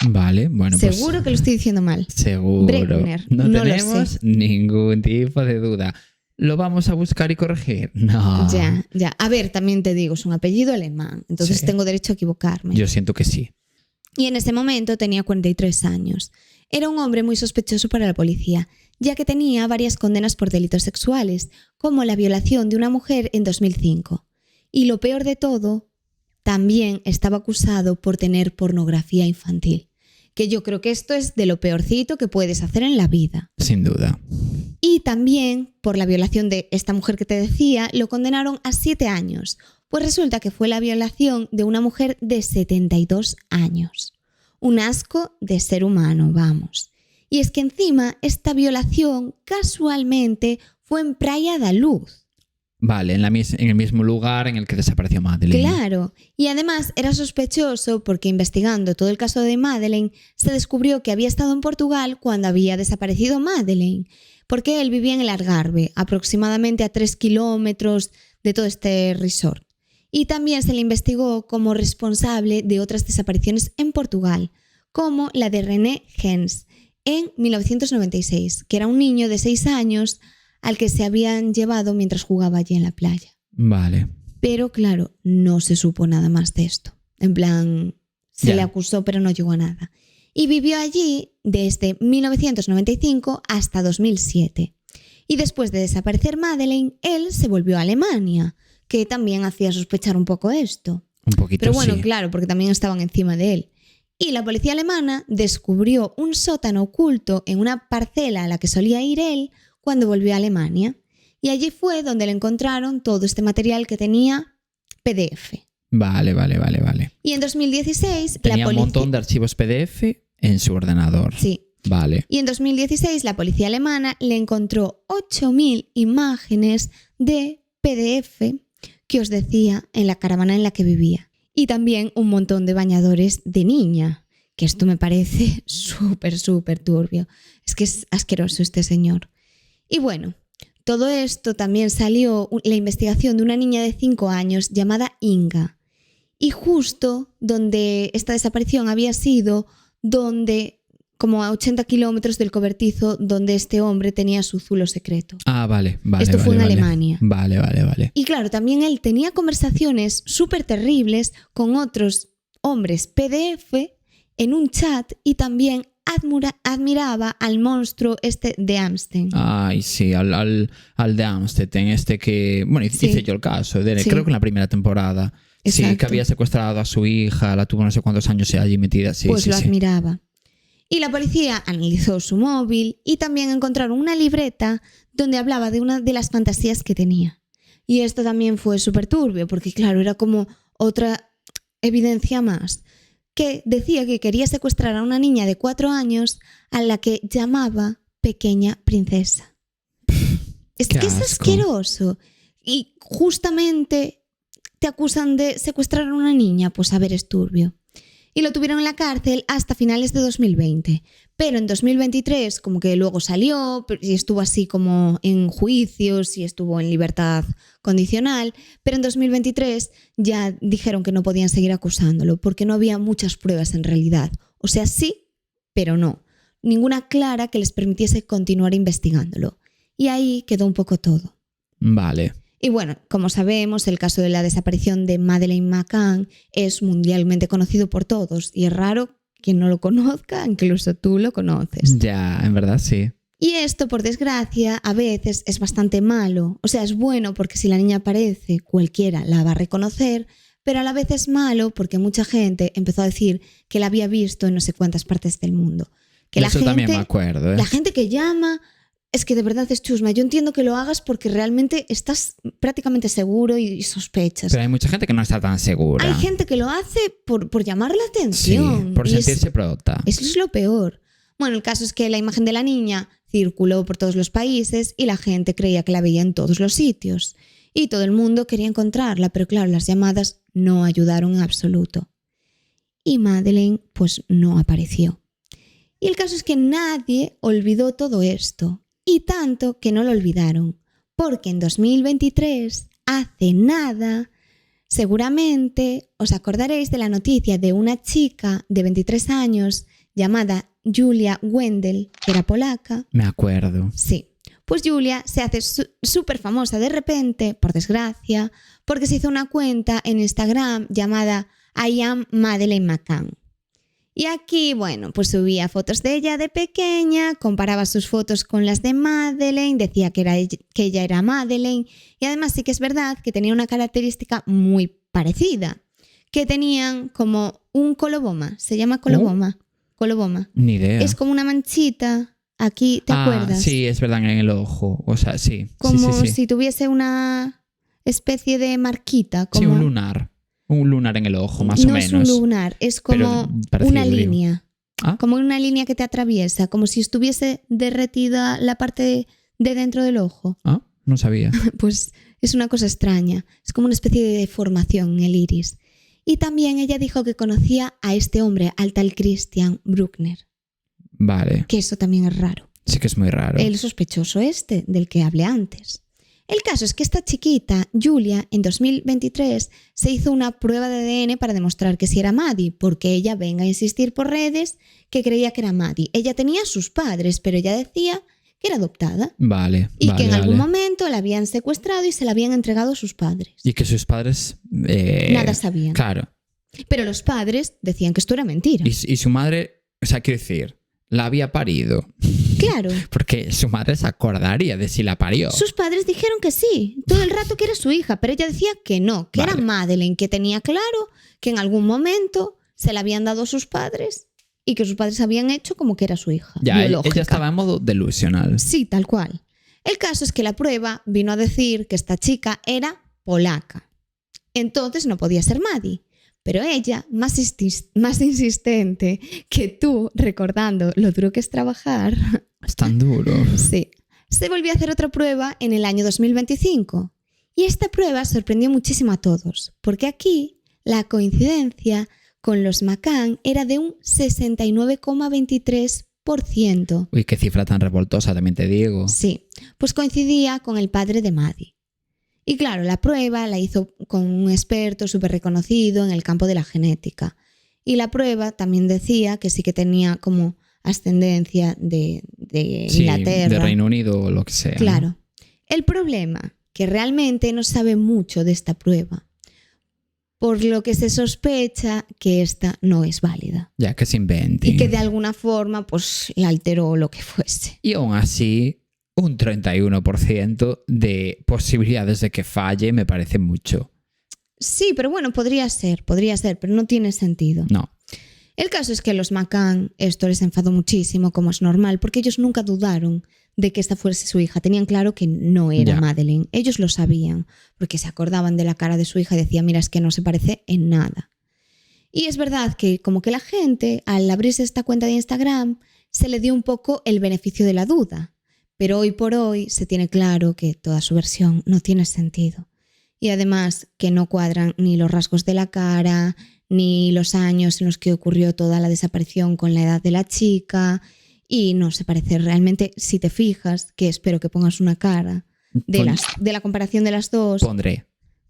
Vale, bueno, pues... Seguro que lo estoy diciendo mal. Seguro. Bruckner, No no lo tenemos sé. ningún tipo de duda. ¿Lo vamos a buscar y corregir? No. Ya. A ver, también te digo, es un apellido alemán, entonces Sí. tengo derecho a equivocarme. Yo siento que sí. Y en ese momento tenía 43 años. Era un hombre muy sospechoso para la policía, ya que tenía varias condenas por delitos sexuales, como la violación de una mujer en 2005. Y lo peor de todo, también estaba acusado por tener pornografía infantil, que yo creo que esto es de lo peorcito que puedes hacer en la vida. Sin duda. Y también, por la violación de esta mujer que te decía, lo condenaron a 7 años. Pues resulta que fue la violación de una mujer de 72 años. Un asco de ser humano, vamos. Y es que encima esta violación casualmente fue en Praia da Luz. Vale, en el mismo lugar en el que desapareció Madeleine. Claro, y además era sospechoso porque investigando todo el caso de Madeleine se descubrió que había estado en Portugal cuando había desaparecido Madeleine, porque él vivía en el Algarve, aproximadamente a 3 kilómetros de todo este resort. Y también se le investigó como responsable de otras desapariciones en Portugal, como la de René Gens en 1996, que era un niño de 6 años al que se habían llevado mientras jugaba allí en la playa. Vale. Pero claro, no se supo nada más de esto. En plan, se Ya. le acusó pero no llegó a nada. Y vivió allí desde 1995 hasta 2007. Y después de desaparecer Madeleine, él se volvió a Alemania, que también hacía sospechar un poco esto. Un poquito Pero bueno, sí. claro, porque también estaban encima de él. Y la policía alemana descubrió un sótano oculto en una parcela a la que solía ir él cuando volvió a Alemania. Y allí fue donde le encontraron todo este material que tenía PDF. Vale. Y en 2016 Tenía la un policía... montón de archivos PDF en su ordenador. Sí. Vale. Y en 2016 la policía alemana le encontró 8.000 imágenes de PDF que os decía en la caravana en la que vivía. Y también un montón de bañadores de niña, que esto me parece súper turbio. Es que es asqueroso este señor. Y bueno, todo esto también salió la investigación de una niña de 5 años llamada Inga. Y justo donde esta desaparición había sido, donde como a 80 kilómetros del cobertizo donde este hombre tenía su zulo secreto. Ah, vale. Esto fue en vale. Alemania. Vale. Y claro, también él tenía conversaciones súper terribles con otros hombres PDF en un chat y también admiraba al monstruo este de Amstein. Ay, sí, al de Amstetten, que... Bueno, Sí. hice yo el caso, Sí. creo que en la primera temporada. Sí, Exacto. que había secuestrado a su hija, la tuvo no sé cuántos años allí metida. Sí, Pues sí, lo sí. admiraba. Y la policía analizó su móvil y también encontraron una libreta donde hablaba de una de las fantasías que tenía. Y esto también fue súper turbio, porque claro, era como otra evidencia más, que decía que quería secuestrar a una niña de 4 años a la que llamaba pequeña princesa. Es Qué que es asco. asqueroso. Y justamente te acusan de secuestrar a una niña, pues a ver, es turbio. Y lo tuvieron en la cárcel hasta finales de 2020. Pero en 2023 como que luego salió y estuvo así como en juicios y estuvo en libertad condicional. Pero en 2023 ya dijeron que no podían seguir acusándolo porque no había muchas pruebas en realidad. O sea, sí, pero no. Ninguna clara que les permitiese continuar investigándolo. Y ahí quedó un poco todo. Vale. Y bueno, como sabemos, el caso de la desaparición de Madeleine McCann es mundialmente conocido por todos y es raro quien no lo conozca, incluso tú lo conoces. Ya, en verdad sí. Y esto, por desgracia, a veces es bastante malo. O sea, es bueno porque si la niña aparece, cualquiera la va a reconocer, pero a la vez es malo porque mucha gente empezó a decir que la había visto en no sé cuántas partes del mundo. Que Eso también me acuerdo, ¿eh? La gente que llama... Es que de verdad es chusma. Yo entiendo que lo hagas porque realmente estás prácticamente seguro y sospechas. Pero hay mucha gente que no está tan segura. Hay gente que lo hace por llamar la Sí, atención. por y sentirse prota. eso es lo peor. Bueno, el caso es que la imagen de la niña circuló por todos los países y la gente creía que la veía en todos los sitios. Y todo el mundo quería encontrarla, pero claro, las llamadas no ayudaron en absoluto. Y Madeleine, pues no apareció. Y el caso es que nadie olvidó todo esto. Y tanto que no lo olvidaron, porque en 2023, hace nada, seguramente os acordaréis de la noticia de una chica de 23 años llamada Julia Wendel, que era polaca. Me acuerdo. Sí, pues Julia se hace súper famosa de repente, por desgracia, porque se hizo una cuenta en Instagram llamada I am Madeleine McCann. Y aquí, bueno, pues subía fotos de ella de pequeña, comparaba sus fotos con las de Madeleine, decía que ella era Madeleine y además sí que es verdad que tenía una característica muy parecida, que tenían como un coloboma, se llama coloboma, coloboma. Ni idea. Es como una manchita, aquí, ¿te acuerdas? Sí, es verdad, en el ojo. O sea, sí. Como sí. si tuviese una especie de marquita. Como... Sí, un lunar. Un lunar en el ojo, más o menos. No es un lunar, es como una línea. ¿Ah? Como una línea que te atraviesa, como si estuviese derretida la parte de dentro del ojo. Ah, no sabía. Pues es una cosa extraña, es como una especie de deformación en el iris. Y también ella dijo que conocía a este hombre, al tal Christian Bruckner. Vale. Que eso también es raro. Sí que es muy raro. El sospechoso este, del que hablé antes. El caso es que esta chiquita, Julia, en 2023 se hizo una prueba de ADN para demostrar que sí era Maddie, porque ella venga a insistir por redes que creía que era Maddie. Ella tenía a sus padres, pero ella decía que era adoptada. Vale. Y que en algún momento la habían secuestrado y se la habían entregado a sus padres. Y que sus padres... Nada sabían. Claro. Pero los padres decían que esto era mentira. Y su madre, o sea, quiero decir, la había parido. Claro. Porque su madre se acordaría de si la parió. Sus padres dijeron que sí, todo el rato que era su hija, pero ella decía que no, que era Madeleine, que tenía claro que en algún momento se la habían dado a sus padres y que sus padres habían hecho como que era su hija biológica. Ella estaba en modo delusional. Sí, tal cual. El caso es que la prueba vino a decir que esta chica era polaca. Entonces no podía ser Maddie. Pero ella, más insistente que tú, recordando lo duro que es trabajar... Es tan duro. Sí. Se volvió a hacer otra prueba en el año 2025. Y esta prueba sorprendió muchísimo a todos, porque aquí la coincidencia con los McCann era de un 69,23%. 2%. Uy, qué cifra tan revoltosa, también te digo. Sí, pues coincidía con el padre de Maddie. Y claro, la prueba la hizo con un experto súper reconocido en el campo de la genética. Y la prueba también decía que sí que tenía como ascendencia de Sí, Inglaterra. de Reino Unido o lo que sea. Claro. El problema, que realmente no sabe mucho de esta prueba, por lo que se sospecha que esta no es válida. Ya, que se invente. Y que de alguna forma pues la alteró o lo que fuese. Y aún así, un 31% de posibilidades de que falle me parece mucho. Sí, pero bueno, podría ser, pero no tiene sentido. No. El caso es que a los McCann esto les enfadó muchísimo, como es normal, porque ellos nunca dudaron de que esta fuese su hija. Tenían claro que no era Ya. Madeleine. Ellos lo sabían, porque se acordaban de la cara de su hija y decían, mira, es que no se parece en nada. Y es verdad que como que la gente, al abrirse esta cuenta de Instagram, se le dio un poco el beneficio de la duda. Pero hoy por hoy se tiene claro que toda su versión no tiene sentido. Y además que no cuadran ni los rasgos de la cara, ni los años en los que ocurrió toda la desaparición con la edad de la chica, y no se parece realmente, si te fijas, que espero que pongas una cara de la comparación de las dos. Pondré.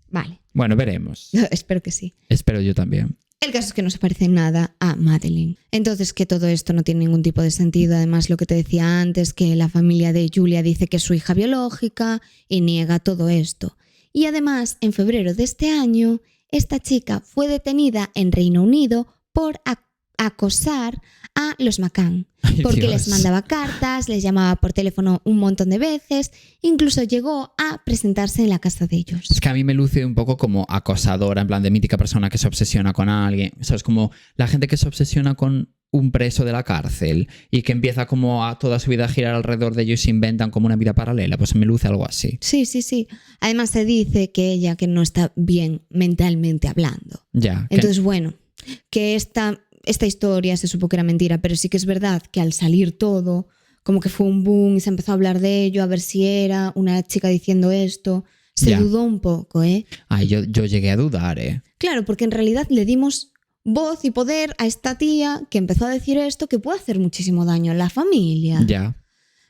Vale, Bueno, veremos. espero que sí. Espero yo también. El caso es que no se parece en nada a Madeleine. Entonces que todo esto no tiene ningún tipo de sentido. Además, lo que te decía antes, que la familia de Julia dice que es su hija biológica y niega todo esto. Y además, en febrero de este año, esta chica fue detenida en Reino Unido por acosar a los McCann. Ay, Porque Dios. les mandaba cartas, les llamaba por teléfono un montón de veces, incluso llegó a presentarse en la casa de ellos. Es que a mí me luce un poco como acosadora, en plan de mítica persona que se obsesiona con alguien. O sea, es como la gente que se obsesiona con un preso de la cárcel y que empieza como a toda su vida a girar alrededor de ellos y se inventan como una vida paralela. Pues me luce algo así. Sí, sí, sí. Además se dice que ella que no está bien mentalmente hablando. Ya. que- Entonces, bueno, que esta historia se supo que era mentira, pero sí que es verdad que al salir todo, como que fue un boom y se empezó a hablar de ello, a ver si era una chica diciendo esto. Se Ya. dudó un poco, ¿eh? Ay, yo llegué a dudar, ¿eh? Claro, porque en realidad le dimos voz y poder a esta tía que empezó a decir esto que puede hacer muchísimo daño a la familia. Ya.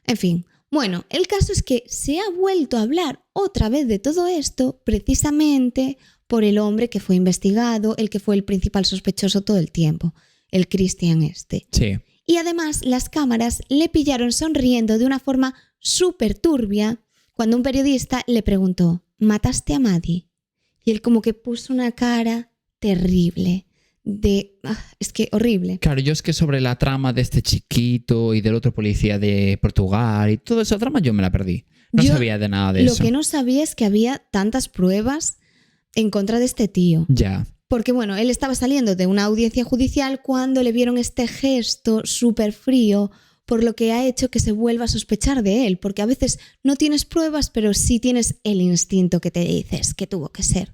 En fin, bueno, el caso es que se ha vuelto a hablar otra vez de todo esto precisamente por el hombre que fue investigado, el que fue el principal sospechoso todo el tiempo, el Christian este. Sí. Y además las cámaras le pillaron sonriendo de una forma súper turbia cuando un periodista le preguntó, ¿mataste a Maddie? Y él como que puso una cara terrible. Es que horrible. Claro, yo es que sobre la trama de este chiquito y del otro policía de Portugal y toda esa trama yo me la perdí. No Yo sabía de nada de Lo eso. que no sabía es que había tantas pruebas en contra de este tío. Ya. Porque bueno, él estaba saliendo de una audiencia judicial cuando le vieron este gesto súper frío, por lo que ha hecho que se vuelva a sospechar de él. Porque a veces no tienes pruebas, pero sí tienes el instinto que te dices que tuvo que ser.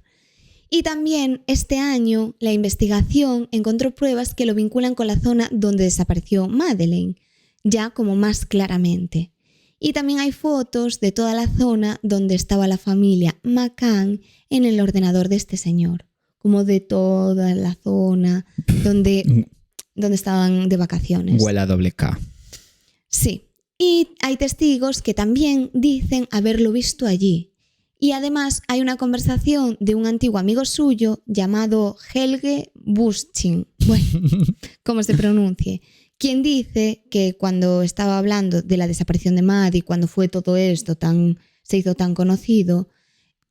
Y también este año la investigación encontró pruebas que lo vinculan con la zona donde desapareció Madeleine, ya como más claramente. Y también hay fotos de toda la zona donde estaba la familia McCann en el ordenador de este señor, como de toda la zona donde estaban de vacaciones. Huele a doble K. Sí, y hay testigos que también dicen haberlo visto allí. Y además hay una conversación de un antiguo amigo suyo llamado Helge Buschin, bueno, como se pronuncie, quien dice que cuando estaba hablando de la desaparición de Maddie, cuando fue todo esto se hizo tan conocido,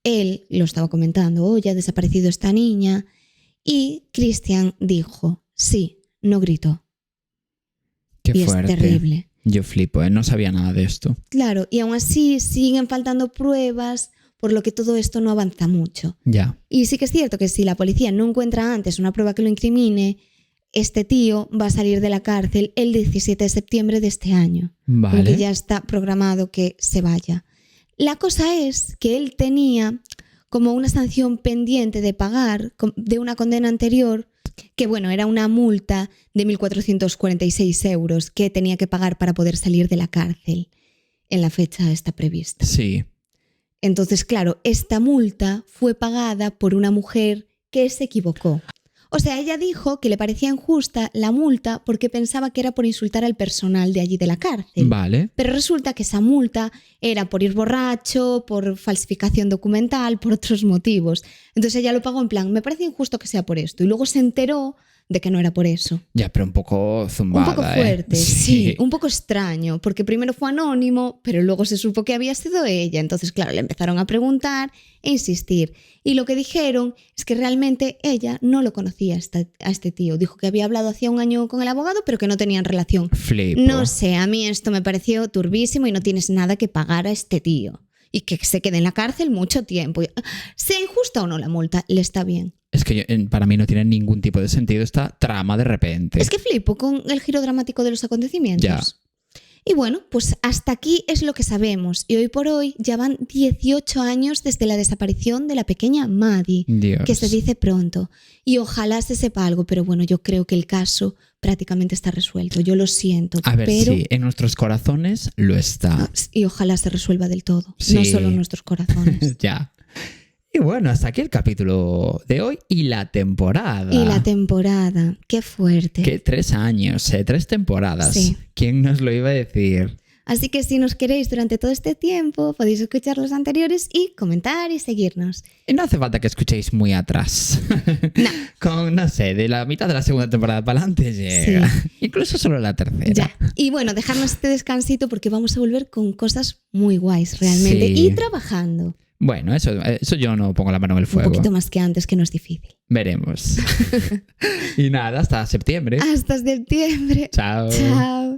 él lo estaba comentando, oye, ha desaparecido esta niña, y Christian dijo, sí, no gritó. Qué Y fuerte. es terrible. Yo flipo, ¿eh? No sabía nada de esto. Claro, y aún así siguen faltando pruebas, por lo que todo esto no avanza mucho. Ya. Y sí que es cierto que si la policía no encuentra antes una prueba que lo incrimine, este tío va a salir de la cárcel el 17 de septiembre de este año. Vale. Aunque ya está programado que se vaya. La cosa es que él tenía como una sanción pendiente de pagar de una condena anterior, que bueno, era una multa de 1.446 euros que tenía que pagar para poder salir de la cárcel en la fecha esta prevista. Sí. Entonces, claro, esta multa fue pagada por una mujer que se equivocó. O sea, ella dijo que le parecía injusta la multa porque pensaba que era por insultar al personal de allí de la cárcel. Vale. Pero resulta que esa multa era por ir borracho, por falsificación documental, por otros motivos. Entonces ella lo pagó en plan, me parece injusto que sea por esto. Y luego se enteró de que no era por eso. Ya, pero un poco zumbada. Un poco fuerte, sí, un poco extraño, porque primero fue anónimo, pero luego se supo que había sido ella. Entonces, claro, le empezaron a preguntar e insistir. Y lo que dijeron es que realmente ella no lo conocía a este tío. Dijo que había hablado hacía un año con el abogado, pero que no tenían relación. Flipo. No sé, a mí esto me pareció turbísimo y no tienes nada que pagar a este tío. Y que se quede en la cárcel mucho tiempo. Sea injusta o no la multa, le está bien. Es que para mí no tiene ningún tipo de sentido esta trama de repente. Es que flipo con el giro dramático de los acontecimientos. Ya. Y bueno, pues hasta aquí es lo que sabemos. Y hoy por hoy ya van 18 años desde la desaparición de la pequeña Maddie, Dios. que se dice pronto. Y ojalá se sepa algo, pero bueno, yo creo que el caso prácticamente está resuelto. Yo lo siento, A ver, pero... sí, en nuestros corazones lo está. Y ojalá se resuelva del todo, Sí. no solo en nuestros corazones. Ya. Y bueno, hasta aquí el capítulo de hoy y la temporada. Y la temporada, qué fuerte. Que 3 años, 3 temporadas. Sí. ¿Quién nos lo iba a decir? Así que si nos queréis durante todo este tiempo, podéis escuchar los anteriores y comentar y seguirnos. Y no hace falta que escuchéis muy atrás. No. Con, no sé, de la mitad de la segunda temporada para adelante llega. Sí. Incluso solo la tercera. Ya. Y bueno, dejarnos este descansito porque vamos a volver con cosas muy guays realmente. Sí. Y trabajando. Bueno, eso yo no pongo la mano en el fuego. Un poquito más que antes, que no es difícil. Veremos. Y nada, hasta septiembre. Hasta septiembre. Chao. Chao.